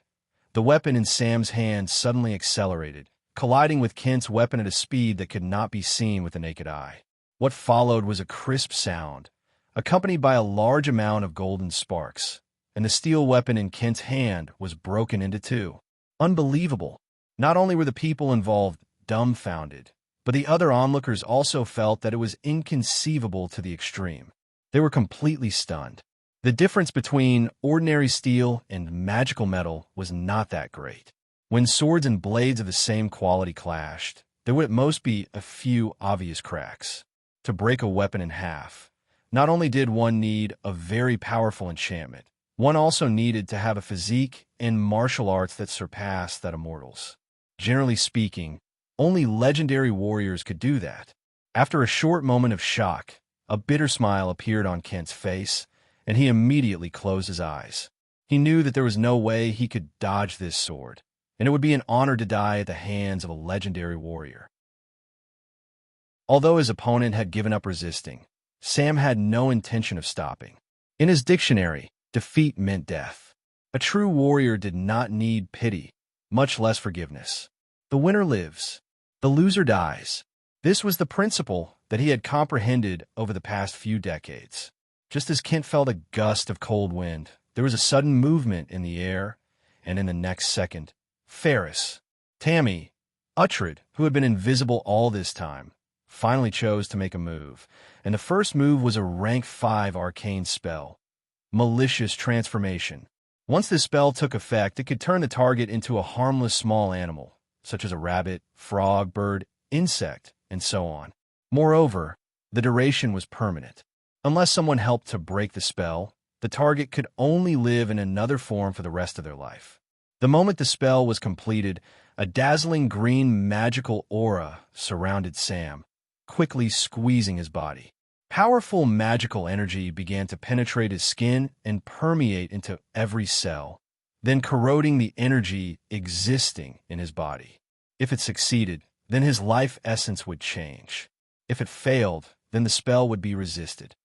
The weapon in Sam's hand suddenly accelerated, colliding with Kent's weapon at a speed that could not be seen with the naked eye. What followed was a crisp sound, accompanied by a large amount of golden sparks, and the steel weapon in Kent's hand was broken into two. Unbelievable! Not only were the people involved dumbfounded, but the other onlookers also felt that it was inconceivable to the extreme. They were completely stunned. The difference between ordinary steel and magical metal was not that great. When swords and blades of the same quality clashed, there would at most be a few obvious cracks. To break a weapon in half, not only did one need a very powerful enchantment, one also needed to have a physique and martial arts that surpassed that of mortals. Generally speaking, only legendary warriors could do that. After a short moment of shock, a bitter smile appeared on Kent's face, and he immediately closed his eyes. He knew that there was no way he could dodge this sword, and it would be an honor to die at the hands of a legendary warrior. Although his opponent had given up resisting, Sam had no intention of stopping. In his dictionary, defeat meant death. A true warrior did not need pity, much less forgiveness. The winner lives. The loser dies. This was the principle that he had comprehended over the past few decades. Just as Kent felt a gust of cold wind, there was a sudden movement in the air, and in the next second, Ferris, Tammy, Uhtred, who had been invisible all this time, finally chose to make a move, and the first move was a rank 5 arcane spell, Malicious Transformation. Once this spell took effect, it could turn the target into a harmless small animal, such as a rabbit, frog, bird, insect, and so on. Moreover, the duration was permanent. Unless someone helped to break the spell, the target could only live in another form for the rest of their life. The moment the spell was completed, a dazzling green magical aura surrounded Sam, quickly squeezing his body. Powerful magical energy began to penetrate his skin and permeate into every cell, then corroding the energy existing in his body. If it succeeded, then his life essence would change. If it failed, then the spell would be resisted.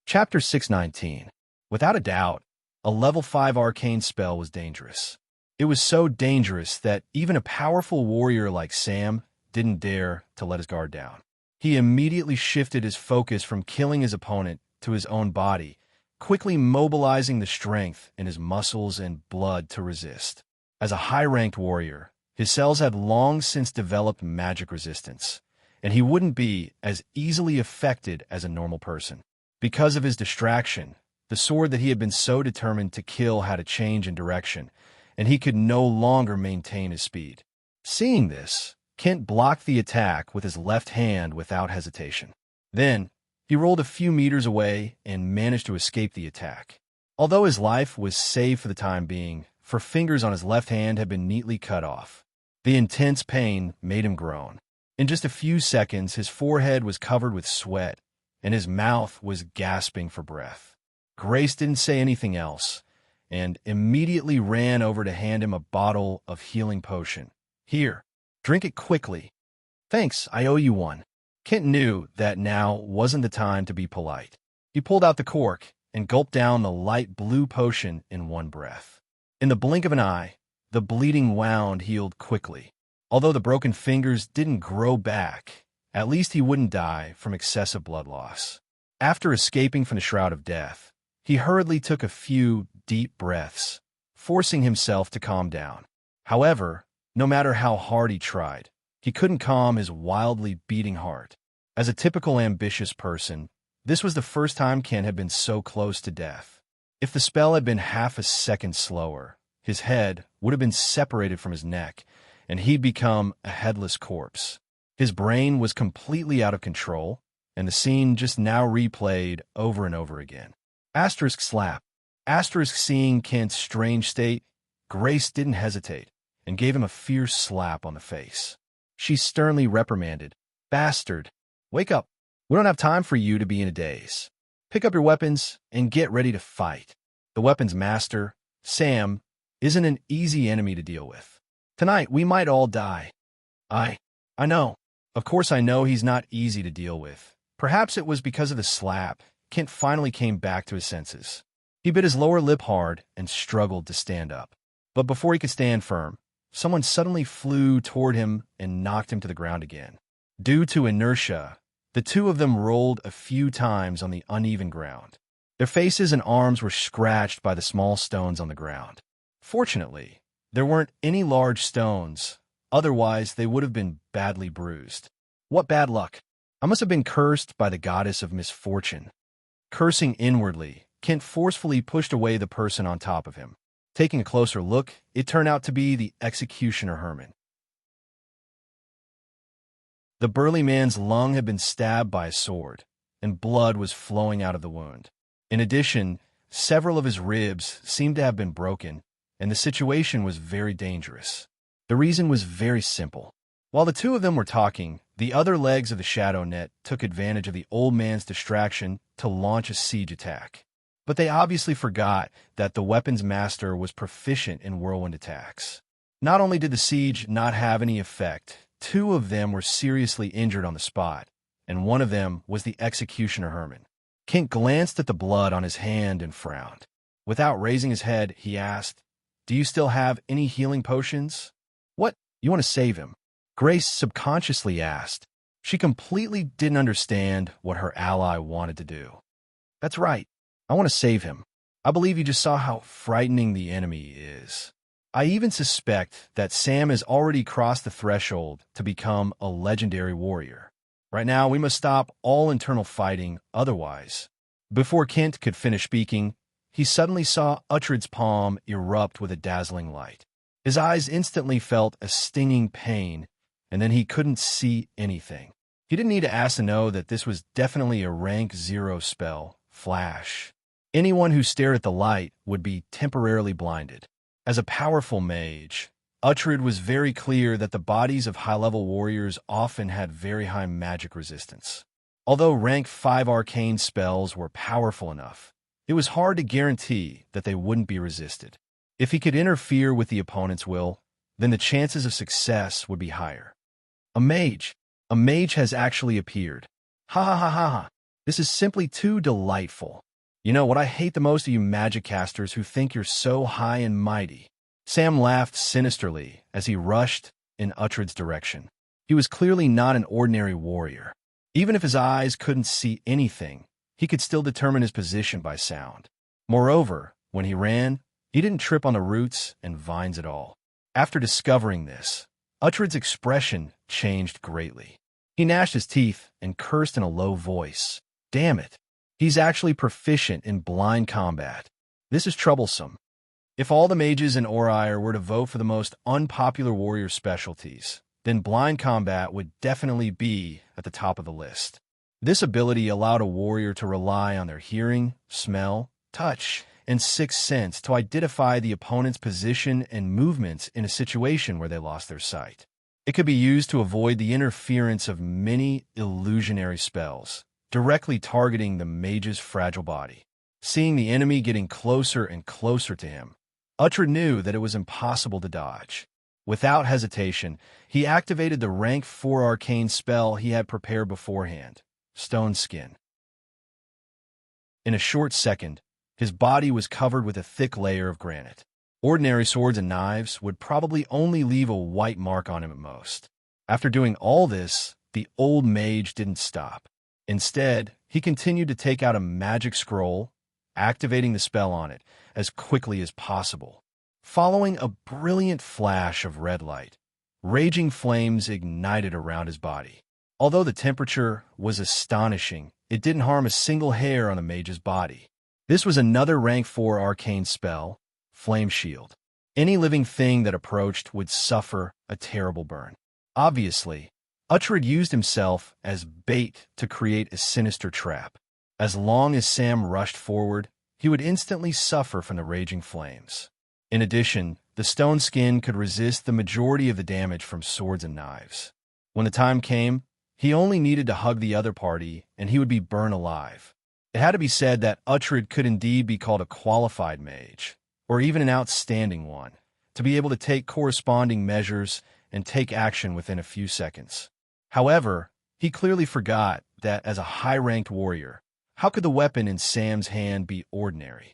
Chapter 619. Without a doubt, a level 5 arcane spell was dangerous. It was so dangerous that even a powerful warrior like Sam didn't dare to let his guard down. He immediately shifted his focus from killing his opponent to his own body, quickly mobilizing the strength in his muscles and blood to resist. As a high-ranked warrior, his cells had long since developed magic resistance, and he wouldn't be as easily affected as a normal person. Because of his distraction, the sword that he had been so determined to kill had a change in direction, and he could no longer maintain his speed. Seeing this, Kent blocked the attack with his left hand without hesitation. Then, he rolled a few meters away and managed to escape the attack. Although his life was saved for the time being, for fingers on his left hand had been neatly cut off. The intense pain made him groan. In just a few seconds, his forehead was covered with sweat, and his mouth was gasping for breath. Grace didn't say anything else, and immediately ran over to hand him a bottle of healing potion. Here, drink it quickly. Thanks, I owe you one. Kent knew that now wasn't the time to be polite. He pulled out the cork and gulped down the light blue potion in one breath. In the blink of an eye, the bleeding wound healed quickly. Although the broken fingers didn't grow back, at least he wouldn't die from excessive blood loss. After escaping from the shroud of death, he hurriedly took a few deep breaths, forcing himself to calm down. However, no matter how hard he tried, he couldn't calm his wildly beating heart. As a typical ambitious person, this was the first time Ken had been so close to death. If the spell had been half a second slower, his head would have been separated from his neck, and he'd become a headless corpse. His brain was completely out of control, and the scene just now replayed over and over again. Asterisk slap. Seeing Kent's strange state, Grace didn't hesitate and gave him a fierce slap on the face. She sternly reprimanded, "Bastard, wake up. We don't have time for you to be in a daze. Pick up your weapons and get ready to fight." The weapons master, Sam, isn't an easy enemy to deal with. Tonight, we might all die. I know. Of course I know he's not easy to deal with. Perhaps it was because of the slap. Kent finally came back to his senses. He bit his lower lip hard and struggled to stand up. But before he could stand firm, someone suddenly flew toward him and knocked him to the ground again. Due to inertia, the two of them rolled a few times on the uneven ground. Their faces and arms were scratched by the small stones on the ground. Fortunately, there weren't any large stones, otherwise they would have been badly bruised. What bad luck! I must have been cursed by the goddess of misfortune. Cursing inwardly, Kent forcefully pushed away the person on top of him. Taking a closer look, it turned out to be the executioner Herman. The burly man's lung had been stabbed by a sword, and blood was flowing out of the wound. In addition, several of his ribs seemed to have been broken, and the situation was very dangerous. The reason was very simple. While the two of them were talking, the other legs of the shadow net took advantage of the old man's distraction to launch a siege attack. But they obviously forgot that the weapons master was proficient in whirlwind attacks. Not only did the siege not have any effect, two of them were seriously injured on the spot, and one of them was the executioner Herman. Kent glanced at the blood on his hand and frowned. Without raising his head, he asked, "Do you still have any healing potions?" "What? You want to save him?" Grace subconsciously asked. She completely didn't understand what her ally wanted to do. "That's right. I want to save him. I believe you just saw how frightening the enemy is. I even suspect that Sam has already crossed the threshold to become a legendary warrior. Right now, we must stop all internal fighting, otherwise." Before Kent could finish speaking, he suddenly saw Uhtred's palm erupt with a dazzling light. His eyes instantly felt a stinging pain, and then he couldn't see anything. He didn't need to ask to know that this was definitely a rank 0 spell, Flash. Anyone who stared at the light would be temporarily blinded. As a powerful mage, Uhtred was very clear that the bodies of high-level warriors often had very high magic resistance. Although rank 5 arcane spells were powerful enough, it was hard to guarantee that they wouldn't be resisted. If he could interfere with the opponent's will, then the chances of success would be higher. A mage! A mage has actually appeared. Ha ha ha ha ha! This is simply too delightful. You know what I hate the most of you magic casters who think you're so high and mighty? Sam laughed sinisterly as he rushed in Uhtred's direction. He was clearly not an ordinary warrior. Even if his eyes couldn't see anything, he could still determine his position by sound. Moreover, when he ran, he didn't trip on the roots and vines at all. After discovering this, Uhtred's expression changed greatly. He gnashed his teeth and cursed in a low voice. Damn it! He's actually proficient in blind combat. This is troublesome. If all the mages in Orire were to vote for the most unpopular warrior specialties, then blind combat would definitely be at the top of the list. This ability allowed a warrior to rely on their hearing, smell, touch, and sixth sense to identify the opponent's position and movements in a situation where they lost their sight. It could be used to avoid the interference of many illusionary spells, directly targeting the mage's fragile body. Seeing the enemy getting closer and closer to him, Uhtred knew that it was impossible to dodge. Without hesitation, he activated the rank 4 arcane spell he had prepared beforehand, Stone Skin. In a short second, his body was covered with a thick layer of granite. Ordinary swords and knives would probably only leave a white mark on him at most. After doing all this, the old mage didn't stop. Instead, he continued to take out a magic scroll, activating the spell on it as quickly as possible. Following a brilliant flash of red light, raging flames ignited around his body. Although the temperature was astonishing, it didn't harm a single hair on the mage's body. This was another rank 4 arcane spell, Flame Shield. Any living thing that approached would suffer a terrible burn. Obviously, Uhtred used himself as bait to create a sinister trap. As long as Sam rushed forward, he would instantly suffer from the raging flames. In addition, the stone skin could resist the majority of the damage from swords and knives. When the time came, he only needed to hug the other party, and he would be burned alive. It had to be said that Uhtred could indeed be called a qualified mage, or even an outstanding one, to be able to take corresponding measures and take action within a few seconds. However, he clearly forgot that as a high-ranked warrior, how could the weapon in Sam's hand be ordinary?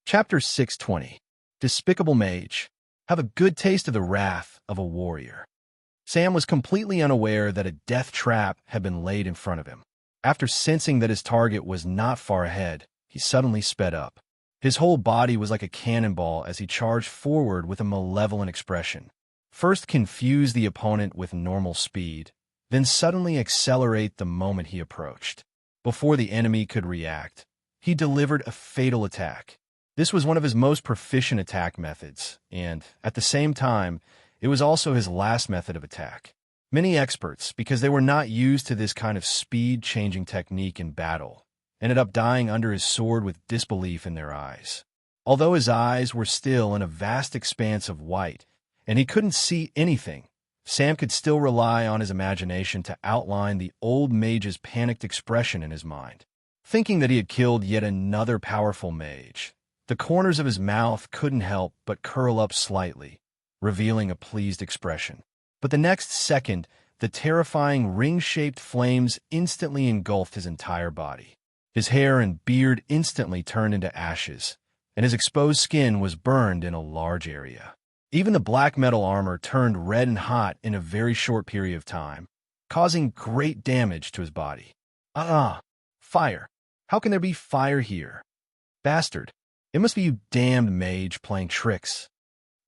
Chapter 620. Despicable Mage. Have a good taste of the wrath of a warrior. Sam was completely unaware that a death trap had been laid in front of him. After sensing that his target was not far ahead, he suddenly sped up. His whole body was like a cannonball as he charged forward with a malevolent expression. First confuse the opponent with normal speed, then suddenly accelerate the moment he approached. Before the enemy could react, he delivered a fatal attack. This was one of his most proficient attack methods, and, at the same time, it was also his last method of attack. Many experts, because they were not used to this kind of speed-changing technique in battle, ended up dying under his sword with disbelief in their eyes. Although his eyes were still in a vast expanse of white, and he couldn't see anything, Sam could still rely on his imagination to outline the old mage's panicked expression in his mind. Thinking that he had killed yet another powerful mage, the corners of his mouth couldn't help but curl up slightly, revealing a pleased expression. But the next second, the terrifying ring-shaped flames instantly engulfed his entire body. His hair and beard instantly turned into ashes, and his exposed skin was burned in a large area. Even the black metal armor turned red and hot in a very short period of time, causing great damage to his body. Fire. How can there be fire here? Bastard. It must be you damned mage playing tricks.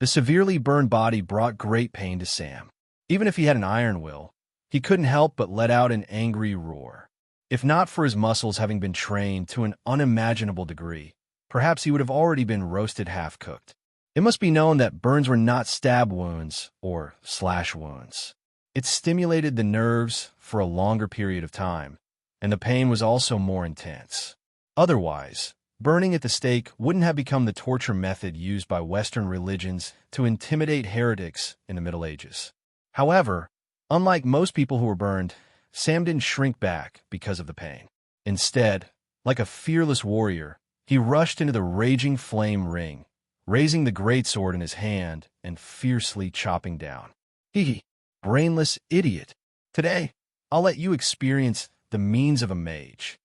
The severely burned body brought great pain to Sam. Even if he had an iron will, he couldn't help but let out an angry roar. If not for his muscles having been trained to an unimaginable degree, perhaps he would have already been roasted half-cooked. It must be known that burns were not stab wounds or slash wounds. It stimulated the nerves for a longer period of time, and the pain was also more intense. Otherwise, burning at the stake wouldn't have become the torture method used by Western religions to intimidate heretics in the Middle Ages. However, unlike most people who were burned, Sam didn't shrink back because of the pain. Instead, like a fearless warrior, he rushed into the raging flame ring, raising the greatsword in his hand and fiercely chopping down. Hee, brainless idiot. Today, I'll let you experience the means of a mage.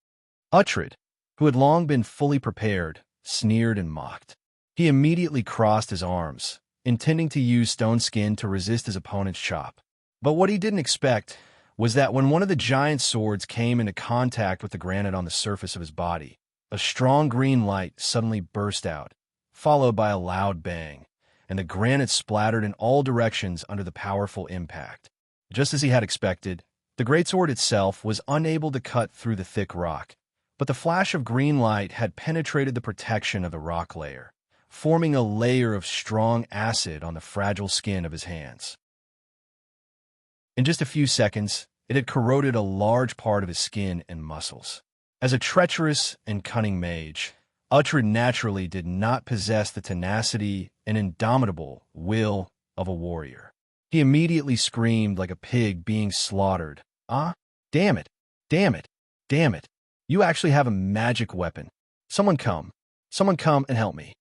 Uhtred, who had long been fully prepared, sneered and mocked. He immediately crossed his arms, intending to use stone skin to resist his opponent's chop. But what he didn't expect was that when one of the giant swords came into contact with the granite on the surface of his body, a strong green light suddenly burst out, followed by a loud bang, and the granite splattered in all directions under the powerful impact. Just as he had expected, the greatsword itself was unable to cut through the thick rock, but the flash of green light had penetrated the protection of the rock layer, forming a layer of strong acid on the fragile skin of his hands. In just a few seconds, it had corroded a large part of his skin and muscles. As a treacherous and cunning mage, Uhtred naturally did not possess the tenacity and indomitable will of a warrior. He immediately screamed like a pig being slaughtered. Damn it! Damn it! Damn it! You actually have a magic weapon. Someone come and help me.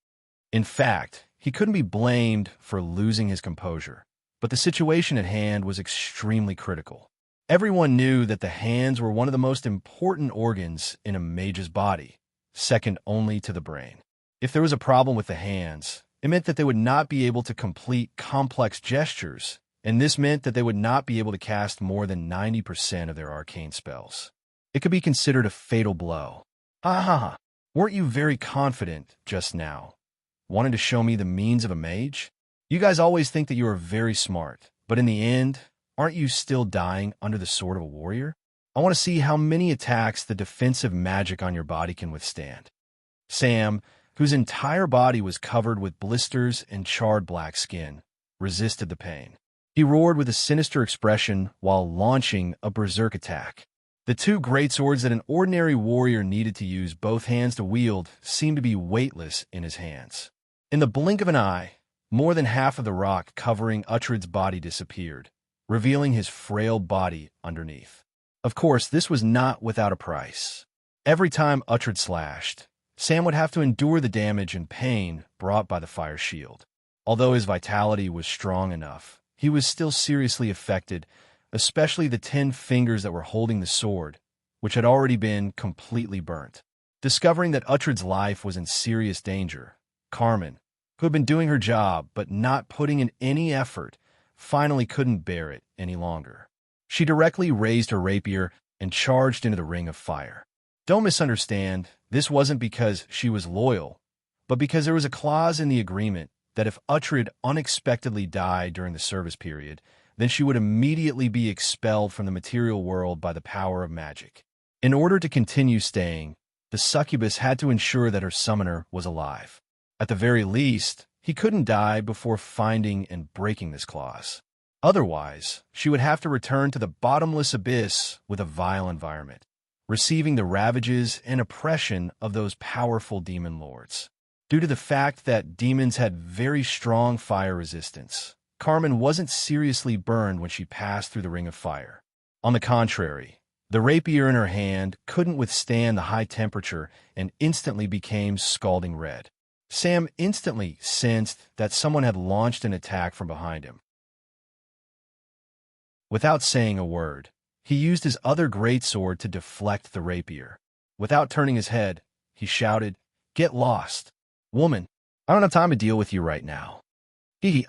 In fact, he couldn't be blamed for losing his composure, but the situation at hand was extremely critical. Everyone knew that the hands were one of the most important organs in a mage's body, second only to the brain. If there was a problem with the hands, it meant that they would not be able to complete complex gestures, and this meant that they would not be able to cast more than 90% of their arcane spells. It could be considered a fatal blow. Weren't you very confident just now? Wanted to show me the means of a mage? You guys always think that you are very smart, but in the end, aren't you still dying under the sword of a warrior? I want to see how many attacks the defensive magic on your body can withstand. Sam, whose entire body was covered with blisters and charred black skin, resisted the pain. He roared with a sinister expression while launching a berserk attack. The two greatswords that an ordinary warrior needed to use both hands to wield seemed to be weightless in his hands. In the blink of an eye, more than half of the rock covering Uhtred's body disappeared, revealing his frail body underneath. Of course, this was not without a price. Every time Uhtred slashed, Sam would have to endure the damage and pain brought by the fire shield. Although his vitality was strong enough, he was still seriously affected, especially the 10 fingers that were holding the sword, which had already been completely burnt. Discovering that Uhtred's life was in serious danger, Carmen, who had been doing her job but not putting in any effort, finally couldn't bear it any longer. She directly raised her rapier and charged into the ring of fire. Don't misunderstand, this wasn't because she was loyal, but because there was a clause in the agreement that if Uhtred unexpectedly died during the service period, then she would immediately be expelled from the material world by the power of magic. In order to continue staying, the succubus had to ensure that her summoner was alive. At the very least, he couldn't die before finding and breaking this clause. Otherwise, she would have to return to the bottomless abyss with a vile environment, receiving the ravages and oppression of those powerful demon lords. Due to the fact that demons had very strong fire resistance, Carmen wasn't seriously burned when she passed through the ring of fire. On the contrary, the rapier in her hand couldn't withstand the high temperature and instantly became scalding red. Sam instantly sensed that someone had launched an attack from behind him. Without saying a word, he used his other greatsword to deflect the rapier. Without turning his head, he shouted, "Get lost! Woman, I don't have time to deal with you right now.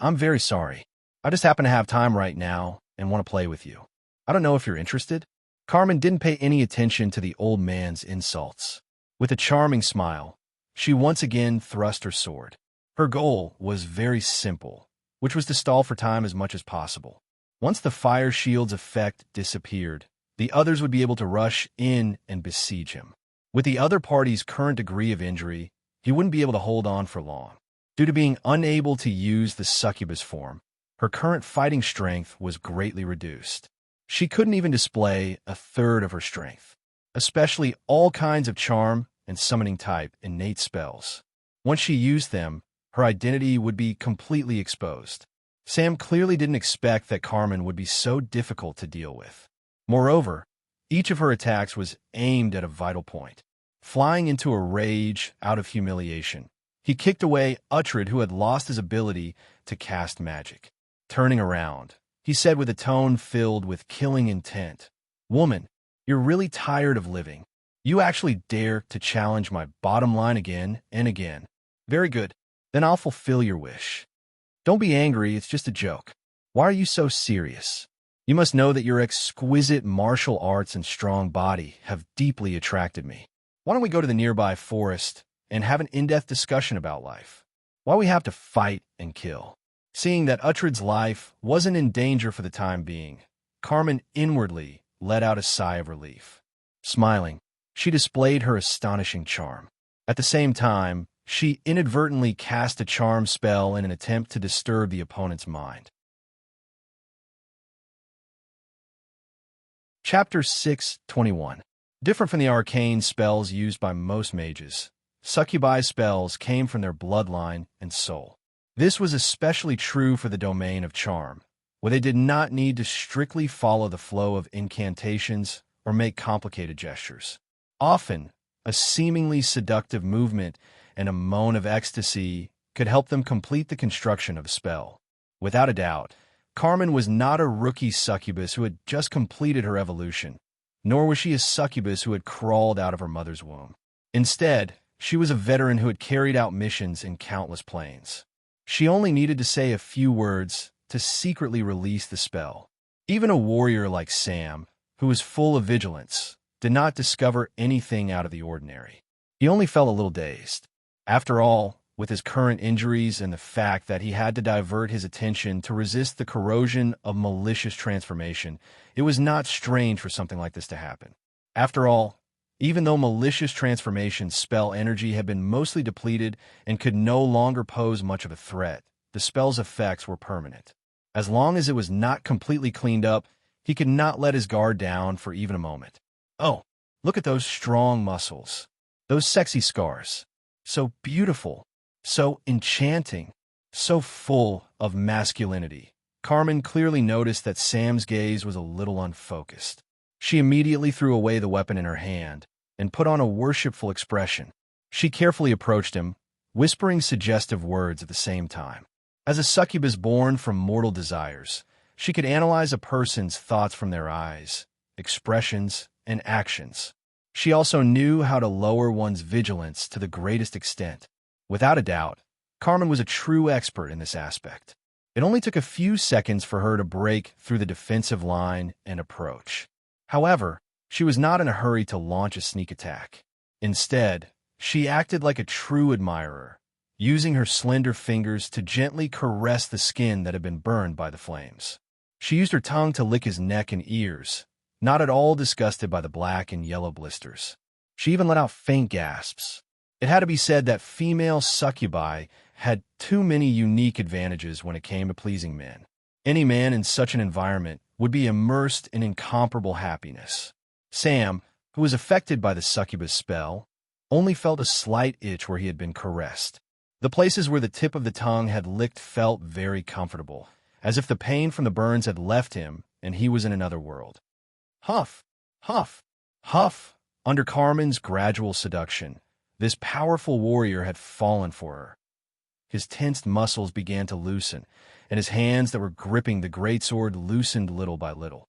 I'm very sorry. I just happen to have time right now and want to play with you. I don't know if you're interested." Carmen didn't pay any attention to the old man's insults. With a charming smile, she once again thrust her sword. Her goal was very simple, which was to stall for time as much as possible. Once the fire shield's effect disappeared, the others would be able to rush in and besiege him. With the other party's current degree of injury, he wouldn't be able to hold on for long. Due to being unable to use the succubus form, her current fighting strength was greatly reduced. She couldn't even display a third of her strength, especially all kinds of charm and summoning type innate spells. Once she used them, her identity would be completely exposed. Sam clearly didn't expect that Carmen would be so difficult to deal with. Moreover, each of her attacks was aimed at a vital point. Flying into a rage out of humiliation, he kicked away Uhtred, who had lost his ability to cast magic. Turning around, he said with a tone filled with killing intent, "Woman, you're really tired of living. You actually dare to challenge my bottom line again and again. Very good, then I'll fulfill your wish. Don't be angry, it's just a joke. Why are you so serious? You must know that your exquisite martial arts and strong body have deeply attracted me. Why don't we go to the nearby forest and have an in-depth discussion about life? Why we have to fight and kill?" Seeing that Uhtred's life wasn't in danger for the time being, Carmen inwardly let out a sigh of relief. Smiling, she displayed her astonishing charm. At the same time, she inadvertently cast a charm spell in an attempt to disturb the opponent's mind. Chapter 6:21. Different from the arcane spells used by most mages, succubi spells came from their bloodline and soul. This was especially true for the domain of charm, where they did not need to strictly follow the flow of incantations or make complicated gestures. Often, a seemingly seductive movement and a moan of ecstasy could help them complete the construction of a spell. Without a doubt, Carmen was not a rookie succubus who had just completed her evolution, nor was she a succubus who had crawled out of her mother's womb. Instead, she was a veteran who had carried out missions in countless planes. She only needed to say a few words to secretly release the spell. Even a warrior like Sam, who was full of vigilance, did not discover anything out of the ordinary. He only felt a little dazed. After all, with his current injuries and the fact that he had to divert his attention to resist the corrosion of malicious transformation, it was not strange for something like this to happen. After all, even though malicious transformation's spell energy had been mostly depleted and could no longer pose much of a threat, the spell's effects were permanent. As long as it was not completely cleaned up, he could not let his guard down for even a moment. Oh, look at those strong muscles, those sexy scars. So beautiful, so enchanting, so full of masculinity. Carmen clearly noticed that Sam's gaze was a little unfocused. She immediately threw away the weapon in her hand and put on a worshipful expression. She carefully approached him, whispering suggestive words at the same time. As a succubus born from mortal desires, she could analyze a person's thoughts from their eyes, expressions, and actions. She also knew how to lower one's vigilance to the greatest extent. Without a doubt, Carmen was a true expert in this aspect. It only took a few seconds for her to break through the defensive line and approach. However, she was not in a hurry to launch a sneak attack. Instead, she acted like a true admirer, using her slender fingers to gently caress the skin that had been burned by the flames. She used her tongue to lick his neck and ears, not at all disgusted by the black and yellow blisters. She even let out faint gasps. It had to be said that female succubi had too many unique advantages when it came to pleasing men. Any man in such an environment would be immersed in incomparable happiness. Sam, who was affected by the succubus spell, only felt a slight itch where he had been caressed. The places where the tip of the tongue had licked felt very comfortable, as if the pain from the burns had left him and he was in another world. Huff, huff, huff. Under Carmen's gradual seduction, this powerful warrior had fallen for her. His tensed muscles began to loosen, and his hands that were gripping the greatsword loosened little by little.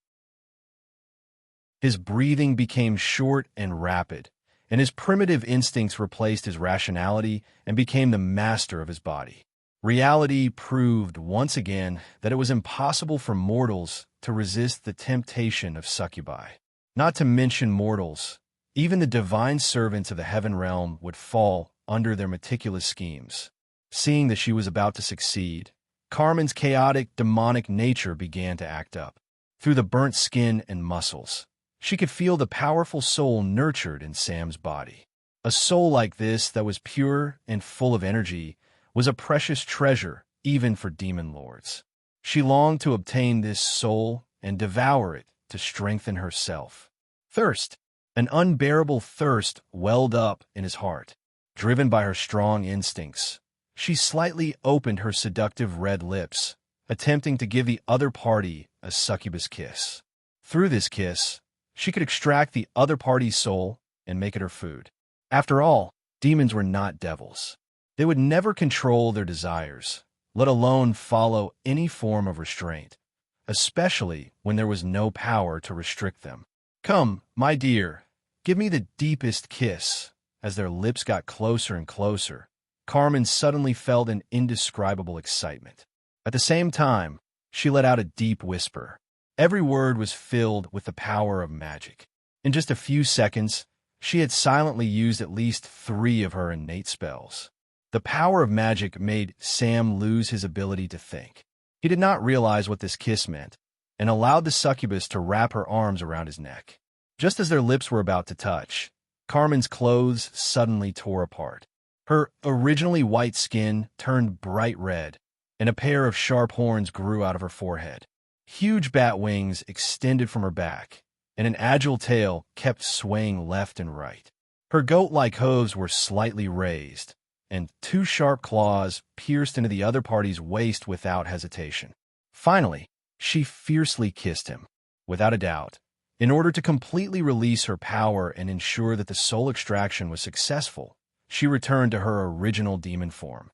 His breathing became short and rapid, and his primitive instincts replaced his rationality and became the master of his body. Reality proved once again that it was impossible for mortals to resist the temptation of succubi. Not to mention mortals, even the divine servants of the heaven realm would fall under their meticulous schemes. Seeing that she was about to succeed, Carmen's chaotic, demonic nature began to act up. Through the burnt skin and muscles, she could feel the powerful soul nurtured in Sam's body. A soul like this that was pure and full of energy was a precious treasure even for demon lords. She longed to obtain this soul and devour it to strengthen herself. Thirst, an unbearable thirst, welled up in his heart. Driven by her strong instincts, she slightly opened her seductive red lips, attempting to give the other party a succubus kiss. Through this kiss, she could extract the other party's soul and make it her food. After all, demons were not devils. They would never control their desires, let alone follow any form of restraint, especially when there was no power to restrict them. Come, my dear, give me the deepest kiss. As their lips got closer and closer, Carmen suddenly felt an indescribable excitement. At the same time, she let out a deep whisper. Every word was filled with the power of magic. In just a few seconds, she had silently used at least 3 of her innate spells. The power of magic made Sam lose his ability to think. He did not realize what this kiss meant, and allowed the succubus to wrap her arms around his neck. Just as their lips were about to touch, Carmen's clothes suddenly tore apart. Her originally white skin turned bright red, and a pair of sharp horns grew out of her forehead. Huge bat wings extended from her back, and an agile tail kept swaying left and right. Her goat-like hooves were slightly raised, and 2 sharp claws pierced into the other party's waist without hesitation. Finally, she fiercely kissed him. Without a doubt, in order to completely release her power and ensure that the soul extraction was successful, she returned to her original demon form.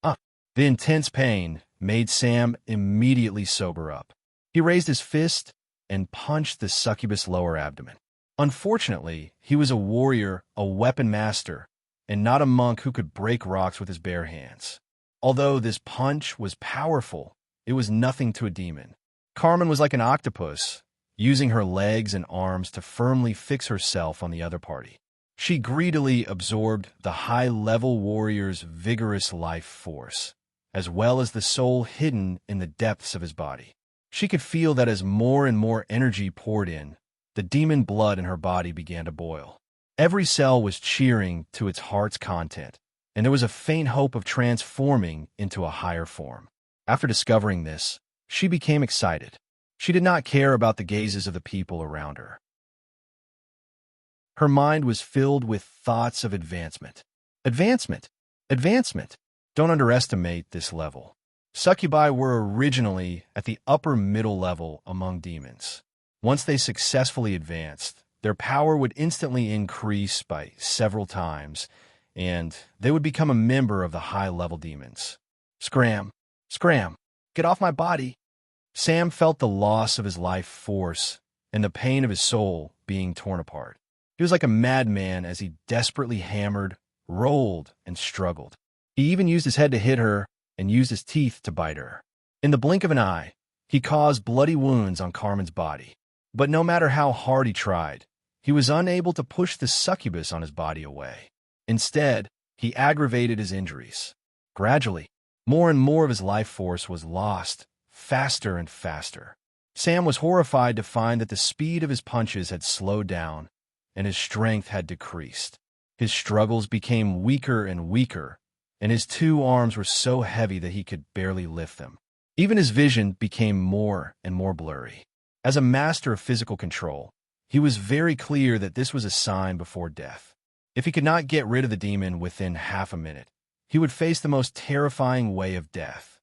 The intense pain made Sam immediately sober up. He raised his fist and punched the succubus' lower abdomen. Unfortunately, he was a warrior, a weapon master, and not a monk who could break rocks with his bare hands. Although this punch was powerful, it was nothing to a demon. Carmen was like an octopus, using her legs and arms to firmly fix herself on the other party. She greedily absorbed the high-level warrior's vigorous life force, as well as the soul hidden in the depths of his body. She could feel that as more and more energy poured in, the demon blood in her body began to boil. Every cell was cheering to its heart's content, and there was a faint hope of transforming into a higher form. After discovering this, she became excited. She did not care about the gazes of the people around her. Her mind was filled with thoughts of advancement. Advancement! Advancement! Don't underestimate this level. Succubi were originally at the upper middle level among demons. Once they successfully advanced, their power would instantly increase by several times, and they would become a member of the high-level demons. Scram! Scram! Get off my body! Sam felt the loss of his life force and the pain of his soul being torn apart. He was like a madman as he desperately hammered, rolled, and struggled. He even used his head to hit her and used his teeth to bite her. In the blink of an eye, he caused bloody wounds on Carmen's body. But no matter how hard he tried, he was unable to push the succubus on his body away. Instead, he aggravated his injuries. Gradually, more and more of his life force was lost, faster and faster. Sam was horrified to find that the speed of his punches had slowed down and his strength had decreased. His struggles became weaker and weaker, and his two arms were so heavy that he could barely lift them. Even his vision became more and more blurry. As a master of physical control, he was very clear that this was a sign before death. If he could not get rid of the demon within half a minute, he would face the most terrifying way of death.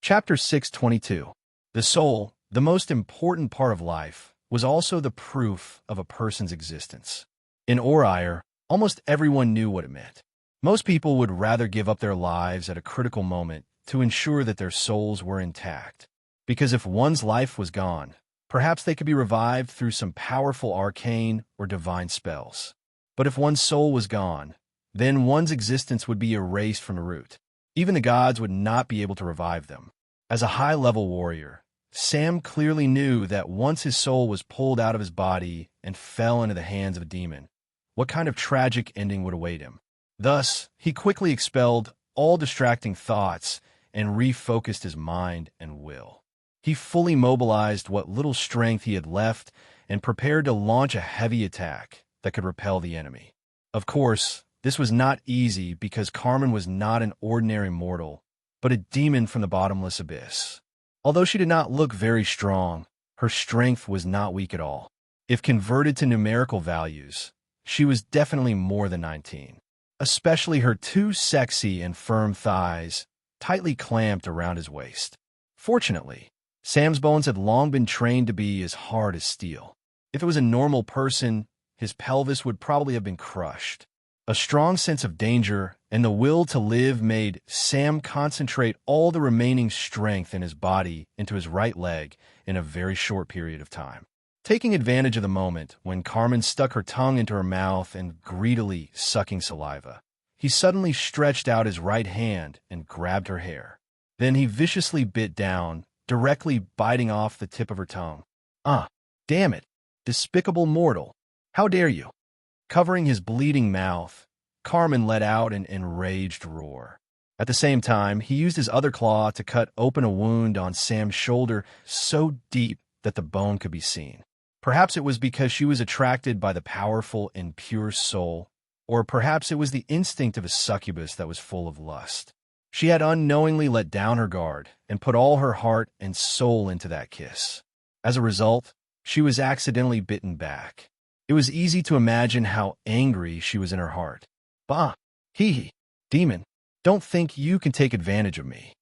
Chapter 622. The soul, the most important part of life, was also the proof of a person's existence. In Orire, almost everyone knew what it meant. Most people would rather give up their lives at a critical moment to ensure that their souls were intact. Because if one's life was gone, perhaps they could be revived through some powerful arcane or divine spells. But if one's soul was gone, then one's existence would be erased from the root. Even the gods would not be able to revive them. As a high-level warrior, Sam clearly knew that once his soul was pulled out of his body and fell into the hands of a demon, what kind of tragic ending would await him. Thus, he quickly expelled all distracting thoughts and refocused his mind and will. He fully mobilized what little strength he had left and prepared to launch a heavy attack that could repel the enemy. Of course, this was not easy because Carmen was not an ordinary mortal, but a demon from the bottomless abyss. Although she did not look very strong, her strength was not weak at all. If converted to numerical values, she was definitely more than 19. Especially her two sexy and firm thighs, tightly clamped around his waist. Fortunately, Sam's bones had long been trained to be as hard as steel. If it was a normal person, his pelvis would probably have been crushed. A strong sense of danger and the will to live made Sam concentrate all the remaining strength in his body into his right leg in a very short period of time. Taking advantage of the moment when Carmen stuck her tongue into her mouth and greedily sucking saliva, he suddenly stretched out his right hand and grabbed her hair. Then he viciously bit down, directly biting off the tip of her tongue. Damn it! Despicable mortal! How dare you! Covering his bleeding mouth, Carmen let out an enraged roar. At the same time, he used his other claw to cut open a wound on Sam's shoulder so deep that the bone could be seen. Perhaps it was because she was attracted by the powerful and pure soul, or perhaps it was the instinct of a succubus that was full of lust. She had unknowingly let down her guard and put all her heart and soul into that kiss. As a result, she was accidentally bitten back. It was easy to imagine how angry she was in her heart. Bah! Hee! Demon! Don't think you can take advantage of me.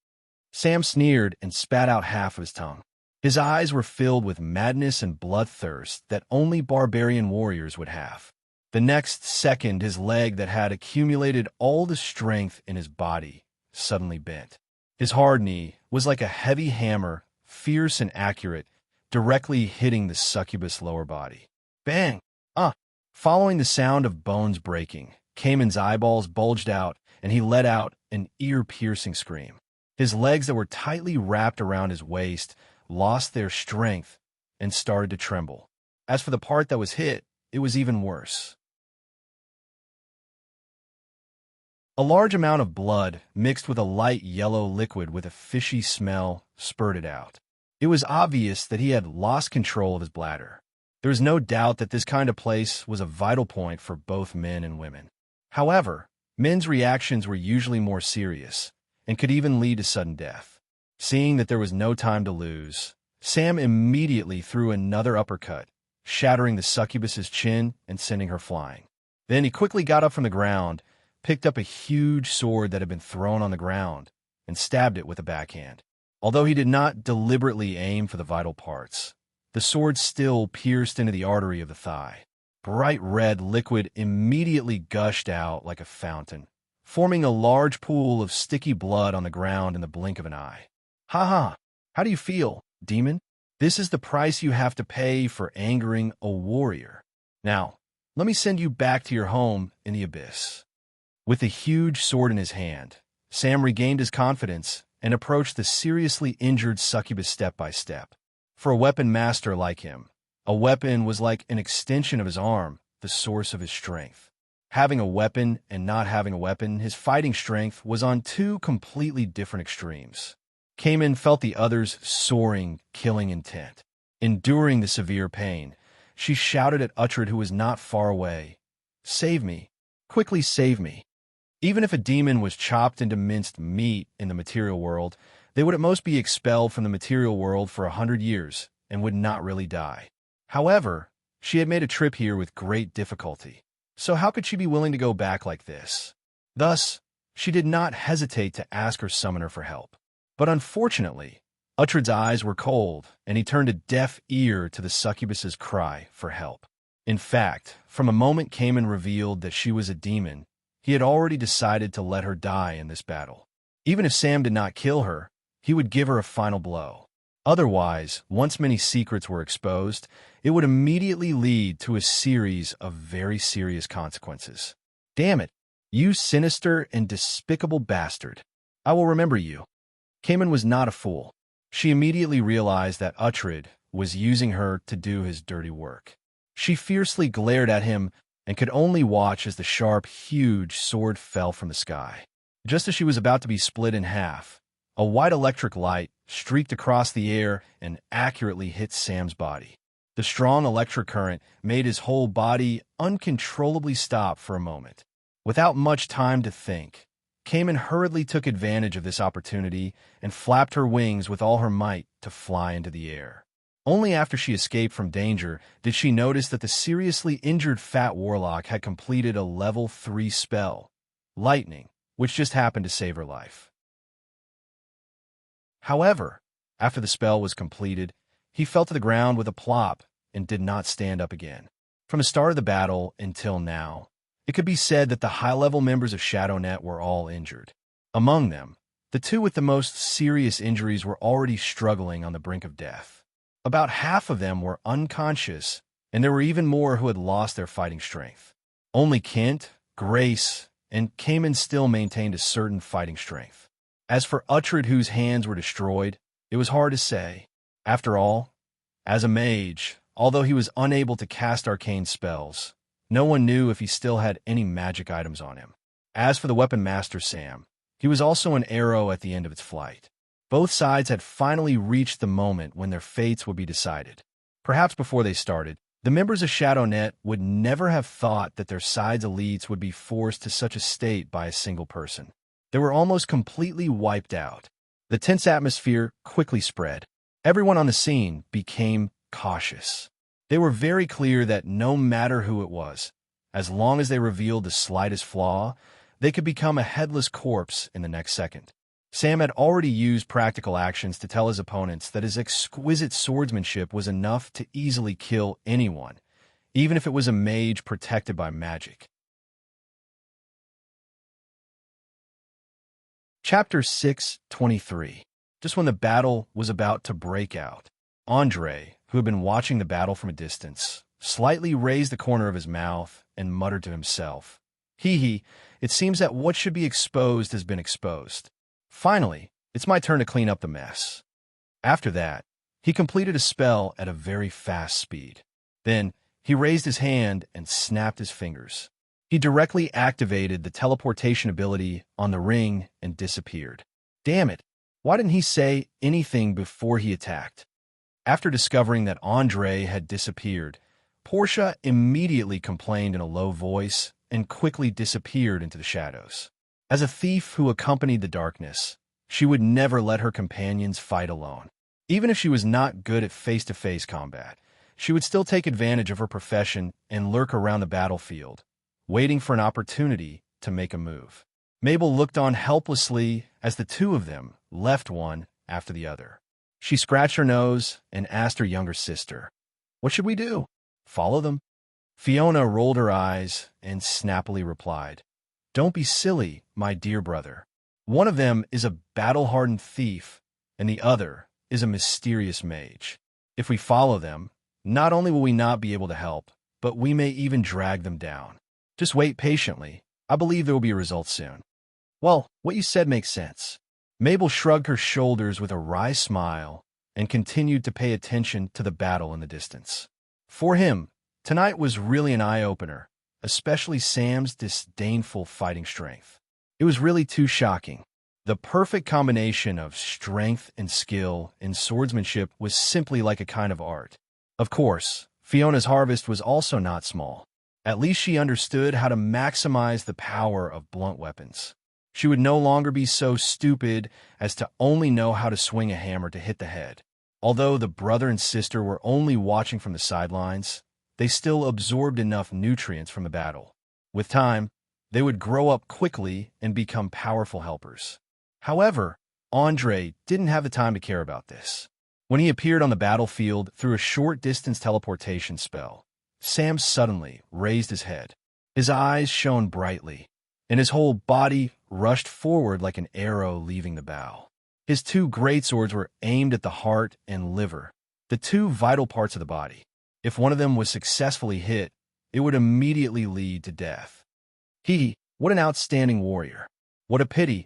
Sam sneered and spat out half of his tongue. His eyes were filled with madness and bloodthirst that only barbarian warriors would have. The next second, his leg that had accumulated all the strength in his body suddenly bent. His hard knee was like a heavy hammer, fierce and accurate, directly hitting the succubus' lower body. Bang! Following the sound of bones breaking, Cayman's eyeballs bulged out, and he let out an ear-piercing scream. His legs that were tightly wrapped around his waist lost their strength and started to tremble. As for the part that was hit, it was even worse. A large amount of blood, mixed with a light yellow liquid with a fishy smell, spurted out. It was obvious that he had lost control of his bladder. There was no doubt that this kind of place was a vital point for both men and women. However, men's reactions were usually more serious and could even lead to sudden death. Seeing that there was no time to lose, Sam immediately threw another uppercut, shattering the succubus's chin and sending her flying. Then he quickly got up from the ground, picked up a huge sword that had been thrown on the ground, and stabbed it with a backhand. Although he did not deliberately aim for the vital parts, the sword still pierced into the artery of the thigh. Bright red liquid immediately gushed out like a fountain, forming a large pool of sticky blood on the ground in the blink of an eye. "Ha ha! How do you feel, demon? This is the price you have to pay for angering a warrior. Now, let me send you back to your home in the abyss." With the huge sword in his hand, Sam regained his confidence and approached the seriously injured succubus step by step. For a weapon master like him, a weapon was like an extension of his arm, the source of his strength. Having a weapon and not having a weapon, his fighting strength was on two completely different extremes. Cayman felt the other's soaring, killing intent. Enduring the severe pain, she shouted at Uhtred, who was not far away, "Save me! Quickly save me!" Even if a demon was chopped into minced meat in the material world, they would at most be expelled from the material world for 100 years and would not really die. However, she had made a trip here with great difficulty, so how could she be willing to go back like this? Thus, she did not hesitate to ask her summoner for help. But unfortunately, Uhtred's eyes were cold, and he turned a deaf ear to the succubus's cry for help. In fact, from a moment Cayman revealed that she was a demon, he had already decided to let her die in this battle. Even if Sam did not kill her, he would give her a final blow. Otherwise, once many secrets were exposed, it would immediately lead to a series of very serious consequences. "Damn it, you sinister and despicable bastard. I will remember you." Cayman was not a fool. She immediately realized that Uhtred was using her to do his dirty work. She fiercely glared at him and could only watch as the sharp, huge sword fell from the sky. Just as she was about to be split in half, a white electric light streaked across the air and accurately hit Sam's body. The strong electric current made his whole body uncontrollably stop for a moment. Without much time to think, Cayman hurriedly took advantage of this opportunity and flapped her wings with all her might to fly into the air. Only after she escaped from danger did she notice that the seriously injured fat warlock had completed a level 3 spell, Lightning, which just happened to save her life. However, after the spell was completed, he fell to the ground with a plop and did not stand up again. From the start of the battle until now, it could be said that the high-level members of ShadowNet were all injured. Among them, the two with the most serious injuries were already struggling on the brink of death. About half of them were unconscious, and there were even more who had lost their fighting strength. Only Kent, Grace, and Cayman still maintained a certain fighting strength. As for Uhtred, whose hands were destroyed, it was hard to say. After all, as a mage, although he was unable to cast arcane spells, no one knew if he still had any magic items on him. As for the weapon master Sam, he was also an arrow at the end of its flight. Both sides had finally reached the moment when their fates would be decided. Perhaps before they started, the members of ShadowNet would never have thought that their side's elites would be forced to such a state by a single person. They were almost completely wiped out. The tense atmosphere quickly spread. Everyone on the scene became cautious. They were very clear that no matter who it was, as long as they revealed the slightest flaw, they could become a headless corpse in the next second. Sam had already used practical actions to tell his opponents that his exquisite swordsmanship was enough to easily kill anyone, even if it was a mage protected by magic. Chapter 6:23. Just when the battle was about to break out, Andre, who had been watching the battle from a distance, slightly raised the corner of his mouth and muttered to himself, "Hee, it seems that what should be exposed has been exposed. Finally, it's my turn to clean up the mess." After that, he completed a spell at a very fast speed. Then, he raised his hand and snapped his fingers. He directly activated the teleportation ability on the ring and disappeared. Damn it, why didn't he say anything before he attacked? After discovering that Andre had disappeared, Portia immediately complained in a low voice and quickly disappeared into the shadows. As a thief who accompanied the darkness, she would never let her companions fight alone. Even if she was not good at face-to-face combat, she would still take advantage of her profession and lurk around the battlefield, waiting for an opportunity to make a move. Mabel looked on helplessly as the two of them left one after the other. She scratched her nose and asked her younger sister, "What should we do?" "Follow them." Fiona rolled her eyes and snappily replied, "Don't be silly, my dear brother. One of them is a battle-hardened thief, and the other is a mysterious mage. If we follow them, not only will we not be able to help, but we may even drag them down. Just wait patiently. I believe there will be a result soon." "Well, what you said makes sense." Mabel shrugged her shoulders with a wry smile and continued to pay attention to the battle in the distance. For him, tonight was really an eye-opener, especially Sam's disdainful fighting strength. It was really too shocking. The perfect combination of strength and skill in swordsmanship was simply like a kind of art. Of course, Fiona's harvest was also not small. At least she understood how to maximize the power of blunt weapons. She would no longer be so stupid as to only know how to swing a hammer to hit the head. Although the brother and sister were only watching from the sidelines, they still absorbed enough nutrients from the battle. With time, they would grow up quickly and become powerful helpers. However, Andre didn't have the time to care about this. When he appeared on the battlefield through a short-distance teleportation spell, Sam suddenly raised his head. His eyes shone brightly, and his whole body rushed forward like an arrow leaving the bow. His two greatswords were aimed at the heart and liver, the two vital parts of the body. If one of them was successfully hit, it would immediately lead to death. What an outstanding warrior. What a pity.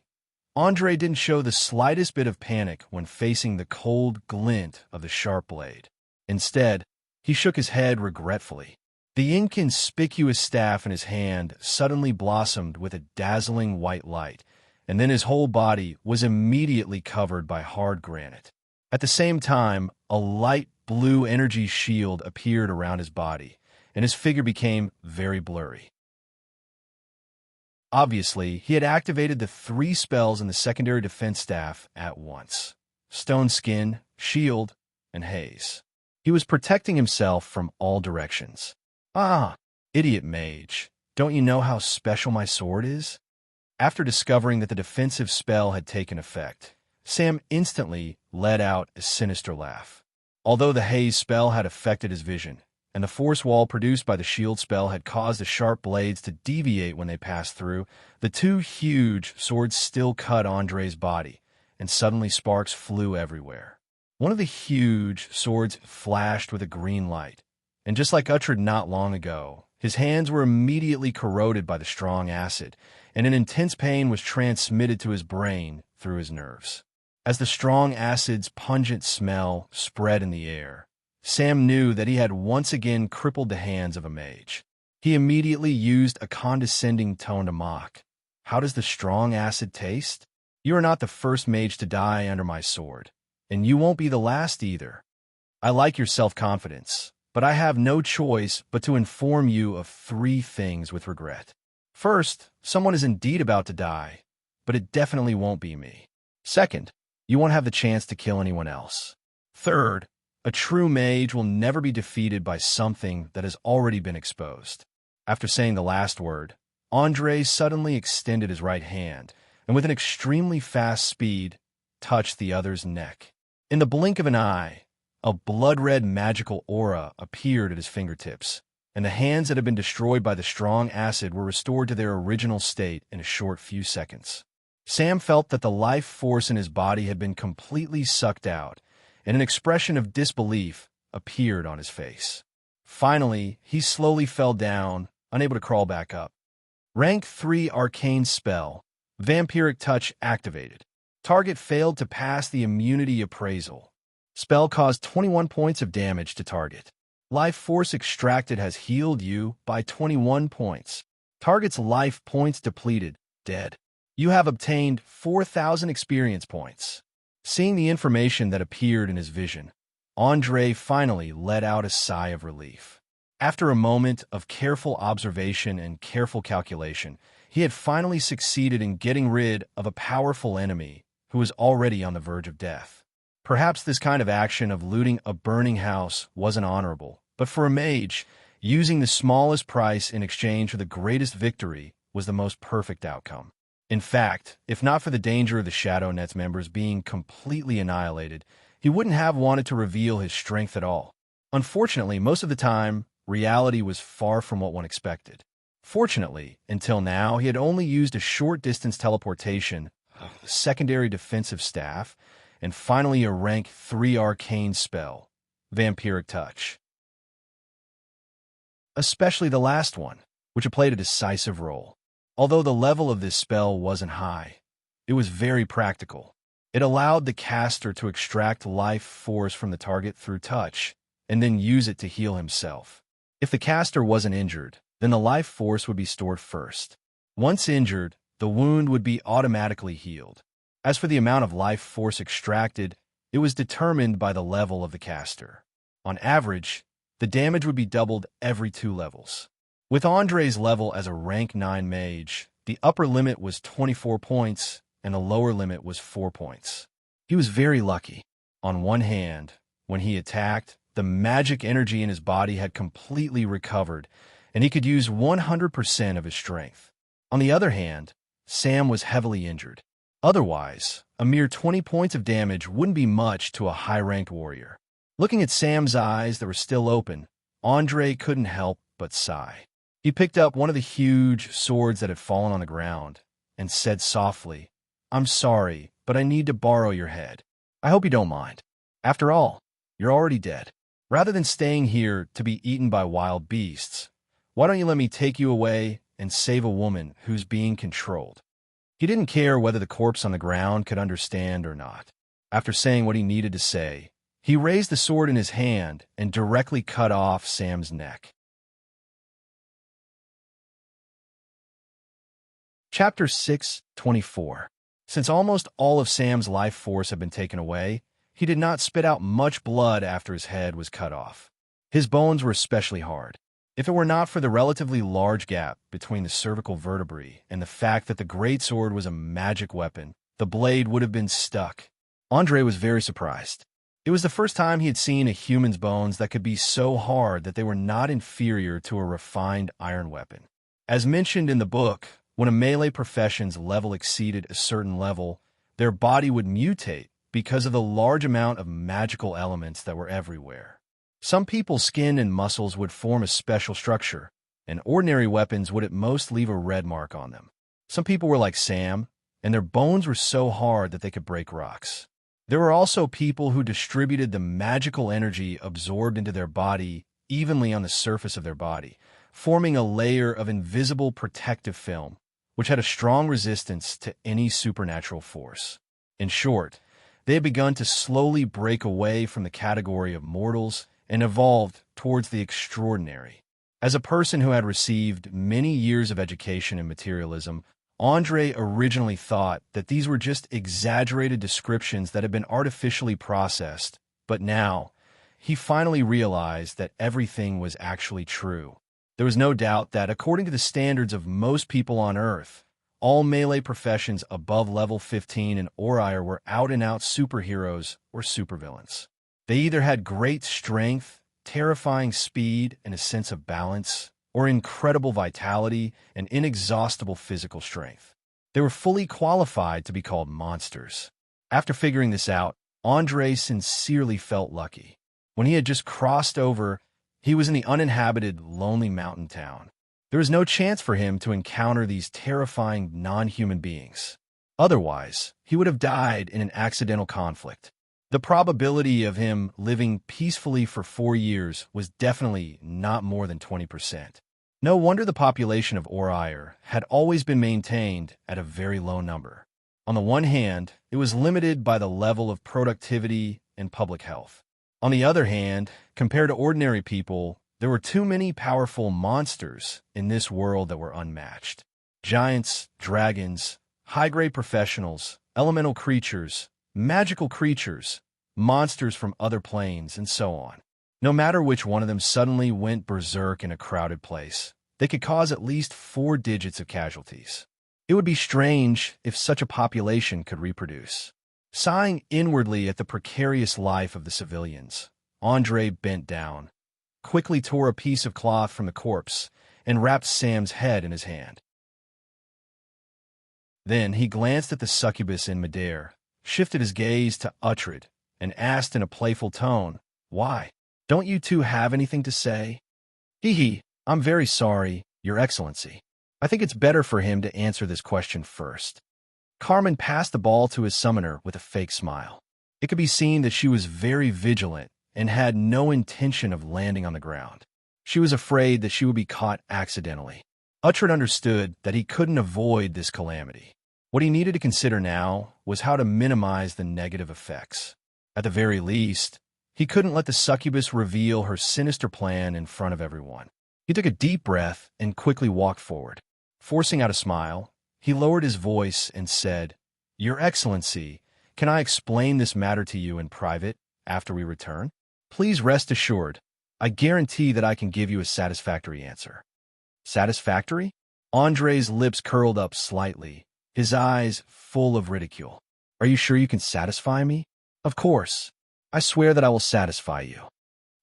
Andre didn't show the slightest bit of panic when facing the cold glint of the sharp blade. Instead, he shook his head regretfully. The inconspicuous staff in his hand suddenly blossomed with a dazzling white light, and then his whole body was immediately covered by hard granite. At the same time, a light blue energy shield appeared around his body, and his figure became very blurry. Obviously, he had activated the 3 spells in the secondary defense staff at once: Stone Skin, Shield, and Haze. He was protecting himself from all directions. "Ah, idiot mage, don't you know how special my sword is?" After discovering that the defensive spell had taken effect, Sam instantly let out a sinister laugh. Although the Haze spell had affected his vision, and the force wall produced by the shield spell had caused the sharp blades to deviate when they passed through, the 2 huge swords still cut Andre's body, and suddenly sparks flew everywhere. One of the huge swords flashed with a green light, and just like Uhtred not long ago, his hands were immediately corroded by the strong acid, and an intense pain was transmitted to his brain through his nerves. As the strong acid's pungent smell spread in the air, Sam knew that he had once again crippled the hands of a mage. He immediately used a condescending tone to mock. "How does the strong acid taste? You are not the first mage to die under my sword, and you won't be the last either. I like your self-confidence, but I have no choice but to inform you of 3 things with regret. First, someone is indeed about to die, but it definitely won't be me. Second, you won't have the chance to kill anyone else. Third, a true mage will never be defeated by something that has already been exposed." After saying the last word, Andre suddenly extended his right hand, and with an extremely fast speed, touched the other's neck. In the blink of an eye, a blood-red magical aura appeared at his fingertips, and the hands that had been destroyed by the strong acid were restored to their original state in a short few seconds. Sam felt that the life force in his body had been completely sucked out, and an expression of disbelief appeared on his face. Finally, he slowly fell down, unable to crawl back up. Rank 3 Arcane Spell, Vampiric Touch activated. Target failed to pass the immunity appraisal. Spell caused 21 points of damage to target. Life force extracted has healed you by 21 points. Target's life points depleted, dead. You have obtained 4,000 experience points. Seeing the information that appeared in his vision, Andre finally let out a sigh of relief. After a moment of careful observation and careful calculation, he had finally succeeded in getting rid of a powerful enemy who was already on the verge of death. Perhaps this kind of action of looting a burning house wasn't honorable, but for a mage, using the smallest price in exchange for the greatest victory was the most perfect outcome. In fact, if not for the danger of the Shadow Net's members being completely annihilated, he wouldn't have wanted to reveal his strength at all. Unfortunately, most of the time, reality was far from what one expected. Fortunately, until now, he had only used a short-distance teleportation, a secondary defensive staff, and finally a rank 3 arcane spell, Vampiric Touch. Especially the last one, which had played a decisive role. Although the level of this spell wasn't high, it was very practical. It allowed the caster to extract life force from the target through touch, and then use it to heal himself. If the caster wasn't injured, then the life force would be stored first. Once injured, the wound would be automatically healed. As for the amount of life force extracted, it was determined by the level of the caster. On average, the damage would be doubled every 2 levels. With Andre's level as a rank 9 mage, the upper limit was 24 points and the lower limit was 4 points. He was very lucky. On one hand, when he attacked, the magic energy in his body had completely recovered and he could use 100% of his strength. On the other hand, Sam was heavily injured. Otherwise, a mere 20 points of damage wouldn't be much to a high-ranked warrior. Looking at Sam's eyes that were still open, Andre couldn't help but sigh. He picked up one of the huge swords that had fallen on the ground and said softly, "I'm sorry, but I need to borrow your head. I hope you don't mind. After all, you're already dead. Rather than staying here to be eaten by wild beasts, why don't you let me take you away and save a woman who's being controlled?" He didn't care whether the corpse on the ground could understand or not. After saying what he needed to say, he raised the sword in his hand and directly cut off Sam's neck. Chapter 6:24. Since almost all of Sam's life force had been taken away, he did not spit out much blood after his head was cut off. His bones were especially hard. If it were not for the relatively large gap between the cervical vertebrae and the fact that the greatsword was a magic weapon, the blade would have been stuck. Andre was very surprised. It was the first time he had seen a human's bones that could be so hard that they were not inferior to a refined iron weapon. As mentioned in the book, when a melee profession's level exceeded a certain level, their body would mutate because of the large amount of magical elements that were everywhere. Some people's skin and muscles would form a special structure, and ordinary weapons would at most leave a red mark on them. Some people were like Sam, and their bones were so hard that they could break rocks. There were also people who distributed the magical energy absorbed into their body evenly on the surface of their body, forming a layer of invisible protective film, which had a strong resistance to any supernatural force. In short, they had begun to slowly break away from the category of mortals and evolved towards the extraordinary. As a person who had received many years of education in materialism, Andre originally thought that these were just exaggerated descriptions that had been artificially processed, but now, he finally realized that everything was actually true. There was no doubt that, according to the standards of most people on Earth, all melee professions above level 15 and or higher were out-and-out superheroes or supervillains. They either had great strength, terrifying speed, and a sense of balance, or incredible vitality and inexhaustible physical strength. They were fully qualified to be called monsters. After figuring this out, Andre sincerely felt lucky. When he had just crossed over, he was in the uninhabited, lonely mountain town. There was no chance for him to encounter these terrifying non-human beings. Otherwise, he would have died in an accidental conflict. The probability of him living peacefully for 4 years was definitely not more than 20%. No wonder the population of Orire had always been maintained at a very low number. On the one hand, it was limited by the level of productivity and public health. On the other hand, compared to ordinary people, there were too many powerful monsters in this world that were unmatched. Giants, dragons, high-grade professionals, elemental creatures, magical creatures, monsters from other planes, and so on. No matter which one of them suddenly went berserk in a crowded place, they could cause at least 4 digits of casualties. It would be strange if such a population could reproduce. Sighing inwardly at the precarious life of the civilians, Andre bent down, quickly tore a piece of cloth from the corpse, and wrapped Sam's head in his hand. Then he glanced at the succubus in midair, shifted his gaze to Uhtred, and asked in a playful tone, "Why? Don't you two have anything to say?" "Hee, I'm very sorry, Your Excellency. I think it's better for him to answer this question first." Carmen passed the ball to his summoner with a fake smile. It could be seen that she was very vigilant and had no intention of landing on the ground. She was afraid that she would be caught accidentally. Uhtred understood that he couldn't avoid this calamity. What he needed to consider now was how to minimize the negative effects. At the very least, he couldn't let the succubus reveal her sinister plan in front of everyone. He took a deep breath and quickly walked forward. Forcing out a smile, he lowered his voice and said, "Your Excellency, can I explain this matter to you in private after we return? Please rest assured, I guarantee that I can give you a satisfactory answer." Satisfactory? Andre's lips curled up slightly, his eyes full of ridicule. "Are you sure you can satisfy me?" "Of course. I swear that I will satisfy you."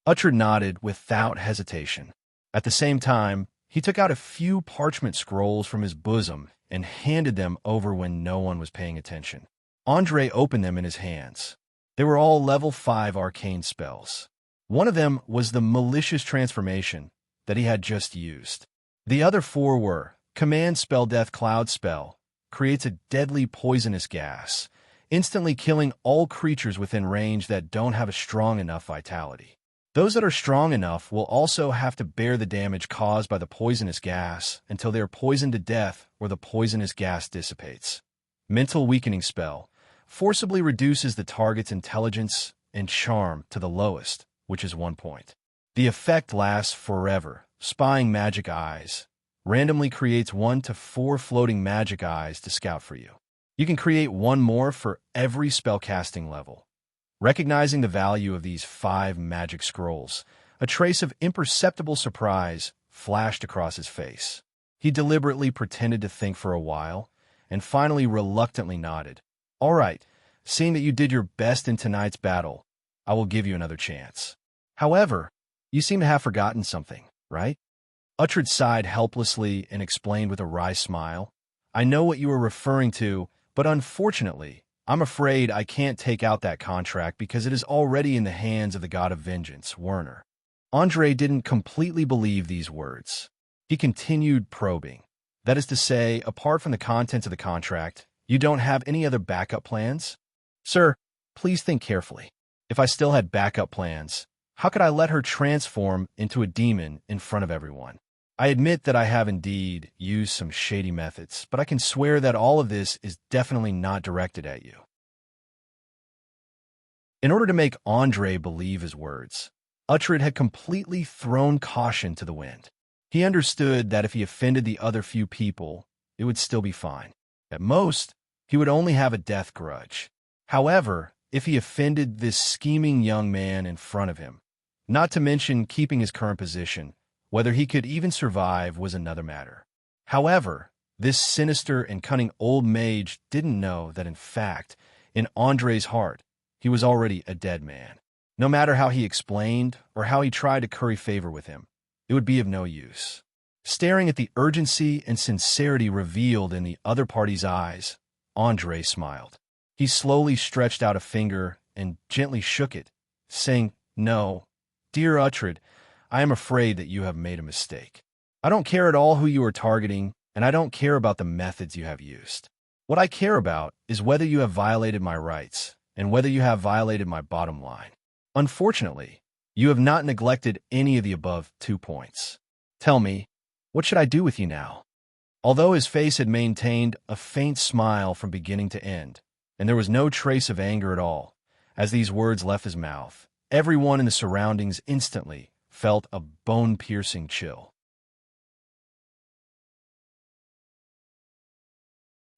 Uhtred nodded without hesitation. At the same time, he took out a few parchment scrolls from his bosom and handed them over when no one was paying attention. Andre opened them in his hands. They were all level 5 arcane spells. One of them was the malicious transformation that he had just used. The other 4 were Command Spell Death Cloud Spell, creates a deadly poisonous gas, instantly killing all creatures within range that don't have a strong enough vitality. Those that are strong enough will also have to bear the damage caused by the poisonous gas until they are poisoned to death or the poisonous gas dissipates. Mental Weakening Spell forcibly reduces the target's intelligence and charm to the lowest, which is 1 point. The effect lasts forever. Spying Magic Eyes randomly creates 1 to 4 floating magic eyes to scout for you. You can create 1 more for every spellcasting level. Recognizing the value of these 5 magic scrolls, a trace of imperceptible surprise flashed across his face. He deliberately pretended to think for a while, and finally reluctantly nodded. "All right, seeing that you did your best in tonight's battle, I will give you another chance. However, you seem to have forgotten something, right?" Uhtred sighed helplessly and explained with a wry smile, "I know what you are referring to, but unfortunately, I'm afraid I can't take out that contract because it is already in the hands of the god of vengeance, Werner." Andre didn't completely believe these words. He continued probing. "That is to say, apart from the contents of the contract, you don't have any other backup plans?" "Sir, please think carefully. If I still had backup plans, how could I let her transform into a demon in front of everyone? I admit that I have indeed used some shady methods, but I can swear that all of this is definitely not directed at you." In order to make Andre believe his words, Uhtred had completely thrown caution to the wind. He understood that if he offended the other few people, it would still be fine. At most, he would only have a death grudge. However, if he offended this scheming young man in front of him, not to mention keeping his current position, whether he could even survive was another matter. However, this sinister and cunning old mage didn't know that in fact, in Andre's heart, he was already a dead man. No matter how he explained or how he tried to curry favor with him, it would be of no use. Staring at the urgency and sincerity revealed in the other party's eyes, Andre smiled. He slowly stretched out a finger and gently shook it, saying, "No, dear Uhtred, I am afraid that you have made a mistake. I don't care at all who you are targeting, and I don't care about the methods you have used. What I care about is whether you have violated my rights and whether you have violated my bottom line. Unfortunately, you have not neglected any of the above 2 points. Tell me, what should I do with you now?" Although his face had maintained a faint smile from beginning to end, and there was no trace of anger at all, as these words left his mouth, everyone in the surroundings instantly felt a bone-piercing chill.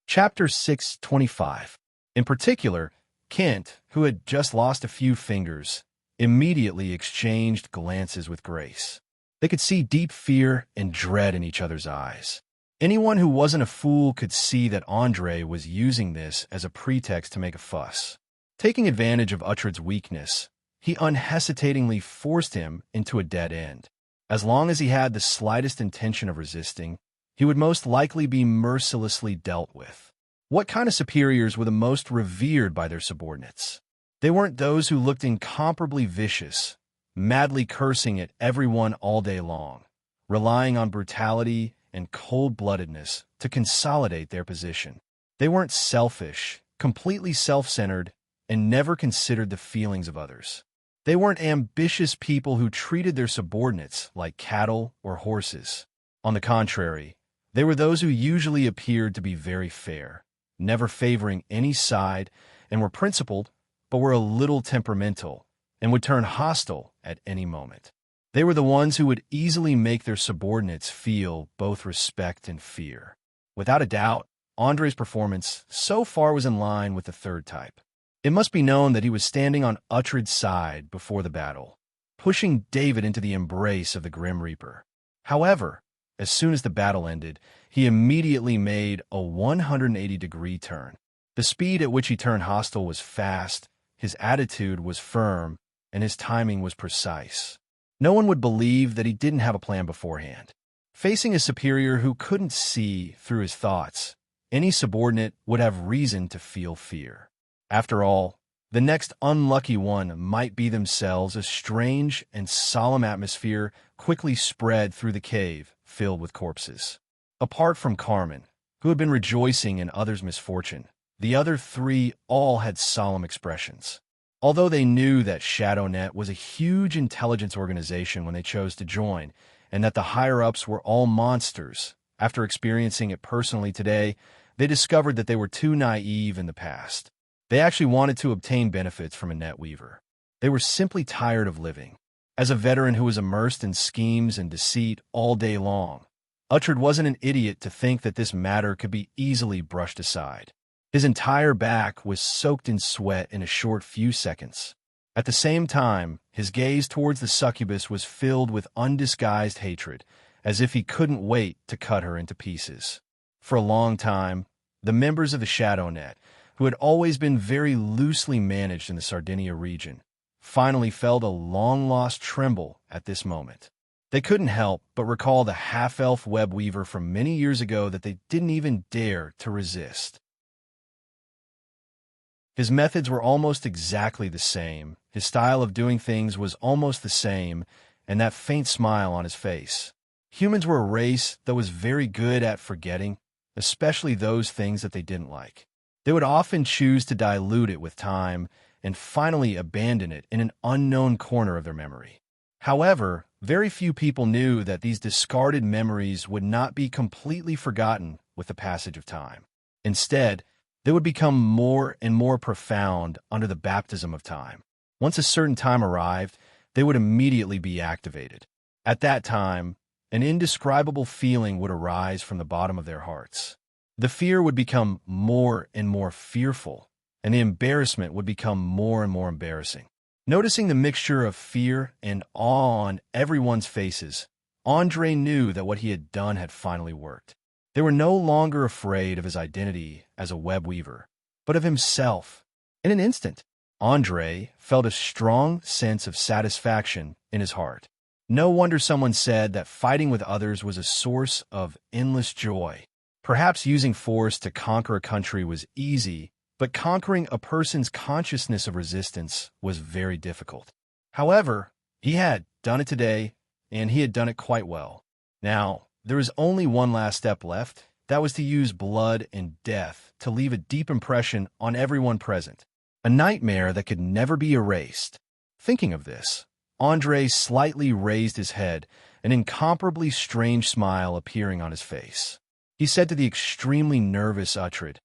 Chapter 625. In particular, Kent, who had just lost a few fingers, immediately exchanged glances with Grace. They could see deep fear and dread in each other's eyes. Anyone who wasn't a fool could see that Andre was using this as a pretext to make a fuss. Taking advantage of Uhtred's weakness, he unhesitatingly forced him into a dead end. As long as he had the slightest intention of resisting, he would most likely be mercilessly dealt with. What kind of superiors were the most revered by their subordinates? They weren't those who looked incomparably vicious, madly cursing at everyone all day long, relying on brutality and cold-bloodedness to consolidate their position. They weren't selfish, completely self-centered, and never considered the feelings of others. They weren't ambitious people who treated their subordinates like cattle or horses. On the contrary, they were those who usually appeared to be very fair, never favoring any side, and were principled, but were a little temperamental, and would turn hostile at any moment. They were the ones who would easily make their subordinates feel both respect and fear. Without a doubt, Andre's performance so far was in line with the third type. It must be known that he was standing on Uhtred's side before the battle, pushing David into the embrace of the Grim Reaper. However, as soon as the battle ended, he immediately made a 180-degree turn. The speed at which he turned hostile was fast, his attitude was firm, and his timing was precise. No one would believe that he didn't have a plan beforehand. Facing a superior who couldn't see through his thoughts, any subordinate would have reason to feel fear. After all, the next unlucky one might be themselves. A strange and solemn atmosphere quickly spread through the cave, filled with corpses. Apart from Carmen, who had been rejoicing in others' misfortune, the other three all had solemn expressions. Although they knew that ShadowNet was a huge intelligence organization when they chose to join, and that the higher-ups were all monsters, after experiencing it personally today, they discovered that they were too naive in the past. They actually wanted to obtain benefits from a NetWeaver. They were simply tired of living. As a veteran who was immersed in schemes and deceit all day long, Uhtred wasn't an idiot to think that this matter could be easily brushed aside. His entire back was soaked in sweat in a short few seconds. At the same time, his gaze towards the succubus was filled with undisguised hatred, as if he couldn't wait to cut her into pieces. For a long time, the members of the ShadowNet, who had always been very loosely managed in the Sardinia region, finally felt a long-lost tremble at this moment. They couldn't help but recall the half-elf web weaver from many years ago that they didn't even dare to resist. His methods were almost exactly the same, his style of doing things was almost the same, and that faint smile on his face. Humans were a race that was very good at forgetting, especially those things that they didn't like. They would often choose to dilute it with time and finally abandon it in an unknown corner of their memory. However, very few people knew that these discarded memories would not be completely forgotten with the passage of time. Instead, they would become more and more profound under the baptism of time. Once a certain time arrived, they would immediately be activated. At that time, an indescribable feeling would arise from the bottom of their hearts. The fear would become more and more fearful, and the embarrassment would become more and more embarrassing. Noticing the mixture of fear and awe on everyone's faces, Andre knew that what he had done had finally worked. They were no longer afraid of his identity as a web weaver, but of himself. In an instant, Andre felt a strong sense of satisfaction in his heart. No wonder someone said that fighting with others was a source of endless joy. Perhaps using force to conquer a country was easy, but conquering a person's consciousness of resistance was very difficult. However, he had done it today, and he had done it quite well. Now, there was only one last step left. That was to use blood and death to leave a deep impression on everyone present, a nightmare that could never be erased. Thinking of this, Andre slightly raised his head, an incomparably strange smile appearing on his face. He said to the extremely nervous Uhtred,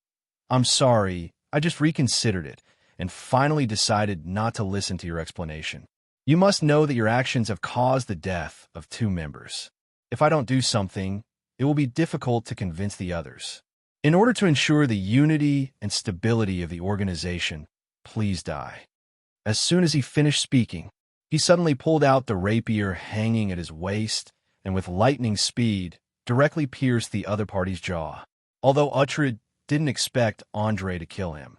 "I'm sorry, I just reconsidered it and finally decided not to listen to your explanation. You must know that your actions have caused the death of 2 members. If I don't do something, it will be difficult to convince the others. In order to ensure the unity and stability of the organization, please die." As soon as he finished speaking, he suddenly pulled out the rapier hanging at his waist, and with lightning speed, directly pierced the other party's jaw. Although Uhtred didn't expect Andre to kill him.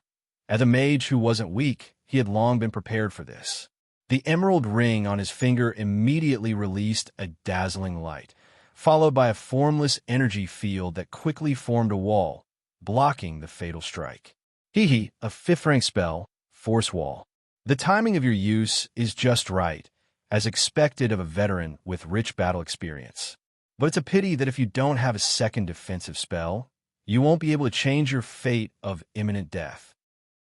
As a mage who wasn't weak, he had long been prepared for this. The emerald ring on his finger immediately released a dazzling light, followed by a formless energy field that quickly formed a wall, blocking the fatal strike. Hee, a 5th rank spell, Force Wall. The timing of your use is just right, as expected of a veteran with rich battle experience. But it's a pity that if you don't have a second defensive spell, you won't be able to change your fate of imminent death.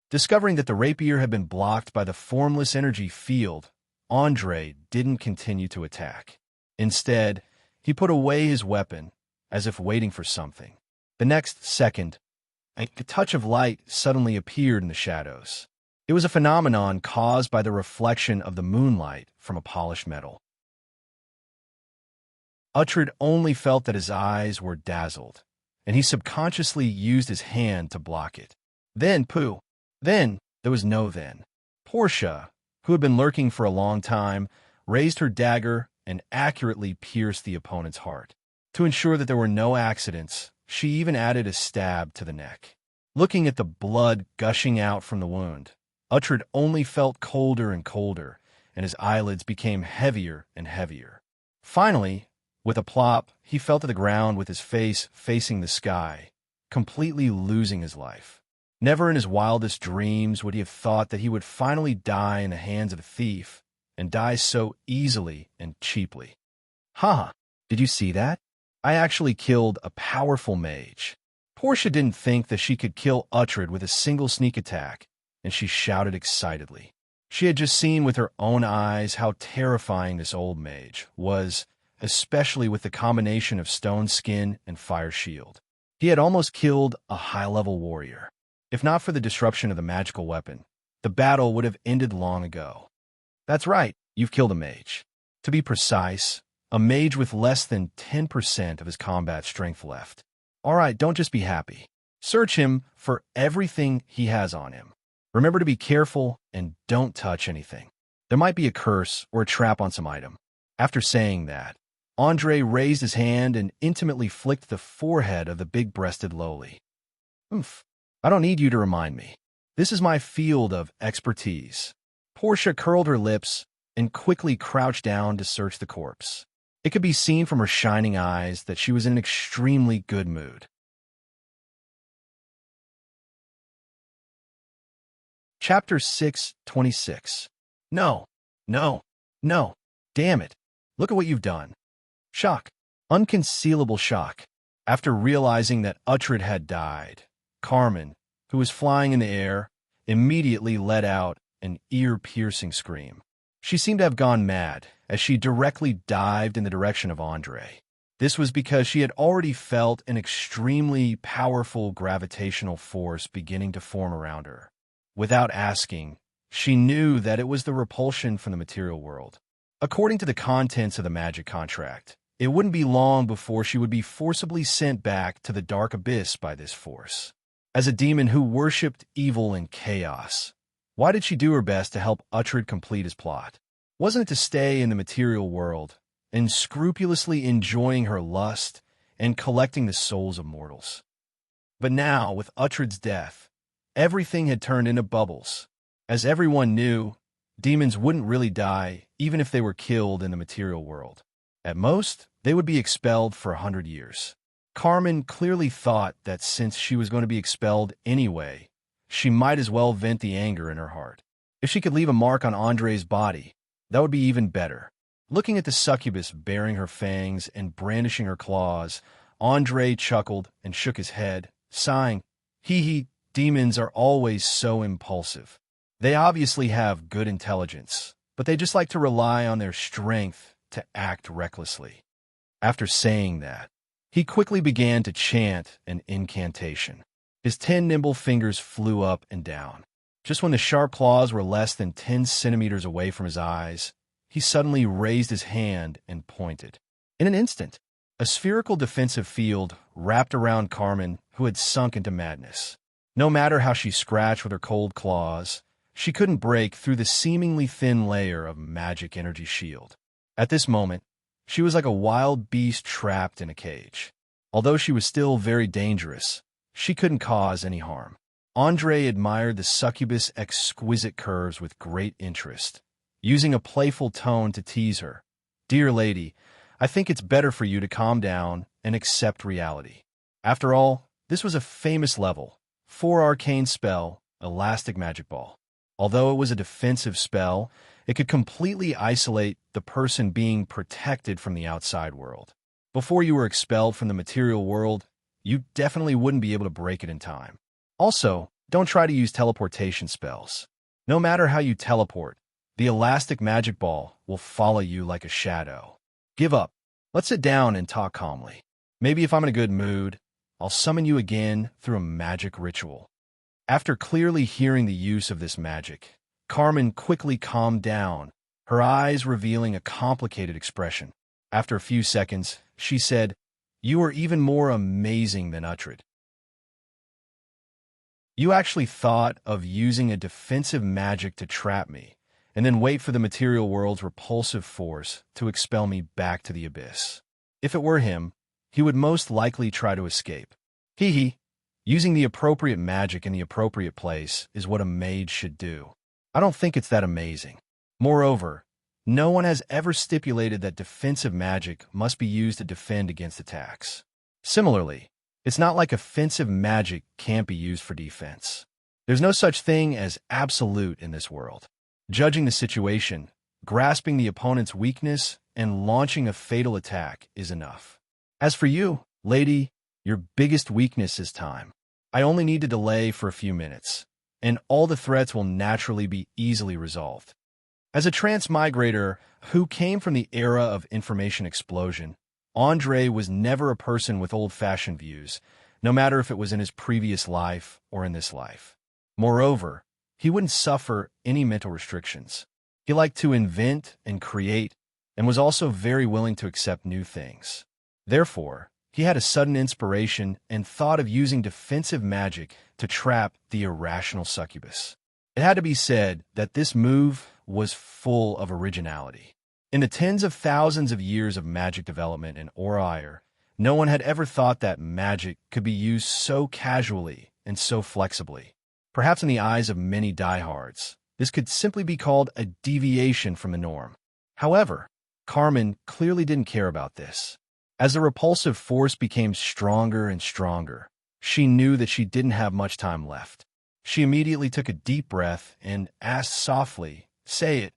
Discovering that the rapier had been blocked by the formless energy field, Andre didn't continue to attack. Instead, he put away his weapon, as if waiting for something. The next second, a touch of light suddenly appeared in the shadows. It was a phenomenon caused by the reflection of the moonlight from a polished metal. Uhtred only felt that his eyes were dazzled, and he subconsciously used his hand to block it. Then there was no then. Portia, who had been lurking for a long time, raised her dagger and accurately pierced the opponent's heart. To ensure that there were no accidents, she even added a stab to the neck. Looking at the blood gushing out from the wound, Uhtred only felt colder and colder, and his eyelids became heavier and heavier. Finally, with a plop, he fell to the ground with his face facing the sky, completely losing his life. Never in his wildest dreams would he have thought that he would finally die in the hands of a thief, and die so easily and cheaply. Haha, did you see that? I actually killed a powerful mage. Portia didn't think that she could kill Uhtred with a single sneak attack, and she shouted excitedly. She had just seen with her own eyes how terrifying this old mage was, especially with the combination of stone skin and fire shield. He had almost killed a high-level warrior. If not for the disruption of the magical weapon, the battle would have ended long ago. That's right, you've killed a mage. To be precise, a mage with less than 10% of his combat strength left. All right, don't just be happy. Search him for everything he has on him. Remember to be careful and don't touch anything. There might be a curse or a trap on some item. After saying that, Andre raised his hand and intimately flicked the forehead of the big-breasted lowly. Oomph. I don't need you to remind me. This is my field of expertise. Portia curled her lips and quickly crouched down to search the corpse. It could be seen from her shining eyes that she was in an extremely good mood. Chapter 6:26. No. Damn it. Look at what you've done. Shock. Unconcealable shock. After realizing that Uhtred had died, Carmen, who was flying in the air, immediately let out an ear-piercing scream. She seemed to have gone mad as she directly dived in the direction of Andre. This was because she had already felt an extremely powerful gravitational force beginning to form around her. Without asking, she knew that it was the repulsion from the material world. According to the contents of the magic contract, it wouldn't be long before she would be forcibly sent back to the dark abyss by this force. As a demon who worshipped evil and chaos, why did she do her best to help Uhtred complete his plot? Wasn't it to stay in the material world and scrupulously enjoying her lust and collecting the souls of mortals? But now, with Uhtred's death, everything had turned into bubbles. As everyone knew, demons wouldn't really die even if they were killed in the material world. At most, they would be expelled for 100 years. Carmen clearly thought that since she was going to be expelled anyway, she might as well vent the anger in her heart. If she could leave a mark on Andre's body, that would be even better. Looking at the succubus baring her fangs and brandishing her claws, Andre chuckled and shook his head, sighing, Hee, demons are always so impulsive. They obviously have good intelligence, but they just like to rely on their strength to act recklessly. After saying that, he quickly began to chant an incantation. His 10 nimble fingers flew up and down. Just when the sharp claws were less than 10 centimeters away from his eyes, he suddenly raised his hand and pointed. In an instant, a spherical defensive field wrapped around Carmen, who had sunk into madness. No matter how she scratched with her cold claws, she couldn't break through the seemingly thin layer of magic energy shield. At this moment, She was like a wild beast trapped in a cage. Although she was still very dangerous, she couldn't cause any harm. Andre admired the succubus' exquisite curves with great interest, using a playful tone to tease her. "Dear lady, I think it's better for you to calm down and accept reality." After all, this was a famous level, 4 arcane spell, Elastic Magic Ball. Although it was a defensive spell, it could completely isolate the person being protected from the outside world. Before you were expelled from the material world, you definitely wouldn't be able to break it in time. Also, don't try to use teleportation spells. No matter how you teleport, the Elastic Magic Ball will follow you like a shadow. Give up. Let's sit down and talk calmly. Maybe if I'm in a good mood, I'll summon you again through a magic ritual. After clearly hearing the use of this magic, Carmen quickly calmed down, her eyes revealing a complicated expression. After a few seconds, she said, "You are even more amazing than Uhtred. You actually thought of using a defensive magic to trap me, and then wait for the material world's repulsive force to expel me back to the abyss. If it were him, he would most likely try to escape. Hee hee. Using the appropriate magic in the appropriate place is what a mage should do. I don't think it's that amazing. Moreover, no one has ever stipulated that defensive magic must be used to defend against attacks. Similarly, it's not like offensive magic can't be used for defense. There's no such thing as absolute in this world. Judging the situation, grasping the opponent's weakness, and launching a fatal attack is enough. As for you, lady, your biggest weakness is time. I only need to delay for a few minutes, and all the threats will naturally be easily resolved." As a transmigrator who came from the era of information explosion, Andre was never a person with old-fashioned views, no matter if it was in his previous life or in this life. Moreover, he wouldn't suffer any mental restrictions. He liked to invent and create, and was also very willing to accept new things. Therefore, he had a sudden inspiration and thought of using defensive magic to trap the irrational succubus. It had to be said that this move was full of originality. In the tens of thousands of years of magic development in Oriir, no one had ever thought that magic could be used so casually and so flexibly. Perhaps in the eyes of many diehards, this could simply be called a deviation from the norm. However, Carmen clearly didn't care about this. As the repulsive force became stronger and stronger, she knew that she didn't have much time left. She immediately took a deep breath and asked softly, "Say it.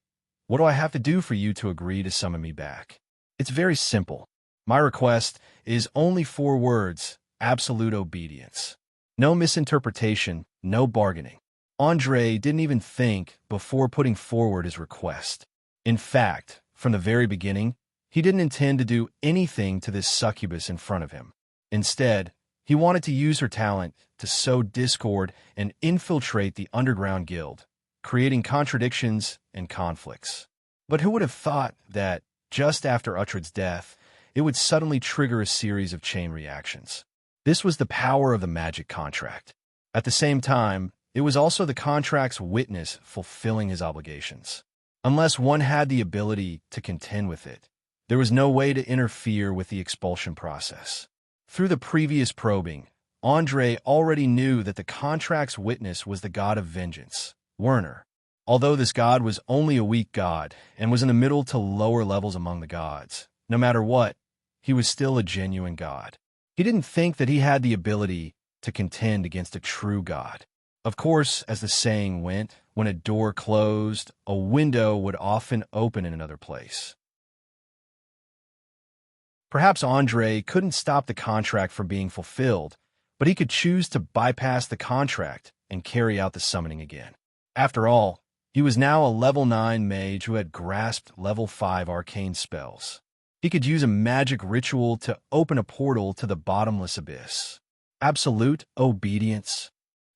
What do I have to do for you to agree to summon me back?" "It's very simple. My request is only 4 words: absolute obedience. No misinterpretation, no bargaining." Andre didn't even think before putting forward his request. In fact, from the very beginning, he didn't intend to do anything to this succubus in front of him. Instead, he wanted to use her talent to sow discord and infiltrate the underground guild, creating contradictions and conflicts. But who would have thought that, just after Uhtred's death, it would suddenly trigger a series of chain reactions? This was the power of the magic contract. At the same time, it was also the contract's witness fulfilling his obligations. Unless one had the ability to contend with it, there was no way to interfere with the expulsion process. Through the previous probing, Andre already knew that the contract's witness was the god of vengeance, Werner. Although this god was only a weak god and was in the middle to lower levels among the gods, no matter what, he was still a genuine god. He didn't think that he had the ability to contend against a true god. Of course, as the saying went, when a door closed, a window would often open in another place. Perhaps Andre couldn't stop the contract from being fulfilled, but he could choose to bypass the contract and carry out the summoning again. After all, he was now a level 9 mage who had grasped level 5 arcane spells. He could use a magic ritual to open a portal to the bottomless abyss. Absolute obedience.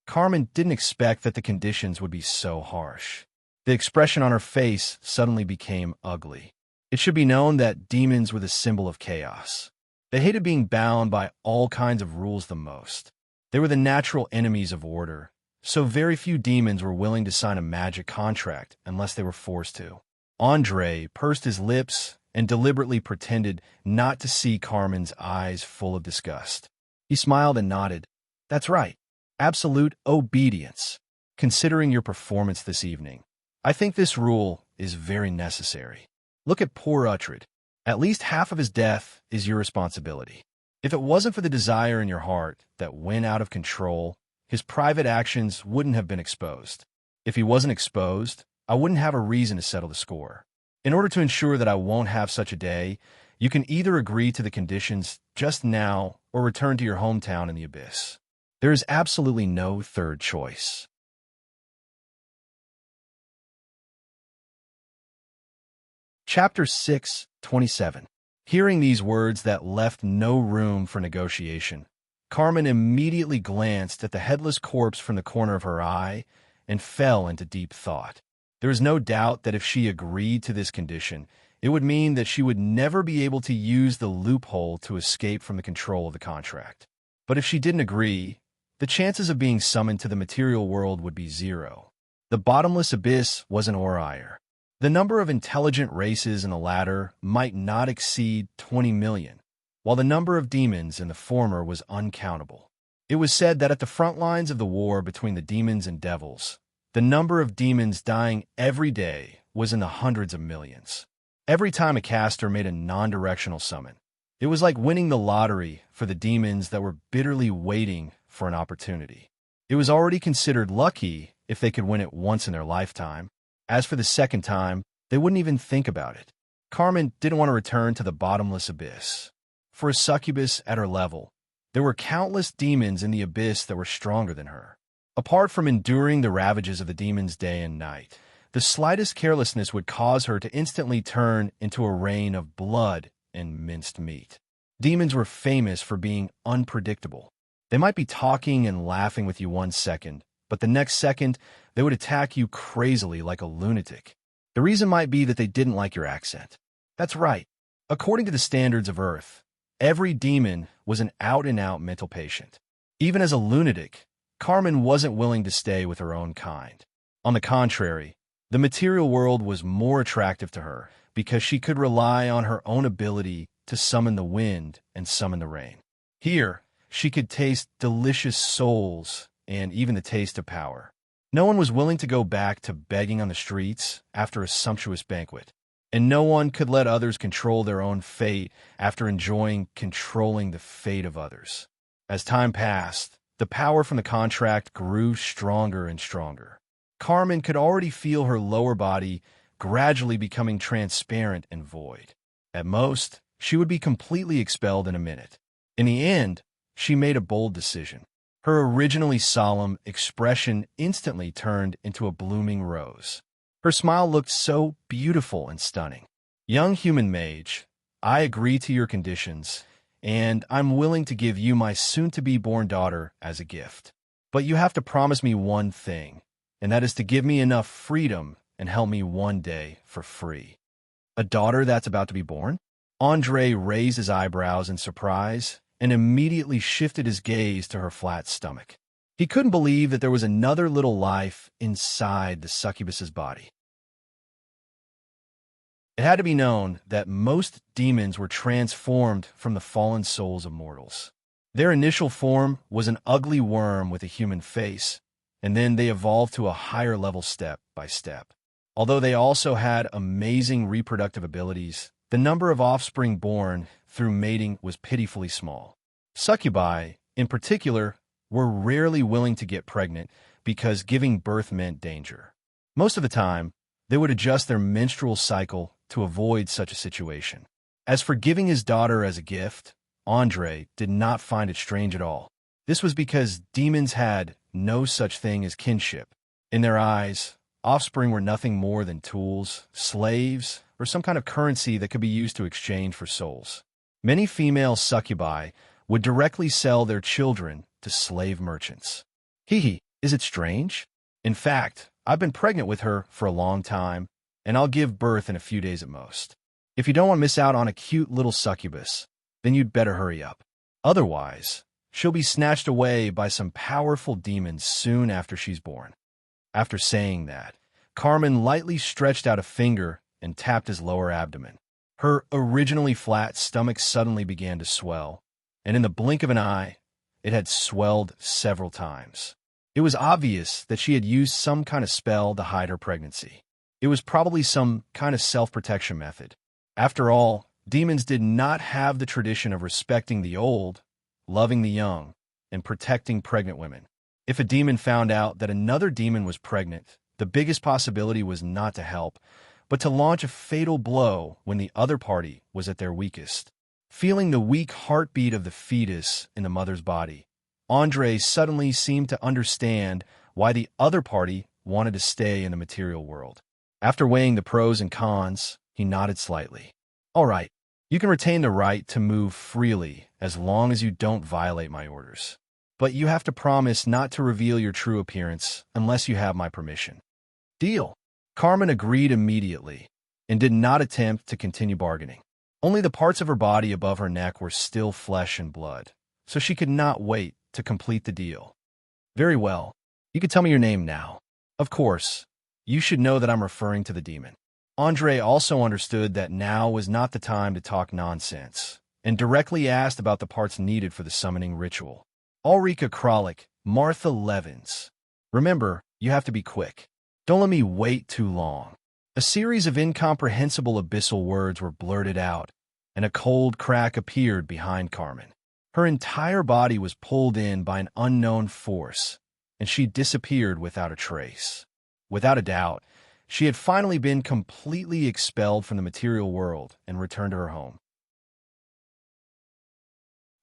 Carmen didn't expect that the conditions would be so harsh. The expression on her face suddenly became ugly. It should be known that demons were the symbol of chaos. They hated being bound by all kinds of rules the most. They were the natural enemies of order, so very few demons were willing to sign a magic contract unless they were forced to. Andre pursed his lips and deliberately pretended not to see Carmen's eyes full of disgust. He smiled and nodded. That's right. Absolute obedience. Considering your performance this evening, I think this rule is very necessary. Look at poor Uhtred. At least half of his death is your responsibility. If it wasn't for the desire in your heart that went out of control, his private actions wouldn't have been exposed. If he wasn't exposed, I wouldn't have a reason to settle the score. In order to ensure that I won't have such a day, you can either agree to the conditions just now or return to your hometown in the Abyss. There is absolutely no third choice. Chapter 6:27. Hearing these words that left no room for negotiation, Carmen immediately glanced at the headless corpse from the corner of her eye and fell into deep thought. There was no doubt that if she agreed to this condition, it would mean that she would never be able to use the loophole to escape from the control of the contract. But if she didn't agree, the chances of being summoned to the material world would be zero. The bottomless abyss was an Oriire. The number of intelligent races in the latter might not exceed 20 million, while the number of demons in the former was uncountable. It was said that at the front lines of the war between the demons and devils, the number of demons dying every day was in the hundreds of millions. Every time a caster made a non-directional summon, it was like winning the lottery for the demons that were bitterly waiting for an opportunity. It was already considered lucky if they could win it once in their lifetime. As for the second time, they wouldn't even think about it. Carmen didn't want to return to the bottomless abyss. For a succubus at her level, there were countless demons in the abyss that were stronger than her. Apart from enduring the ravages of the demons day and night, the slightest carelessness would cause her to instantly turn into a rain of blood and minced meat. Demons were famous for being unpredictable. They might be talking and laughing with you 1 second, but the next second, they would attack you crazily like a lunatic. The reason might be that they didn't like your accent. That's right. According to the standards of Earth, every demon was an out-and-out mental patient. Even as a lunatic, Carmen wasn't willing to stay with her own kind. On the contrary, the material world was more attractive to her because she could rely on her own ability to summon the wind and summon the rain. Here, she could taste delicious souls and even the taste of power. No one was willing to go back to begging on the streets after a sumptuous banquet, and no one could let others control their own fate after enjoying controlling the fate of others. As time passed, the power from the contract grew stronger and stronger. Carmen could already feel her lower body gradually becoming transparent and void. At most, she would be completely expelled in a minute. In the end, she made a bold decision. Her originally solemn expression instantly turned into a blooming rose. Her smile looked so beautiful and stunning. Young human mage, I agree to your conditions, and I'm willing to give you my soon-to-be-born daughter as a gift. But you have to promise me one thing, and that is to give me enough freedom and help me one day for free. A daughter that's about to be born? Andre raised his eyebrows in surprise and immediately shifted his gaze to her flat stomach. He couldn't believe that there was another little life inside the succubus's body. It had to be known that most demons were transformed from the fallen souls of mortals. Their initial form was an ugly worm with a human face, and then they evolved to a higher level step by step. Although they also had amazing reproductive abilities, the number of offspring born through mating was pitifully small. Succubi, in particular, were rarely willing to get pregnant because giving birth meant danger. Most of the time, they would adjust their menstrual cycle to avoid such a situation. As for giving his daughter as a gift, Andre did not find it strange at all. This was because demons had no such thing as kinship. In their eyes, offspring were nothing more than tools, slaves, or some kind of currency that could be used to exchange for souls. Many female succubi would directly sell their children to slave merchants. Is it strange? In fact, I've been pregnant with her for a long time, and I'll give birth in a few days at most. If you don't want to miss out on a cute little succubus, then you'd better hurry up. Otherwise, she'll be snatched away by some powerful demons soon after she's born. After saying that, Carmen lightly stretched out a finger and tapped his lower abdomen. Her originally flat stomach suddenly began to swell, and in the blink of an eye, it had swelled several times. It was obvious that she had used some kind of spell to hide her pregnancy. It was probably some kind of self-protection method. After all, demons did not have the tradition of respecting the old, loving the young, and protecting pregnant women. If a demon found out that another demon was pregnant, the biggest possibility was not to help, but to launch a fatal blow when the other party was at their weakest. Feeling the weak heartbeat of the fetus in the mother's body, Andre suddenly seemed to understand why the other party wanted to stay in the material world. After weighing the pros and cons, he nodded slightly. All right, you can retain the right to move freely as long as you don't violate my orders. But you have to promise not to reveal your true appearance unless you have my permission. Deal. Carmen agreed immediately and did not attempt to continue bargaining. Only the parts of her body above her neck were still flesh and blood, so she could not wait to complete the deal. Very well. You can tell me your name now. Of course, you should know that I'm referring to the demon. Andre also understood that now was not the time to talk nonsense, and directly asked about the parts needed for the summoning ritual. Ulrika Kralik, Martha Levins. Remember, you have to be quick. Don't let me wait too long. A series of incomprehensible abyssal words were blurted out, and a cold crack appeared behind Carmen. Her entire body was pulled in by an unknown force, and she disappeared without a trace. Without a doubt, she had finally been completely expelled from the material world and returned to her home.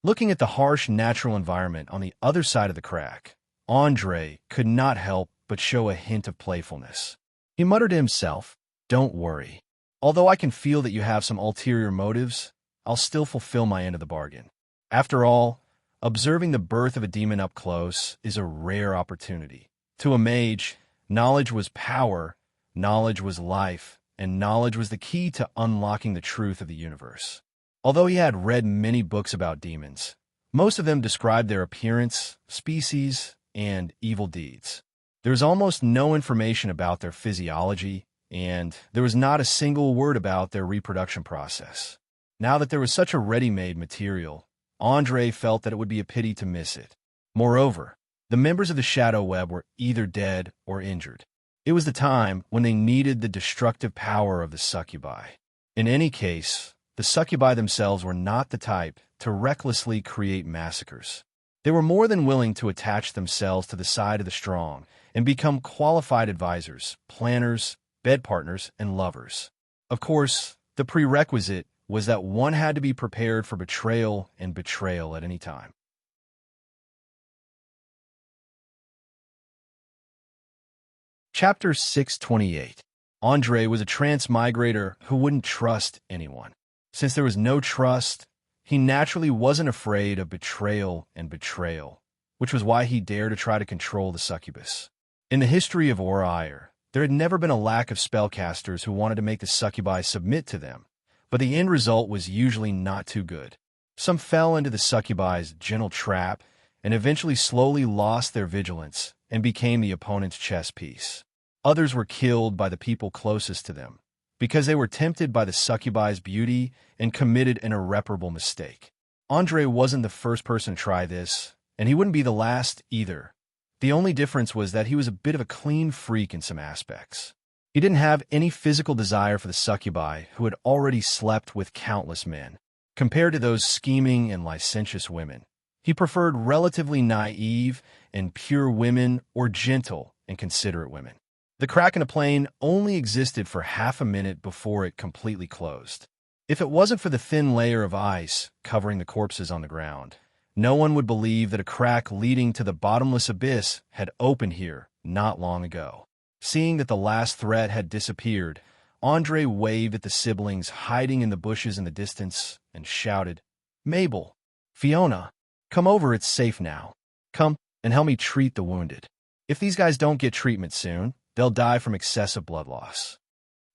Looking at the harsh natural environment on the other side of the crack, Andre could not help but show a hint of playfulness. He muttered to himself, "Don't worry. Although I can feel that you have some ulterior motives, I'll still fulfill my end of the bargain. After all, observing the birth of a demon up close is a rare opportunity. To a mage, knowledge was power, knowledge was life, and knowledge was the key to unlocking the truth of the universe." Although he had read many books about demons, most of them described their appearance, species, and evil deeds. There was almost no information about their physiology, and there was not a single word about their reproduction process. Now that there was such a ready-made material, Andre felt that it would be a pity to miss it. Moreover, the members of the Shadow Web were either dead or injured. It was the time when they needed the destructive power of the succubi. In any case, the succubi themselves were not the type to recklessly create massacres. They were more than willing to attach themselves to the side of the strong and become qualified advisors, planners, bed partners, and lovers. Of course, the prerequisite was that one had to be prepared for betrayal and betrayal at any time. Chapter 628. Andre was a transmigrator who wouldn't trust anyone. Since there was no trust, he naturally wasn't afraid of betrayal and betrayal, which was why he dared to try to control the succubus. In the history of Oraire, there had never been a lack of spellcasters who wanted to make the succubi submit to them, but the end result was usually not too good. Some fell into the succubi's gentle trap and eventually slowly lost their vigilance and became the opponent's chess piece. Others were killed by the people closest to them, because they were tempted by the succubi's beauty and committed an irreparable mistake. Andre wasn't the first person to try this, and he wouldn't be the last either. The only difference was that he was a bit of a clean freak in some aspects. He didn't have any physical desire for the succubi, who had already slept with countless men. Compared to those scheming and licentious women, he preferred relatively naive and pure women or gentle and considerate women. The crack in a plane only existed for half a minute before it completely closed. If it wasn't for the thin layer of ice covering the corpses on the ground, no one would believe that a crack leading to the bottomless abyss had opened here not long ago. Seeing that the last threat had disappeared, Andre waved at the siblings hiding in the bushes in the distance and shouted, "Mabel, Fiona, come over, it's safe now. Come and help me treat the wounded. If these guys don't get treatment soon, they'll die from excessive blood loss."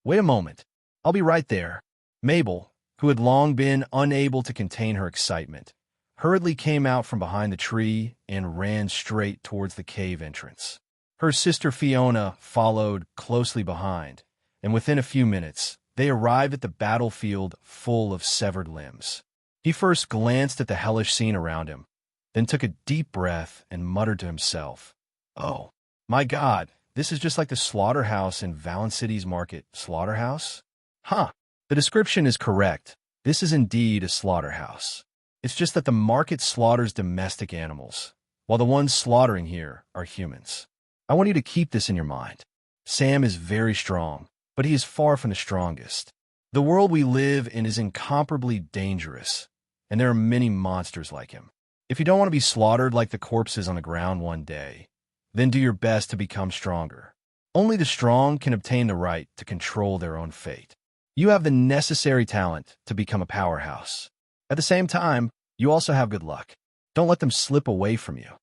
"Wait a moment. I'll be right there." Mabel, who had long been unable to contain her excitement, hurriedly came out from behind the tree and ran straight towards the cave entrance. Her sister Fiona followed closely behind, and within a few minutes, They arrived at the battlefield full of severed limbs. He first glanced at the hellish scene around him, then took a deep breath and muttered to himself, "Oh, my God, this is just like the slaughterhouse in Valen City's market slaughterhouse?" Huh, the description is correct. This is indeed a slaughterhouse. It's just that the market slaughters domestic animals, while the ones slaughtering here are humans. I want you to keep this in your mind. Sam is very strong, but he is far from the strongest. The world we live in is incomparably dangerous, and there are many monsters like him. If you don't want to be slaughtered like the corpses on the ground one day, then do your best to become stronger. Only the strong can obtain the right to control their own fate. You have the necessary talent to become a powerhouse. At the same time, you also have good luck. Don't let them slip away from you.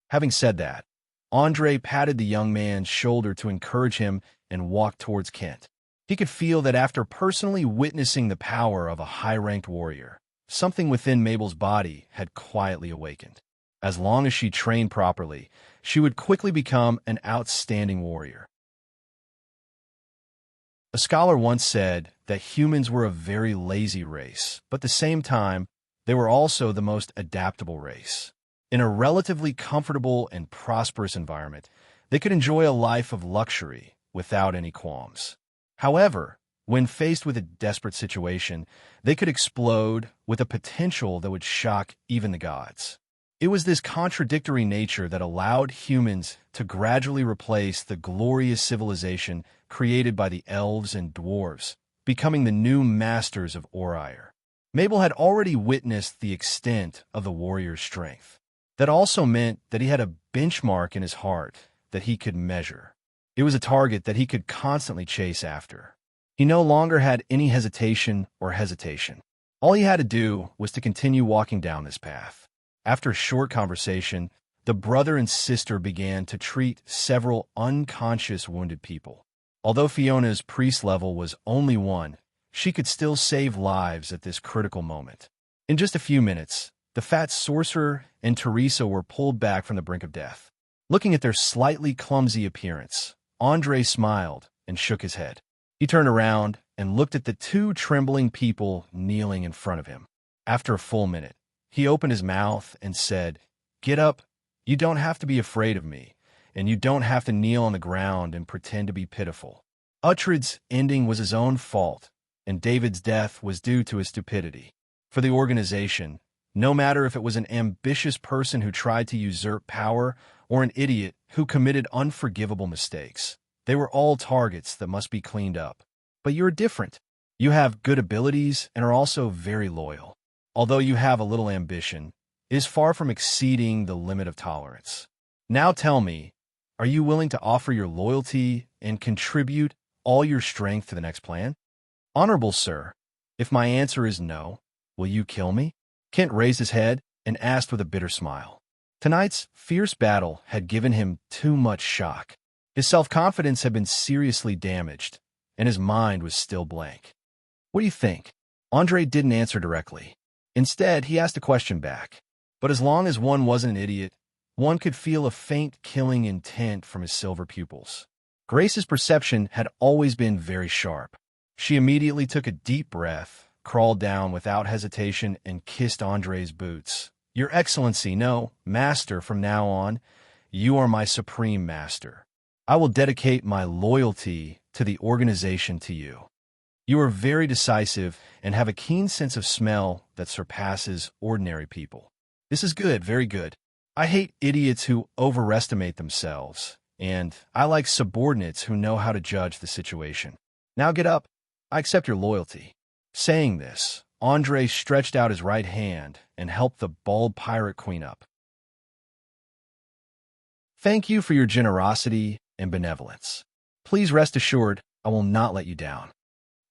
Having said that, Andre patted the young man's shoulder to encourage him and walked towards Kent. He could feel that after personally witnessing the power of a high-ranked warrior, something within Mabel's body had quietly awakened. As long as she trained properly, she would quickly become an outstanding warrior. A scholar once said that humans were a very lazy race, but at the same time, they were also the most adaptable race. In a relatively comfortable and prosperous environment, they could enjoy a life of luxury without any qualms. However, when faced with a desperate situation, they could explode with a potential that would shock even the gods. It was this contradictory nature that allowed humans to gradually replace the glorious civilization created by the elves and dwarves, becoming the new masters of Orire. Mabel had already witnessed the extent of the warrior's strength. That also meant that he had a benchmark in his heart that he could measure. It was a target that he could constantly chase after. He no longer had any hesitation. All he had to do was to continue walking down this path. After a short conversation, the brother and sister began to treat several unconscious wounded people. Although Fiona's priest level was only 1, she could still save lives at this critical moment. In just a few minutes, the fat sorcerer and Teresa were pulled back from the brink of death. Looking at their slightly clumsy appearance, Andre smiled and shook his head. He turned around and looked at the 2 trembling people kneeling in front of him. After a full minute, he opened his mouth and said, "Get up. You don't have to be afraid of me, and you don't have to kneel on the ground and pretend to be pitiful. Uhtred's ending was his own fault, and David's death was due to his stupidity. For the organization, no matter if it was an ambitious person who tried to usurp power or an idiot who committed unforgivable mistakes, they were all targets that must be cleaned up. But you're different. You have good abilities and are also very loyal. Although you have a little ambition, it is far from exceeding the limit of tolerance. Now tell me, are you willing to offer your loyalty and contribute all your strength to the next plan?" "Honorable sir, if my answer is no, will you kill me?" Kent raised his head and asked with a bitter smile. Tonight's fierce battle had given him too much shock. His self-confidence had been seriously damaged, and his mind was still blank. "What do you think?" Andre didn't answer directly. Instead, he asked a question back. But as long as one wasn't an idiot, one could feel a faint killing intent from his silver pupils. Grace's perception had always been very sharp. She immediately took a deep breath, crawled down without hesitation, and kissed Andre's boots. "Your Excellency, no, Master, from now on, you are my supreme master. I will dedicate my loyalty to the organization to you. You are very decisive and have a keen sense of smell that surpasses ordinary people. This is good, very good. I hate idiots who overestimate themselves, and I like subordinates who know how to judge the situation. Now get up. I accept your loyalty." Saying this, Andre stretched out his right hand and helped the bald pirate queen up. "Thank you for your generosity and benevolence. Please rest assured I will not let you down."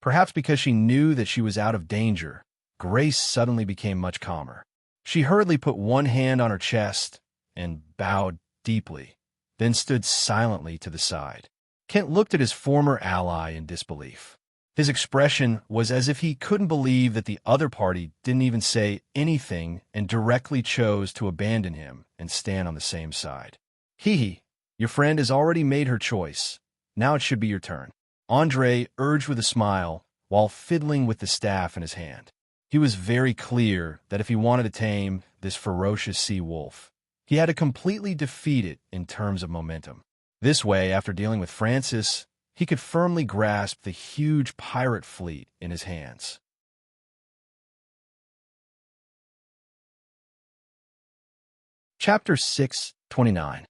Perhaps because she knew that she was out of danger, Grace suddenly became much calmer. She hurriedly put one hand on her chest and bowed deeply, then stood silently to the side. Kent looked at his former ally in disbelief. His expression was as if he couldn't believe that the other party didn't even say anything and directly chose to abandon him and stand on the same side. "Hee, your friend has already made her choice. Now it should be your turn." Andre urged with a smile, while fiddling with the staff in his hand. He was very clear that if he wanted to tame this ferocious sea wolf, he had to completely defeat it in terms of momentum. This way, after dealing with Francis, he could firmly grasp the huge pirate fleet in his hands. Chapter 6:29.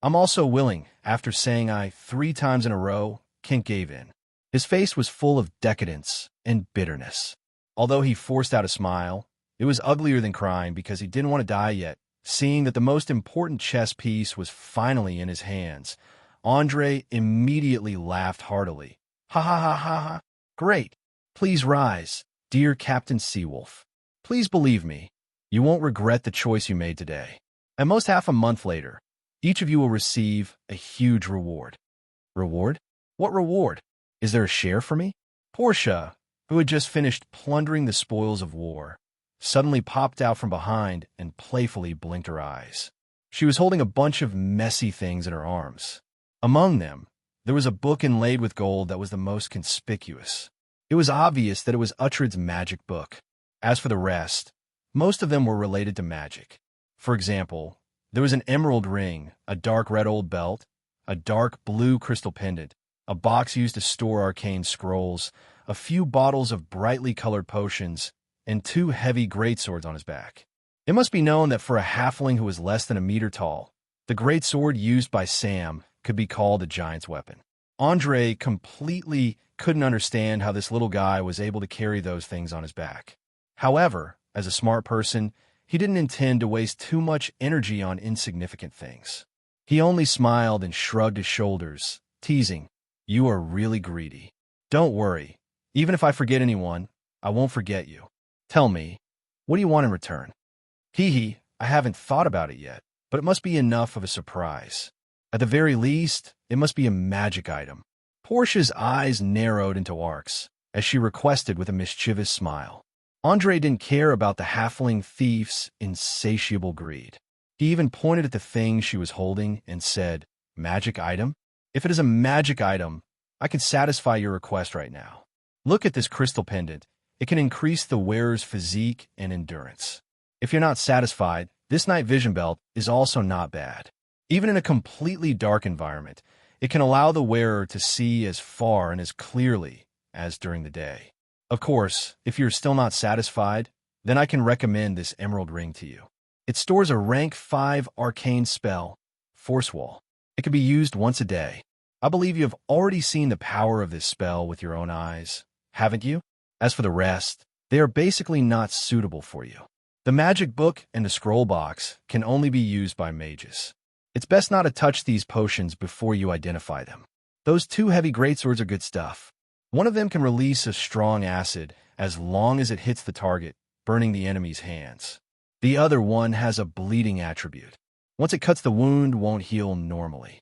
I'm also willing. After saying I 3 times in a row, Kink gave in. His face was full of decadence and bitterness. Although he forced out a smile, it was uglier than crying because he didn't want to die yet. Seeing that the most important chess piece was finally in his hands, Andre immediately laughed heartily. Ha ha ha ha ha. Great. Please rise, dear Captain Seawolf. Please believe me, you won't regret the choice you made today. At most half a month later, each of you will receive a huge reward. Reward? What reward? Is there a share for me? Portia, who had just finished plundering the spoils of war, suddenly popped out from behind and playfully blinked her eyes. She was holding a bunch of messy things in her arms. Among them, there was a book inlaid with gold that was the most conspicuous. It was obvious that it was Uhtred's magic book. As for the rest, most of them were related to magic. For example, there was an emerald ring, a dark red old belt, a dark blue crystal pendant, a box used to store arcane scrolls, a few bottles of brightly colored potions, and 2 heavy greatswords on his back. It must be known that for a halfling who was less than a meter tall, the greatsword used by Sam could be called a giant's weapon. Andre completely couldn't understand how this little guy was able to carry those things on his back. However, as a smart person, he didn't intend to waste too much energy on insignificant things. He only smiled and shrugged his shoulders, teasing, "You are really greedy. Don't worry. Even if I forget anyone, I won't forget you. Tell me, what do you want in return?" "Hee, I haven't thought about it yet, but it must be enough of a surprise. At the very least, it must be a magic item." Portia's eyes narrowed into arcs, as she requested with a mischievous smile. Andre didn't care about the halfling thief's insatiable greed. He even pointed at the thing she was holding and said, "Magic item? If it is a magic item, I can satisfy your request right now. Look at this crystal pendant. It can increase the wearer's physique and endurance. If you're not satisfied, this night vision belt is also not bad. Even in a completely dark environment, it can allow the wearer to see as far and as clearly as during the day. Of course, if you're still not satisfied, then I can recommend this emerald ring to you. It stores a rank 5 arcane spell, Force Wall. It can be used once a day. I believe you have already seen the power of this spell with your own eyes, haven't you? As for the rest, they are basically not suitable for you. The magic book and the scroll box can only be used by mages. It's best not to touch these potions before you identify them. Those 2 heavy greatswords are good stuff. One of them can release a strong acid as long as it hits the target, burning the enemy's hands. The other one has a bleeding attribute. Once it cuts, the wound won't heal normally.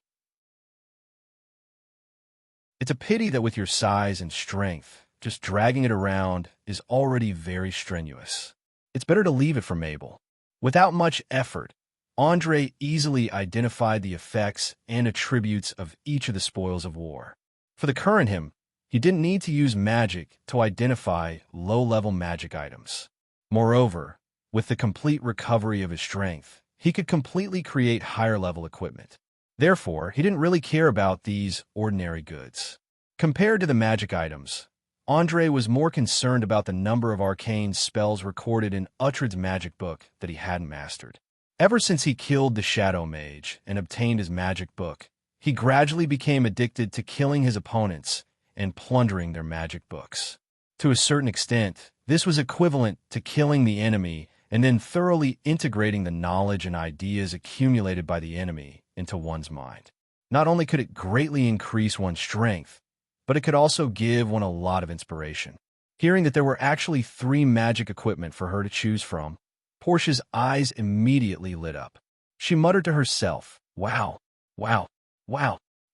It's a pity that with your size and strength, just dragging it around is already very strenuous. It's better to leave it for Mabel. Without much effort, Andre easily identified the effects and attributes of each of the spoils of war. For the current him, he didn't need to use magic to identify low-level magic items. Moreover, with the complete recovery of his strength, he could completely create higher-level equipment. Therefore, he didn't really care about these ordinary goods. Compared to the magic items, Andre was more concerned about the number of arcane spells recorded in Uhtred's magic book that he hadn't mastered. Ever since he killed the Shadow Mage and obtained his magic book, he gradually became addicted to killing his opponents and plundering their magic books. To a certain extent, this was equivalent to killing the enemy and then thoroughly integrating the knowledge and ideas accumulated by the enemy into one's mind. Not only could it greatly increase one's strength, but it could also give one a lot of inspiration. Hearing that there were actually 3 magic equipment for her to choose from, Portia's eyes immediately lit up. She muttered to herself, wow,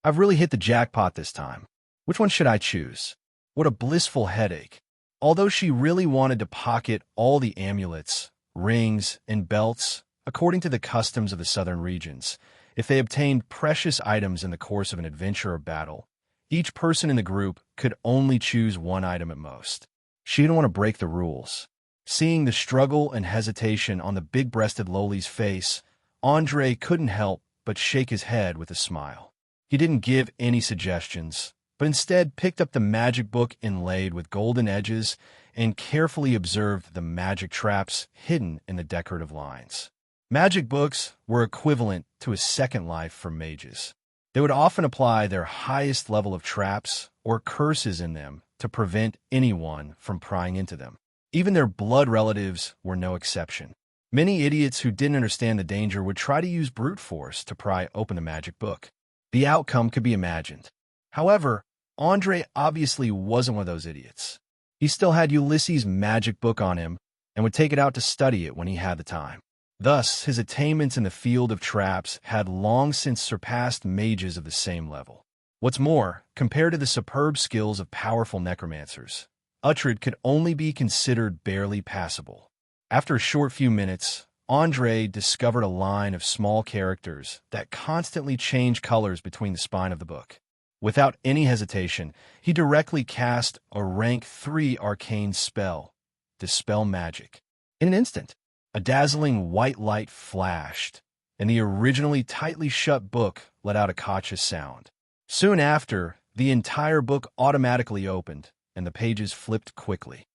I've really hit the jackpot this time. Which one should I choose? What a blissful headache. Although she really wanted to pocket all the amulets, rings, and belts, according to the customs of the southern regions, if they obtained precious items in the course of an adventure or battle, Each person in the group could only choose one item at most. She didn't want to break the rules. Seeing the struggle and hesitation on the big-breasted Loli's face, Andre couldn't help but shake his head with a smile. He didn't give any suggestions, but instead picked up the magic book inlaid with golden edges and carefully observed the magic traps hidden in the decorative lines. Magic books were equivalent to a second life for mages. They would often apply their highest level of traps or curses in them to prevent anyone from prying into them. Even their blood relatives were no exception. Many idiots who didn't understand the danger would try to use brute force to pry open the magic book. The outcome could be imagined. However, Andre obviously wasn't one of those idiots. He still had Ulysses' magic book on him and would take it out to study it when he had the time. Thus, his attainments in the field of traps had long since surpassed mages of the same level. What's more, compared to the superb skills of powerful necromancers, Uhtred could only be considered barely passable. After a short few minutes, Andre discovered a line of small characters that constantly changed colors between the spine of the book. Without any hesitation, he directly cast a rank 3 arcane spell, Dispel Magic. In an instant, a dazzling white light flashed, and the originally tightly shut book let out a cautious sound. Soon after, the entire book automatically opened, and the pages flipped quickly.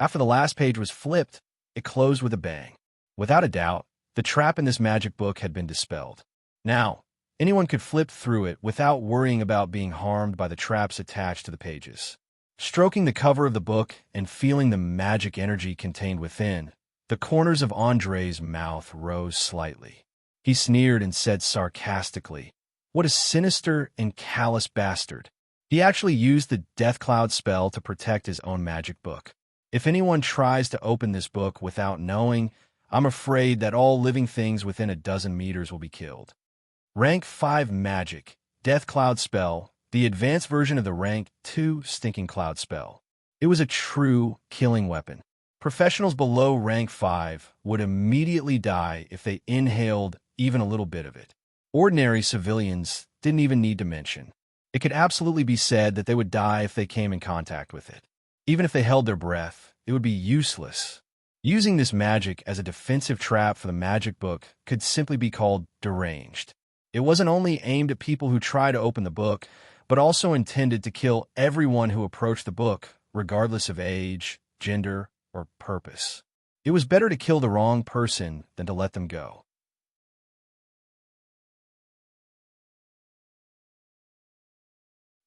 After the last page was flipped, it closed with a bang. Without a doubt, the trap in this magic book had been dispelled. Now, anyone could flip through it without worrying about being harmed by the traps attached to the pages. Stroking the cover of the book and feeling the magic energy contained within, the corners of Andre's mouth rose slightly. He sneered and said sarcastically, "What a sinister and callous bastard." He actually used the Death Cloud spell to protect his own magic book. If anyone tries to open this book without knowing, I'm afraid that all living things within a dozen meters will be killed. Rank 5 Magic, Death Cloud spell, the advanced version of the Rank 2 Stinking Cloud spell. It was a true killing weapon. Professionals below Rank 5 would immediately die if they inhaled even a little bit of it. Ordinary civilians didn't even need to mention. It could absolutely be said that they would die if they came in contact with it. Even if they held their breath, it would be useless. Using this magic as a defensive trap for the magic book could simply be called deranged. It wasn't only aimed at people who try to open the book, but also intended to kill everyone who approached the book, regardless of age, gender, or purpose. It was better to kill the wrong person than to let them go.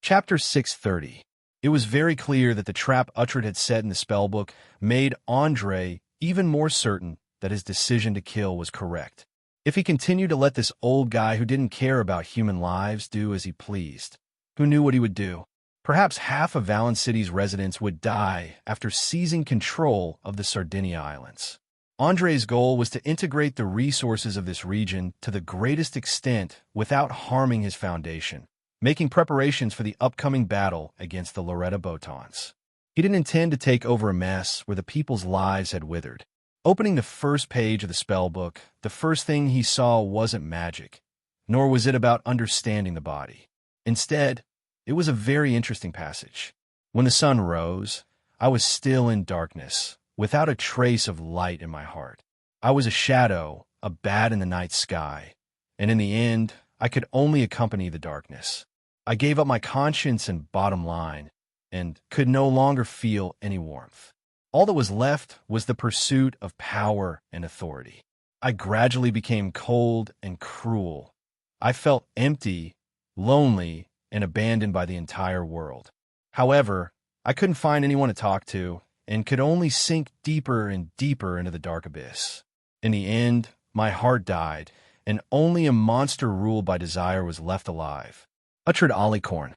Chapter 630. It was very clear that the trap Uhtred had set in the spellbook made Andre even more certain that his decision to kill was correct. If he continued to let this old guy who didn't care about human lives do as he pleased, who knew what he would do? Perhaps half of Valen City's residents would die after seizing control of the Sardinia Islands. Andre's goal was to integrate the resources of this region to the greatest extent without harming his foundation, making preparations for the upcoming battle against the Loretta Botons. He didn't intend to take over a mess where the people's lives had withered. Opening the first page of the spellbook, the first thing he saw wasn't magic, nor was it about understanding the body. Instead, it was a very interesting passage. When the sun rose, I was still in darkness, without a trace of light in my heart. I was a shadow, a bat in the night sky, and in the end, I could only accompany the darkness. I gave up my conscience and bottom line, and could no longer feel any warmth. All that was left was the pursuit of power and authority. I gradually became cold and cruel. I felt empty, lonely, and abandoned by the entire world. However, I couldn't find anyone to talk to, and could only sink deeper and deeper into the dark abyss. In the end, my heart died, and only a monster ruled by desire was left alive. Uhtred Alicorn.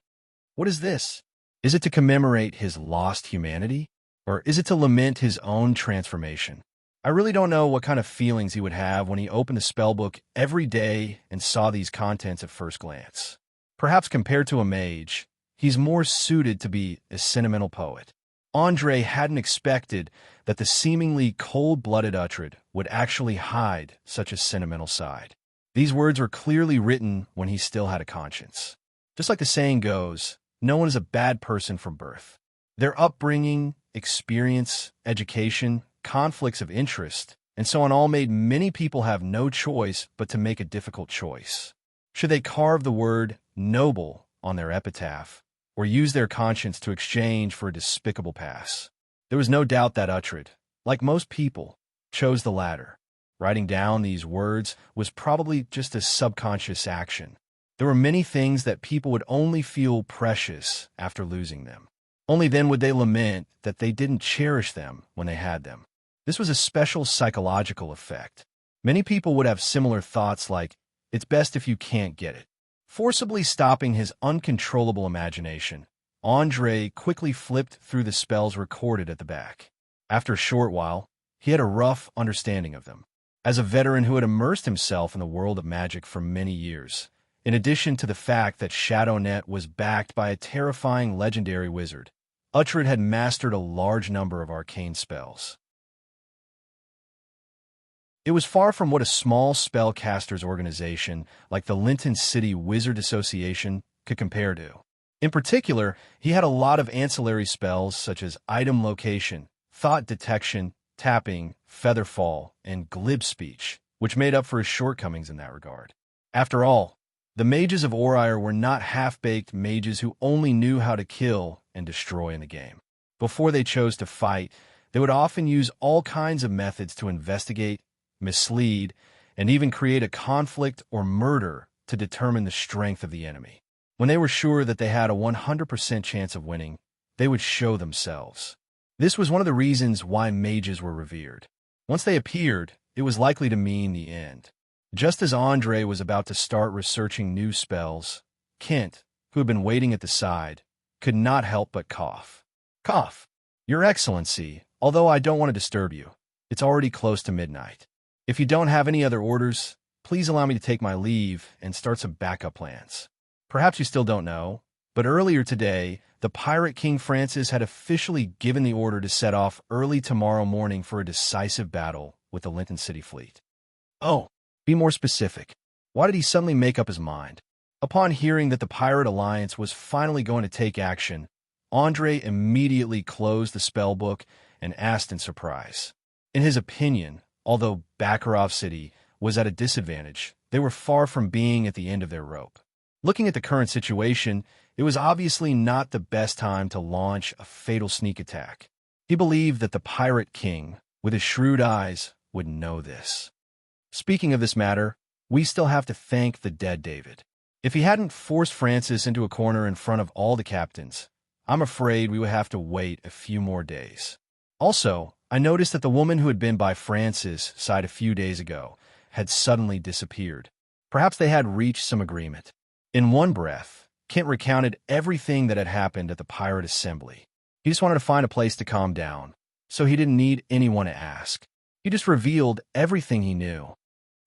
What is this? Is it to commemorate his lost humanity? Or is it to lament his own transformation? I really don't know what kind of feelings he would have when he opened the spellbook every day and saw these contents at first glance. Perhaps compared to a mage, he's more suited to be a sentimental poet. Andre hadn't expected that the seemingly cold-blooded Uhtred would actually hide such a sentimental side. These words were clearly written when he still had a conscience. Just like the saying goes, no one is a bad person from birth. Their upbringing, experience, education, conflicts of interest, and so on all made many people have no choice but to make a difficult choice. Should they carve the word noble on their epitaph, or use their conscience to exchange for a despicable past? There was no doubt that Uhtred, like most people, chose the latter. Writing down these words was probably just a subconscious action. There were many things that people would only feel precious after losing them. Only then would they lament that they didn't cherish them when they had them. This was a special psychological effect. Many people would have similar thoughts like, it's best if you can't get it. Forcibly stopping his uncontrollable imagination, Andre quickly flipped through the spells recorded at the back. After a short while, he had a rough understanding of them. As a veteran who had immersed himself in the world of magic for many years, in addition to the fact that ShadowNet was backed by a terrifying legendary wizard, Uhtred had mastered a large number of arcane spells. It was far from what a small spellcasters organization like the Linton City Wizard Association could compare to. In particular, he had a lot of ancillary spells such as item location, thought detection, tapping, featherfall, and glib speech, which made up for his shortcomings in that regard. After all, the mages of Orire were not half-baked mages who only knew how to kill and destroy in the game. Before they chose to fight, they would often use all kinds of methods to investigate, mislead, and even create a conflict or murder to determine the strength of the enemy. When they were sure that they had a 100% chance of winning, they would show themselves. This was one of the reasons why mages were revered. Once they appeared, it was likely to mean the end. Just as Andre was about to start researching new spells, Kent, who had been waiting at the side, could not help but cough. Cough. Your Excellency, although I don't want to disturb you, it's already close to midnight. If you don't have any other orders, please allow me to take my leave and start some backup plans. Perhaps you still don't know, but earlier today, the pirate King Francis had officially given the order to set off early tomorrow morning for a decisive battle with the Linton City fleet. Oh, be more specific. Why did he suddenly make up his mind? Upon hearing that the Pirate Alliance was finally going to take action, Andre immediately closed the spellbook and asked in surprise. In his opinion, although Bakarov City was at a disadvantage, they were far from being at the end of their rope. Looking at the current situation, it was obviously not the best time to launch a fatal sneak attack. He believed that the Pirate King, with his shrewd eyes, would know this. Speaking of this matter, we still have to thank the dead David. If he hadn't forced Francis into a corner in front of all the captains, I'm afraid we would have to wait a few more days. Also, I noticed that the woman who had been by Francis' side a few days ago had suddenly disappeared. Perhaps they had reached some agreement. In one breath, Kent recounted everything that had happened at the pirate assembly. He just wanted to find a place to calm down, so he didn't need anyone to ask. He just revealed everything he knew.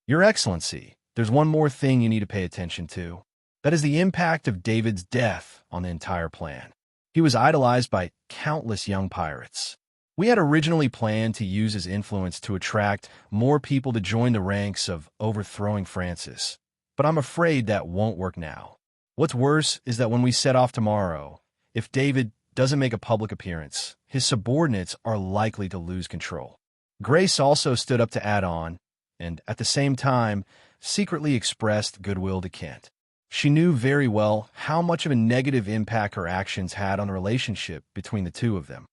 Your Excellency, there's one more thing you need to pay attention to. That is the impact of David's death on the entire plan. He was idolized by countless young pirates. We had originally planned to use his influence to attract more people to join the ranks of overthrowing Francis, but I'm afraid that won't work now. What's worse is that when we set off tomorrow, if David doesn't make a public appearance, his subordinates are likely to lose control. Grace also stood up to add on, and at the same time, secretly expressed goodwill to Kent. She knew very well how much of a negative impact her actions had on the relationship between the two of them.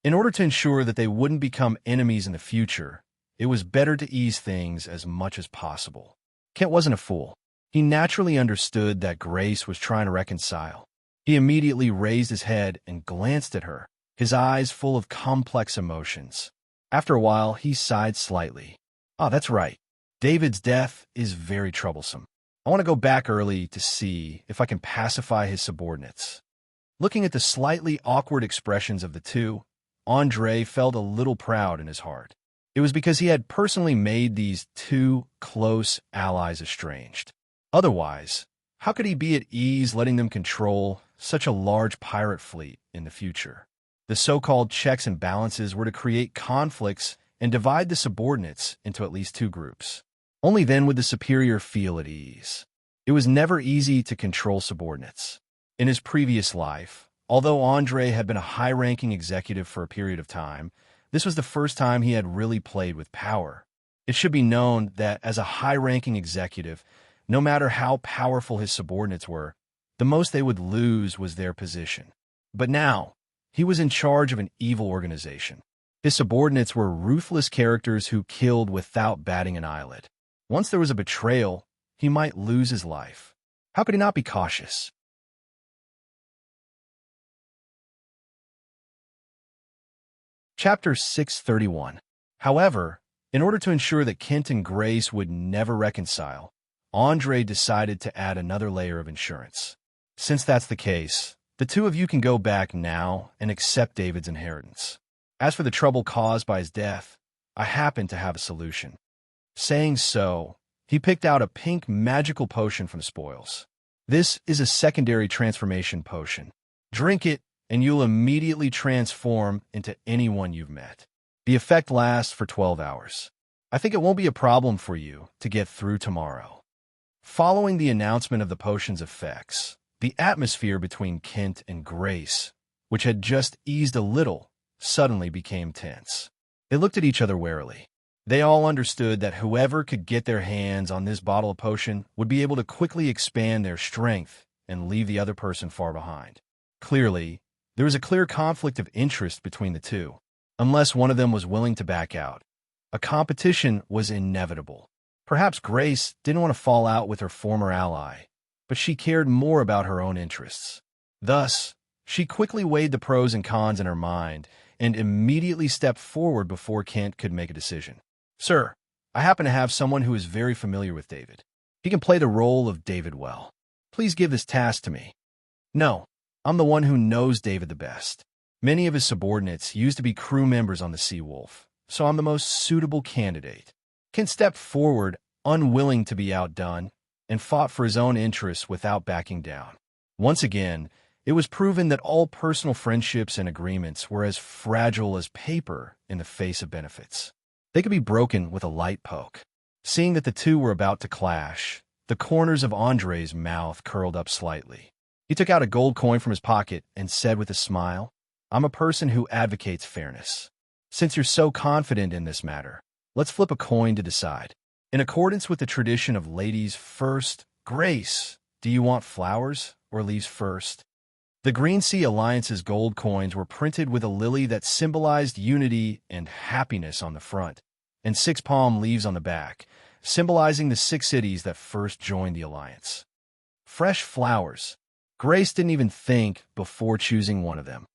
In order to ensure that they wouldn't become enemies in the future, it was better to ease things as much as possible. Kent wasn't a fool. He naturally understood that Grace was trying to reconcile. He immediately raised his head and glanced at her, his eyes full of complex emotions. After a while, he sighed slightly. Ah, that's right. David's death is very troublesome. I want to go back early to see if I can pacify his subordinates. Looking at the slightly awkward expressions of the two, Andre felt a little proud in his heart. It was because he had personally made these two close allies estranged. Otherwise, how could he be at ease letting them control such a large pirate fleet in the future? The so-called checks and balances were to create conflicts and divide the subordinates into at least two groups. Only then would the superior feel at ease. It was never easy to control subordinates. In his previous life, although Andre had been a high-ranking executive for a period of time, this was the first time he had really played with power. It should be known that as a high-ranking executive, no matter how powerful his subordinates were, the most they would lose was their position. But now, he was in charge of an evil organization. His subordinates were ruthless characters who killed without batting an eyelid. Once there was a betrayal, he might lose his life. How could he not be cautious? Chapter 631. However, in order to ensure that Kent and Grace would never reconcile, Andre decided to add another layer of insurance. Since that's the case, the two of you can go back now and accept David's inheritance. As for the trouble caused by his death, I happen to have a solution. Saying so, he picked out a pink magical potion from the spoils. This is a secondary transformation potion. Drink it, and you'll immediately transform into anyone you've met. The effect lasts for 12 hours. I think it won't be a problem for you to get through tomorrow. Following the announcement of the potion's effects, the atmosphere between Kent and Grace, which had just eased a little, suddenly became tense. They looked at each other warily. They all understood that whoever could get their hands on this bottle of potion would be able to quickly expand their strength and leave the other person far behind. Clearly, there was a clear conflict of interest between the two. Unless one of them was willing to back out, a competition was inevitable. Perhaps Grace didn't want to fall out with her former ally, but she cared more about her own interests. Thus, she quickly weighed the pros and cons in her mind and immediately stepped forward before Kent could make a decision. Sir, I happen to have someone who is very familiar with David. He can play the role of David well. Please give this task to me. No, I'm the one who knows David the best. Many of his subordinates used to be crew members on the Seawolf, so I'm the most suitable candidate. Kent stepped forward, unwilling to be outdone, and fought for his own interests without backing down. Once again, it was proven that all personal friendships and agreements were as fragile as paper in the face of benefits. They could be broken with a light poke. Seeing that the two were about to clash, the corners of Andre's mouth curled up slightly. He took out a gold coin from his pocket and said with a smile, I'm a person who advocates fairness. Since you're so confident in this matter, let's flip a coin to decide. In accordance with the tradition of ladies first, Grace, do you want flowers or leaves first? The Green Sea Alliance's gold coins were printed with a lily that symbolized unity and happiness on the front, and 6 palm leaves on the back, symbolizing the 6 cities that first joined the alliance. Fresh flowers. Grace didn't even think before choosing one of them.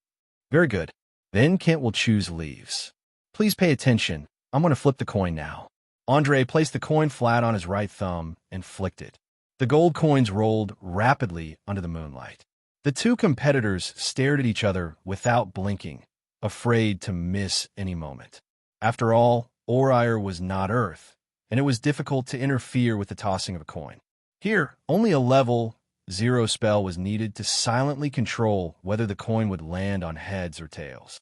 Very good. Then Kent will choose leaves. Please pay attention. I'm going to flip the coin now. Andre placed the coin flat on his right thumb and flicked it. The gold coins rolled rapidly under the moonlight. The two competitors stared at each other without blinking, afraid to miss any moment. After all, Orier was not Earth, and it was difficult to interfere with the tossing of a coin. Here, only a level 0 spell was needed to silently control whether the coin would land on heads or tails.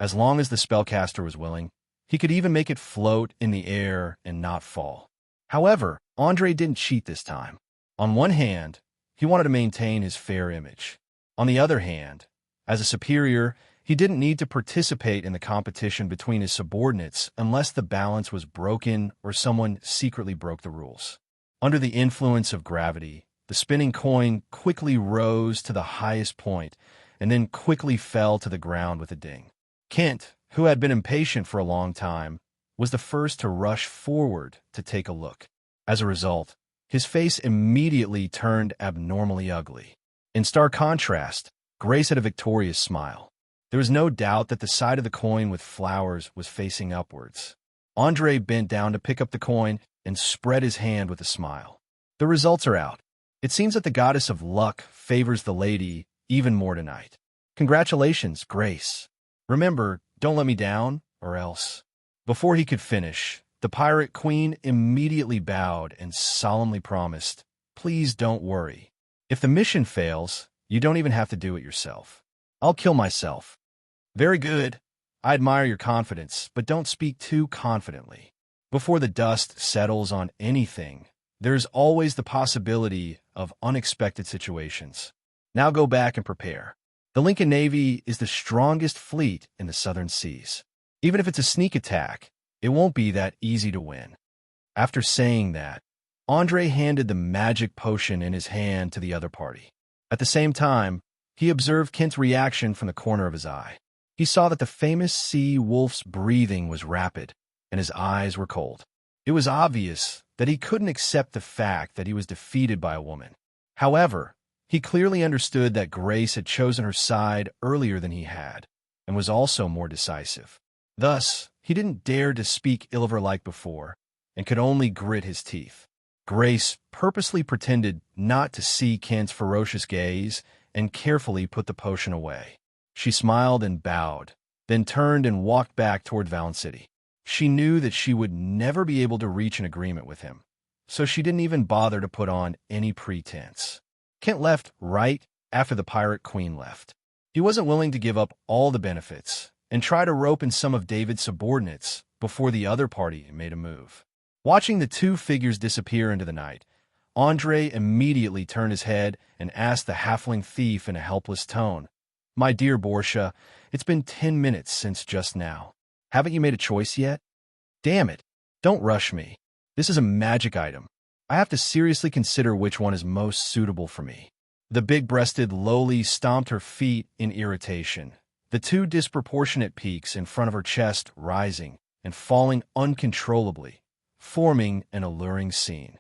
As long as the spellcaster was willing, he could even make it float in the air and not fall. However, Andre didn't cheat this time. On one hand, he wanted to maintain his fair image. On the other hand, as a superior, he didn't need to participate in the competition between his subordinates unless the balance was broken or someone secretly broke the rules. Under the influence of gravity, the spinning coin quickly rose to the highest point and then quickly fell to the ground with a ding. Kent, who had been impatient for a long time, was the first to rush forward to take a look. As a result, his face immediately turned abnormally ugly. In stark contrast, Grace had a victorious smile. There was no doubt that the side of the coin with flowers was facing upwards. Andre bent down to pick up the coin and spread his hand with a smile. The results are out. It seems that the goddess of luck favors the lady even more tonight. Congratulations, Grace. Remember, don't let me down, or else. Before he could finish, the pirate queen immediately bowed and solemnly promised, please don't worry. If the mission fails, you don't even have to do it yourself. I'll kill myself. Very good. I admire your confidence, but don't speak too confidently. Before the dust settles on anything, there's always the possibility of unexpected situations. Now go back and prepare. The Lincoln Navy is the strongest fleet in the southern seas. Even if it's a sneak attack, it won't be that easy to win. After saying that, Andre handed the magic potion in his hand to the other party. At the same time, he observed Kent's reaction from the corner of his eye. He saw that the famous sea wolf's breathing was rapid, and his eyes were cold. It was obvious that he couldn't accept the fact that he was defeated by a woman. However, he clearly understood that Grace had chosen her side earlier than he had, and was also more decisive. Thus, he didn't dare to speak ill of her like before, and could only grit his teeth. Grace purposely pretended not to see Kent's ferocious gaze and carefully put the potion away. She smiled and bowed, then turned and walked back toward Valen City. She knew that she would never be able to reach an agreement with him, so she didn't even bother to put on any pretense. Kent left right after the pirate queen left. He wasn't willing to give up all the benefits and try to rope in some of David's subordinates before the other party made a move. Watching the two figures disappear into the night, Andre immediately turned his head and asked the halfling thief in a helpless tone, "My dear Borsha, it's been 10 minutes since just now. Haven't you made a choice yet? Damn it, don't rush me. This is a magic item. I have to seriously consider which one is most suitable for me." The big-breasted Loli stomped her feet in irritation, the two disproportionate peaks in front of her chest rising and falling uncontrollably, forming an alluring scene.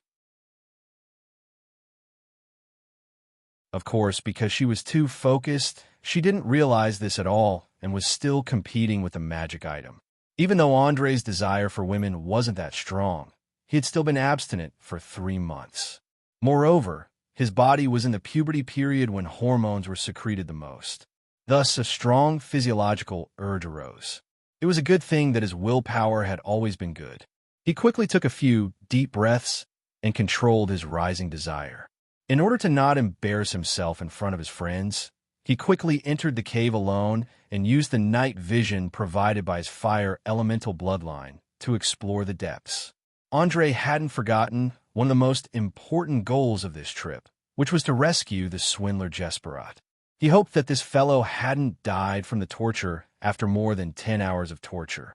Of course, because she was too focused, she didn't realize this at all and was still competing with the magic item. Even though Andre's desire for women wasn't that strong, he had still been abstinent for 3 months. Moreover, his body was in the puberty period when hormones were secreted the most. Thus, a strong physiological urge arose. It was a good thing that his willpower had always been good. He quickly took a few deep breaths and controlled his rising desire. In order to not embarrass himself in front of his friends, he quickly entered the cave alone and used the night vision provided by his fire elemental bloodline to explore the depths. Andre hadn't forgotten one of the most important goals of this trip, which was to rescue the swindler Jesperat. He hoped that this fellow hadn't died from the torture after more than 10 hours of torture.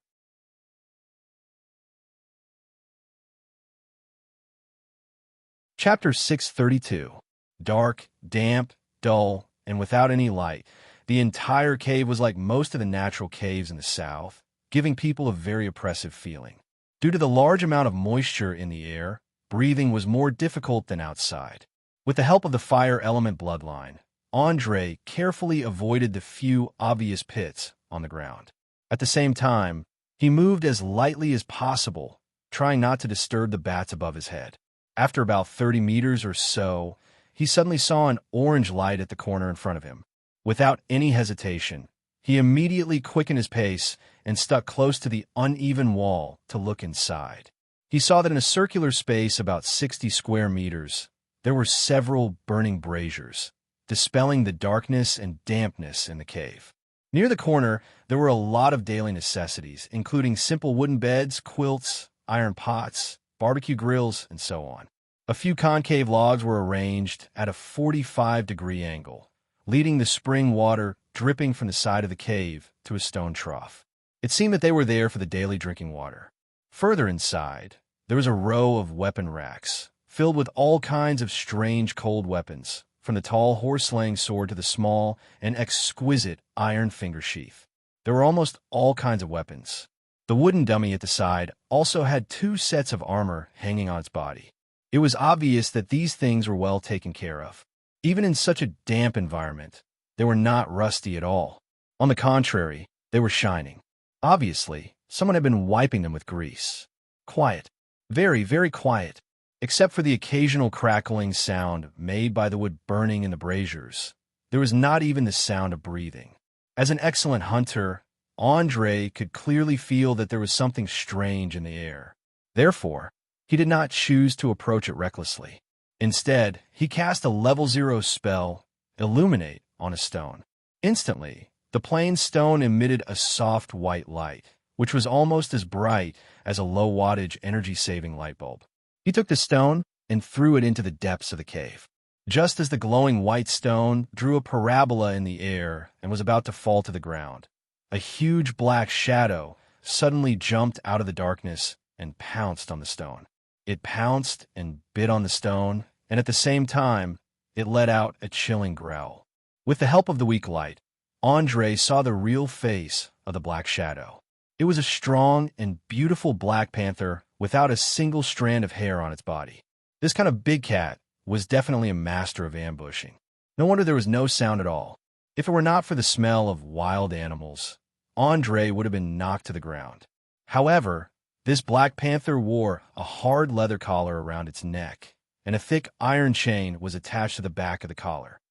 Chapter 632. Dark, damp, dull, and without any light, the entire cave was like most of the natural caves in the south, giving people a very oppressive feeling. Due to the large amount of moisture in the air, breathing was more difficult than outside. With the help of the fire element bloodline, Andre carefully avoided the few obvious pits on the ground. At the same time, he moved as lightly as possible, trying not to disturb the bats above his head. After about 30 meters or so, he suddenly saw an orange light at the corner in front of him. Without any hesitation, he immediately quickened his pace and stuck close to the uneven wall to look inside. He saw that in a circular space about 60 square meters, there were several burning braziers, dispelling the darkness and dampness in the cave. Near the corner, there were a lot of daily necessities, including simple wooden beds, quilts, iron pots, barbecue grills, and so on. A few concave logs were arranged at a 45-degree angle, leading the spring water dripping from the side of the cave to a stone trough. It seemed that they were there for the daily drinking water. Further inside, there was a row of weapon racks, filled with all kinds of strange cold weapons, from the tall horse-slaying sword to the small and exquisite iron finger sheath. There were almost all kinds of weapons. The wooden dummy at the side also had 2 sets of armor hanging on its body. It was obvious that these things were well taken care of. Even in such a damp environment, they were not rusty at all. On the contrary, they were shining. Obviously, someone had been wiping them with grease. Quiet. Very, very quiet. Except for the occasional crackling sound made by the wood burning in the braziers, there was not even the sound of breathing. As an excellent hunter, Andre could clearly feel that there was something strange in the air. Therefore, he did not choose to approach it recklessly. Instead, he cast a level 0 spell, Illuminate, on a stone. Instantly, The plain stone emitted a soft white light, which was almost as bright as a low-wattage energy-saving light bulb. He took the stone and threw it into the depths of the cave. Just as the glowing white stone drew a parabola in the air and was about to fall to the ground, a huge black shadow suddenly jumped out of the darkness and pounced on the stone. It pounced and bit on the stone, and at the same time, it let out a chilling growl. With the help of the weak light, Andre saw the real face of the black shadow. It was a strong and beautiful black panther without a single strand of hair on its body. This kind of big cat was definitely a master of ambushing. No wonder there was no sound at all. If it were not for the smell of wild animals, Andre would have been knocked to the ground. However, this black panther wore a hard leather collar around its neck, and a thick iron chain was attached to the back of the collar.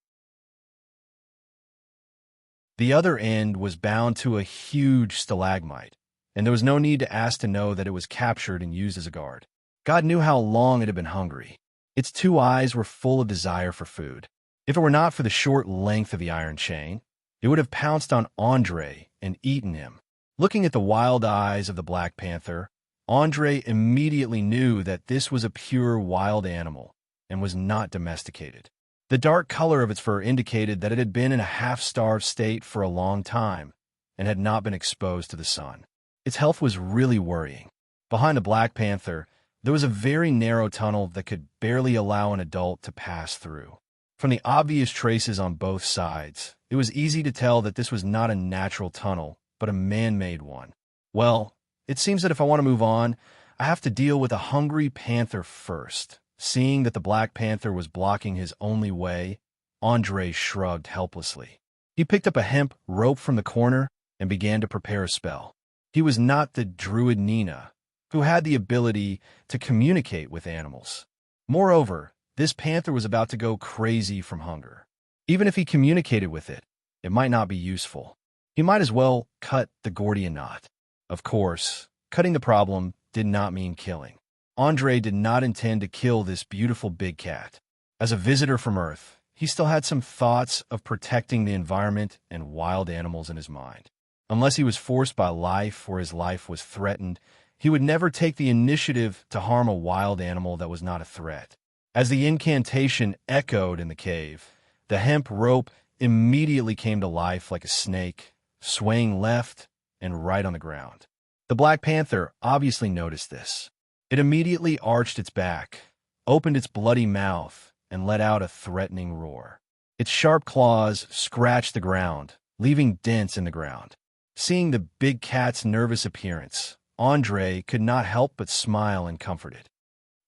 The other end was bound to a huge stalagmite, and there was no need to ask to know that it was captured and used as a guard. God knew how long it had been hungry. Its two eyes were full of desire for food. If it were not for the short length of the iron chain, it would have pounced on Andre and eaten him. Looking at the wild eyes of the black panther, Andre immediately knew that this was a pure wild animal and was not domesticated. The dark color of its fur indicated that it had been in a half-starved state for a long time and had not been exposed to the sun. Its health was really worrying. Behind the black panther, there was a very narrow tunnel that could barely allow an adult to pass through. From the obvious traces on both sides, it was easy to tell that this was not a natural tunnel, but a man-made one. Well, it seems that if I want to move on, I have to deal with a hungry panther first. Seeing that the black panther was blocking his only way, Andre shrugged helplessly. He picked up a hemp rope from the corner and began to prepare a spell. He was not the druid Nina, who had the ability to communicate with animals. Moreover, this panther was about to go crazy from hunger. Even if he communicated with it, it might not be useful. He might as well cut the Gordian knot. Of course, cutting the problem did not mean killing. Andre did not intend to kill this beautiful big cat. As a visitor from Earth, he still had some thoughts of protecting the environment and wild animals in his mind. Unless he was forced by life or his life was threatened, he would never take the initiative to harm a wild animal that was not a threat. As the incantation echoed in the cave, the hemp rope immediately came to life like a snake, swaying left and right on the ground. The black panther obviously noticed this. It immediately arched its back, opened its bloody mouth, and let out a threatening roar. Its sharp claws scratched the ground, leaving dents in the ground. Seeing the big cat's nervous appearance, Andre could not help but smile and comfort it.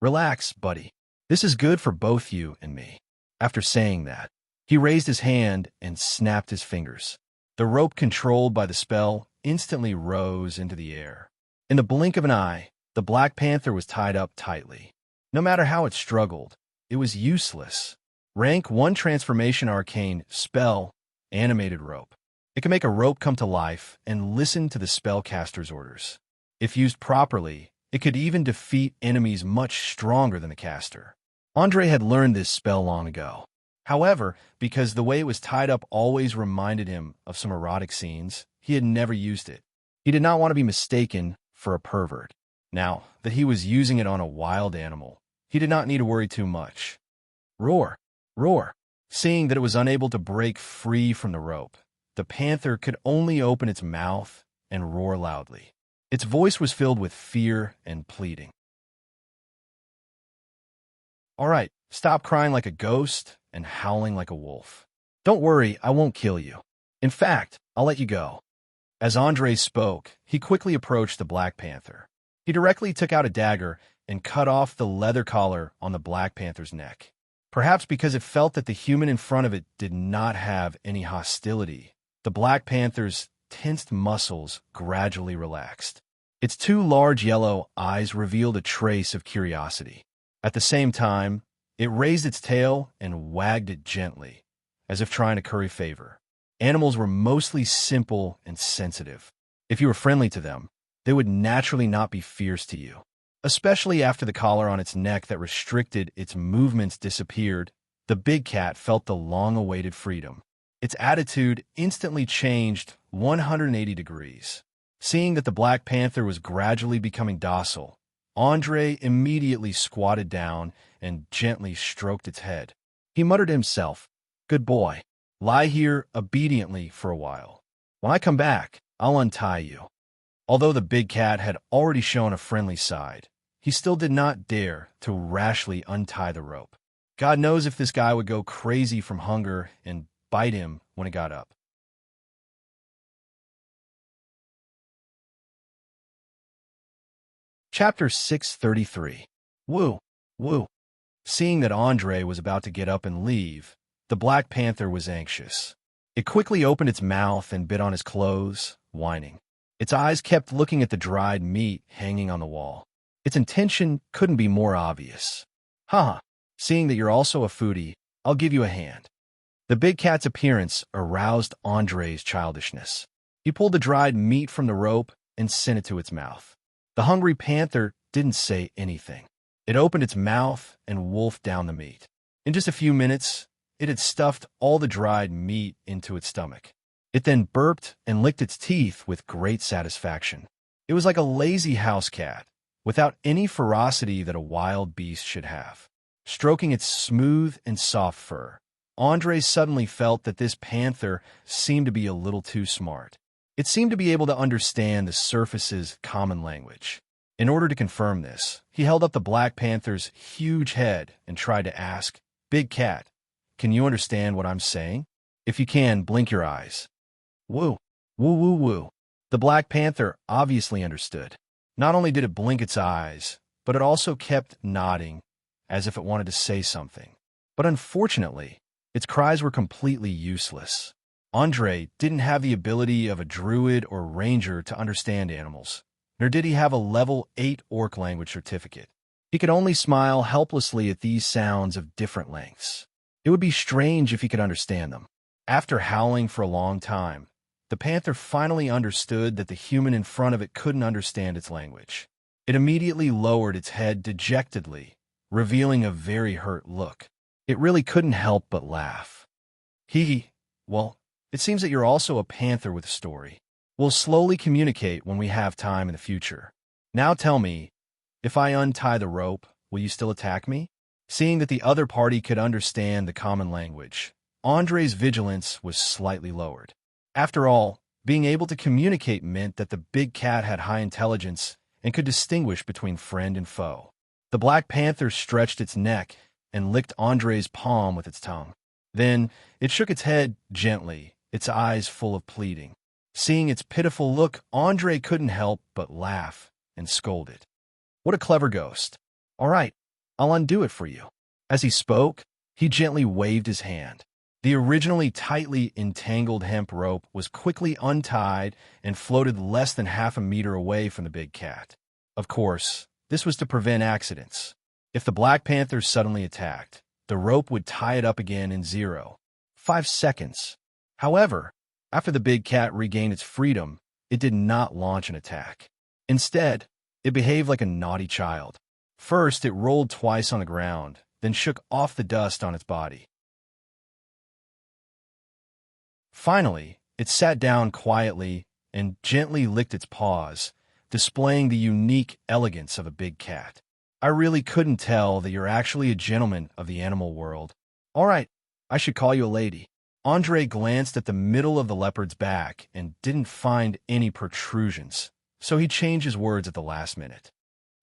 "Relax, buddy. This is good for both you and me." After saying that, he raised his hand and snapped his fingers. The rope controlled by the spell instantly rose into the air. In the blink of an eye, the black panther was tied up tightly. No matter how it struggled, it was useless. Rank 1 Transformation Arcane Spell Animated Rope. It can make a rope come to life and listen to the spellcaster's orders. If used properly, it could even defeat enemies much stronger than the caster. Andre had learned this spell long ago. However, because the way it was tied up always reminded him of some erotic scenes, he had never used it. He did not want to be mistaken for a pervert. Now that he was using it on a wild animal, he did not need to worry too much. Roar! Roar! Seeing that it was unable to break free from the rope, the panther could only open its mouth and roar loudly. Its voice was filled with fear and pleading. "All right, stop crying like a ghost and howling like a wolf. Don't worry, I won't kill you. In fact, I'll let you go." As Andre spoke, he quickly approached the black panther. He directly took out a dagger and cut off the leather collar on the black panther's neck. Perhaps because it felt that the human in front of it did not have any hostility, the black panther's tensed muscles gradually relaxed. Its two large yellow eyes revealed a trace of curiosity. At the same time, it raised its tail and wagged it gently, as if trying to curry favor. Animals were mostly simple and sensitive. If you were friendly to them, they would naturally not be fierce to you. Especially after the collar on its neck that restricted its movements disappeared, the big cat felt the long-awaited freedom. Its attitude instantly changed 180 degrees. Seeing that the Black Panther was gradually becoming docile, Andre immediately squatted down and gently stroked its head. He muttered to himself, "Good boy. Lie here obediently for a while. When I come back, I'll untie you." Although the big cat had already shown a friendly side, he still did not dare to rashly untie the rope. God knows if this guy would go crazy from hunger and bite him when it got up. Chapter 633. Woo, woo. Seeing that Andre was about to get up and leave, the Black Panther was anxious. It quickly opened its mouth and bit on his clothes, whining. Its eyes kept looking at the dried meat hanging on the wall. Its intention couldn't be more obvious. Haha, seeing that you're also a foodie, I'll give you a hand. The big cat's appearance aroused Andre's childishness. He pulled the dried meat from the rope and sent it to its mouth. The hungry panther didn't say anything. It opened its mouth and wolfed down the meat. In just a few minutes, it had stuffed all the dried meat into its stomach. It then burped and licked its teeth with great satisfaction. It was like a lazy house cat, without any ferocity that a wild beast should have. Stroking its smooth and soft fur, Andre suddenly felt that this panther seemed to be a little too smart. It seemed to be able to understand the surface's common language. In order to confirm this, he held up the Black Panther's huge head and tried to ask, "Big cat, can you understand what I'm saying? If you can, blink your eyes." Woo, woo, woo, woo. The Black Panther obviously understood. Not only did it blink its eyes, but it also kept nodding, as if it wanted to say something. But unfortunately, its cries were completely useless. Andre didn't have the ability of a druid or ranger to understand animals, nor did he have a level 8 orc language certificate. He could only smile helplessly at these sounds of different lengths. It would be strange if he could understand them. After howling for a long time, the panther finally understood that the human in front of it couldn't understand its language. It immediately lowered its head dejectedly, revealing a very hurt look. It really couldn't help but laugh. Well, it seems that you're also a panther with a story. We'll slowly communicate when we have time in the future. Now tell me, if I untie the rope, will you still attack me? Seeing that the other party could understand the common language, Andre's vigilance was slightly lowered. After all, being able to communicate meant that the big cat had high intelligence and could distinguish between friend and foe. The Black Panther stretched its neck and licked Andre's palm with its tongue. Then it shook its head gently, its eyes full of pleading. Seeing its pitiful look, Andre couldn't help but laugh and scold it. What a clever ghost. All right, I'll undo it for you. As he spoke, he gently waved his hand. The originally tightly entangled hemp rope was quickly untied and floated less than half a meter away from the big cat. Of course, this was to prevent accidents. If the Black Panther suddenly attacked, the rope would tie it up again in 0.5 seconds. However, after the big cat regained its freedom, it did not launch an attack. Instead, it behaved like a naughty child. First, it rolled twice on the ground, then shook off the dust on its body. Finally, it sat down quietly and gently licked its paws, displaying the unique elegance of a big cat. I really couldn't tell that you're actually a gentleman of the animal world. All right, I should call you a lady. Andre glanced at the middle of the leopard's back and didn't find any protrusions, so he changed his words at the last minute.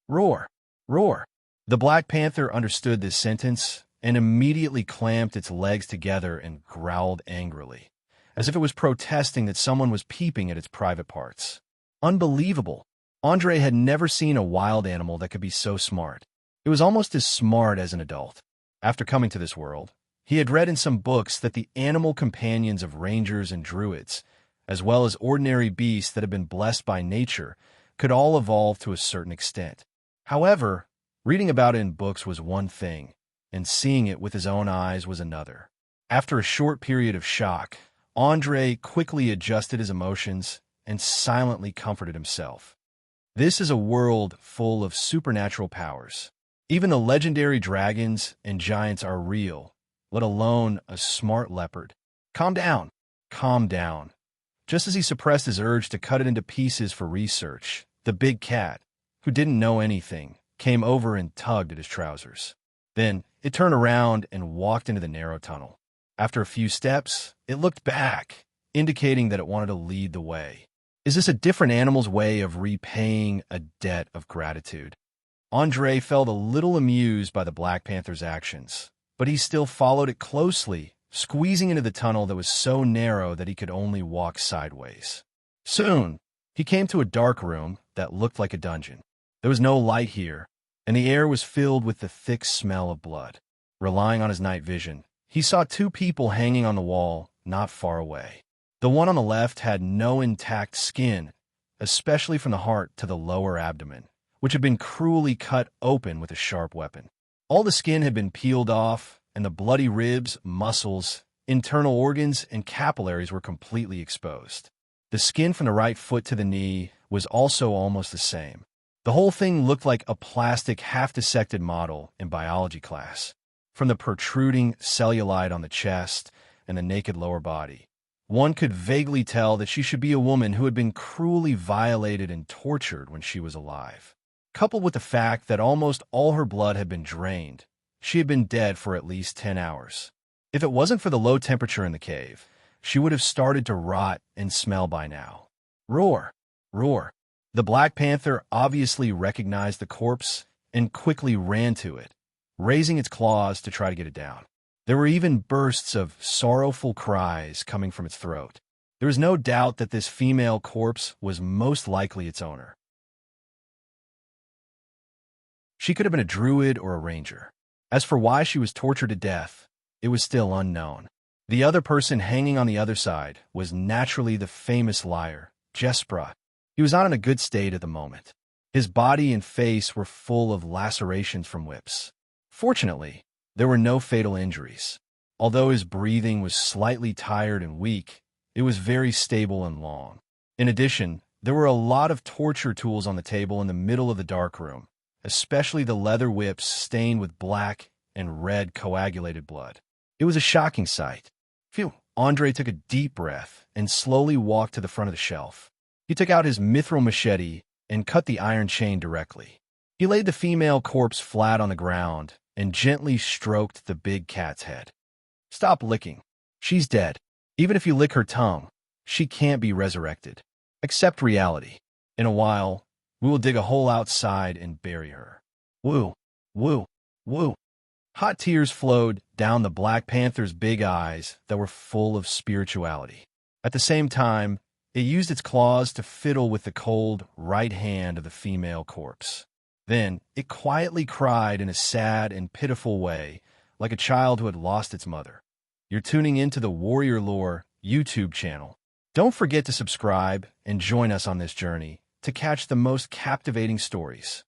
Roar, roar. The Black Panther understood this sentence and immediately clamped its legs together and growled angrily, as if it was protesting that someone was peeping at its private parts. Unbelievable. Andre had never seen a wild animal that could be so smart. It was almost as smart as an adult. After coming to this world, he had read in some books that the animal companions of rangers and druids, as well as ordinary beasts that had been blessed by nature, could all evolve to a certain extent. However, reading about it in books was one thing, and seeing it with his own eyes was another. After a short period of shock, Andre quickly adjusted his emotions and silently comforted himself. This is a world full of supernatural powers. Even the legendary dragons and giants are real, let alone a smart leopard. Calm down. Calm down. Just as he suppressed his urge to cut it into pieces for research, the big cat, who didn't know anything, came over and tugged at his trousers. Then it turned around and walked into the narrow tunnel. After a few steps, it looked back, indicating that it wanted to lead the way. Is this a different animal's way of repaying a debt of gratitude? Andre felt a little amused by the Black Panther's actions, but he still followed it closely, squeezing into the tunnel that was so narrow that he could only walk sideways. Soon, he came to a dark room that looked like a dungeon. There was no light here, and the air was filled with the thick smell of blood. Relying on his night vision, he saw two people hanging on the wall not far away. The one on the left had no intact skin, especially from the heart to the lower abdomen, which had been cruelly cut open with a sharp weapon. All the skin had been peeled off, and the bloody ribs, muscles, internal organs, and capillaries were completely exposed. The skin from the right foot to the knee was also almost the same. The whole thing looked like a plastic half-dissected model in biology class. From the protruding cellulite on the chest and the naked lower body, one could vaguely tell that she should be a woman who had been cruelly violated and tortured when she was alive. Coupled with the fact that almost all her blood had been drained, she had been dead for at least 10 hours. If it wasn't for the low temperature in the cave, she would have started to rot and smell by now. Roar! Roar! The Black Panther obviously recognized the corpse and quickly ran to it, raising its claws to try to get it down. There were even bursts of sorrowful cries coming from its throat. There was no doubt that this female corpse was most likely its owner. She could have been a druid or a ranger. As for why she was tortured to death, it was still unknown. The other person hanging on the other side was naturally the famous liar, Jespra. He was not in a good state at the moment. His body and face were full of lacerations from whips. Fortunately, there were no fatal injuries. Although his breathing was slightly tired and weak, it was very stable and long. In addition, there were a lot of torture tools on the table in the middle of the dark room, especially the leather whips stained with black and red coagulated blood. It was a shocking sight. Phew! Andre took a deep breath and slowly walked to the front of the shelf. He took out his mithril machete and cut the iron chain directly. He laid the female corpse flat on the ground and gently stroked the big cat's head. Stop licking. She's dead. Even if you lick her tongue, she can't be resurrected. Accept reality. In a while, we will dig a hole outside and bury her. Woo, woo, woo. Hot tears flowed down the Black Panther's big eyes that were full of spirituality. At the same time, it used its claws to fiddle with the cold right hand of the female corpse. Then it quietly cried in a sad and pitiful way, like a child who had lost its mother. You're tuning into the Warrior Lore YouTube channel. Don't forget to subscribe and join us on this journey to catch the most captivating stories.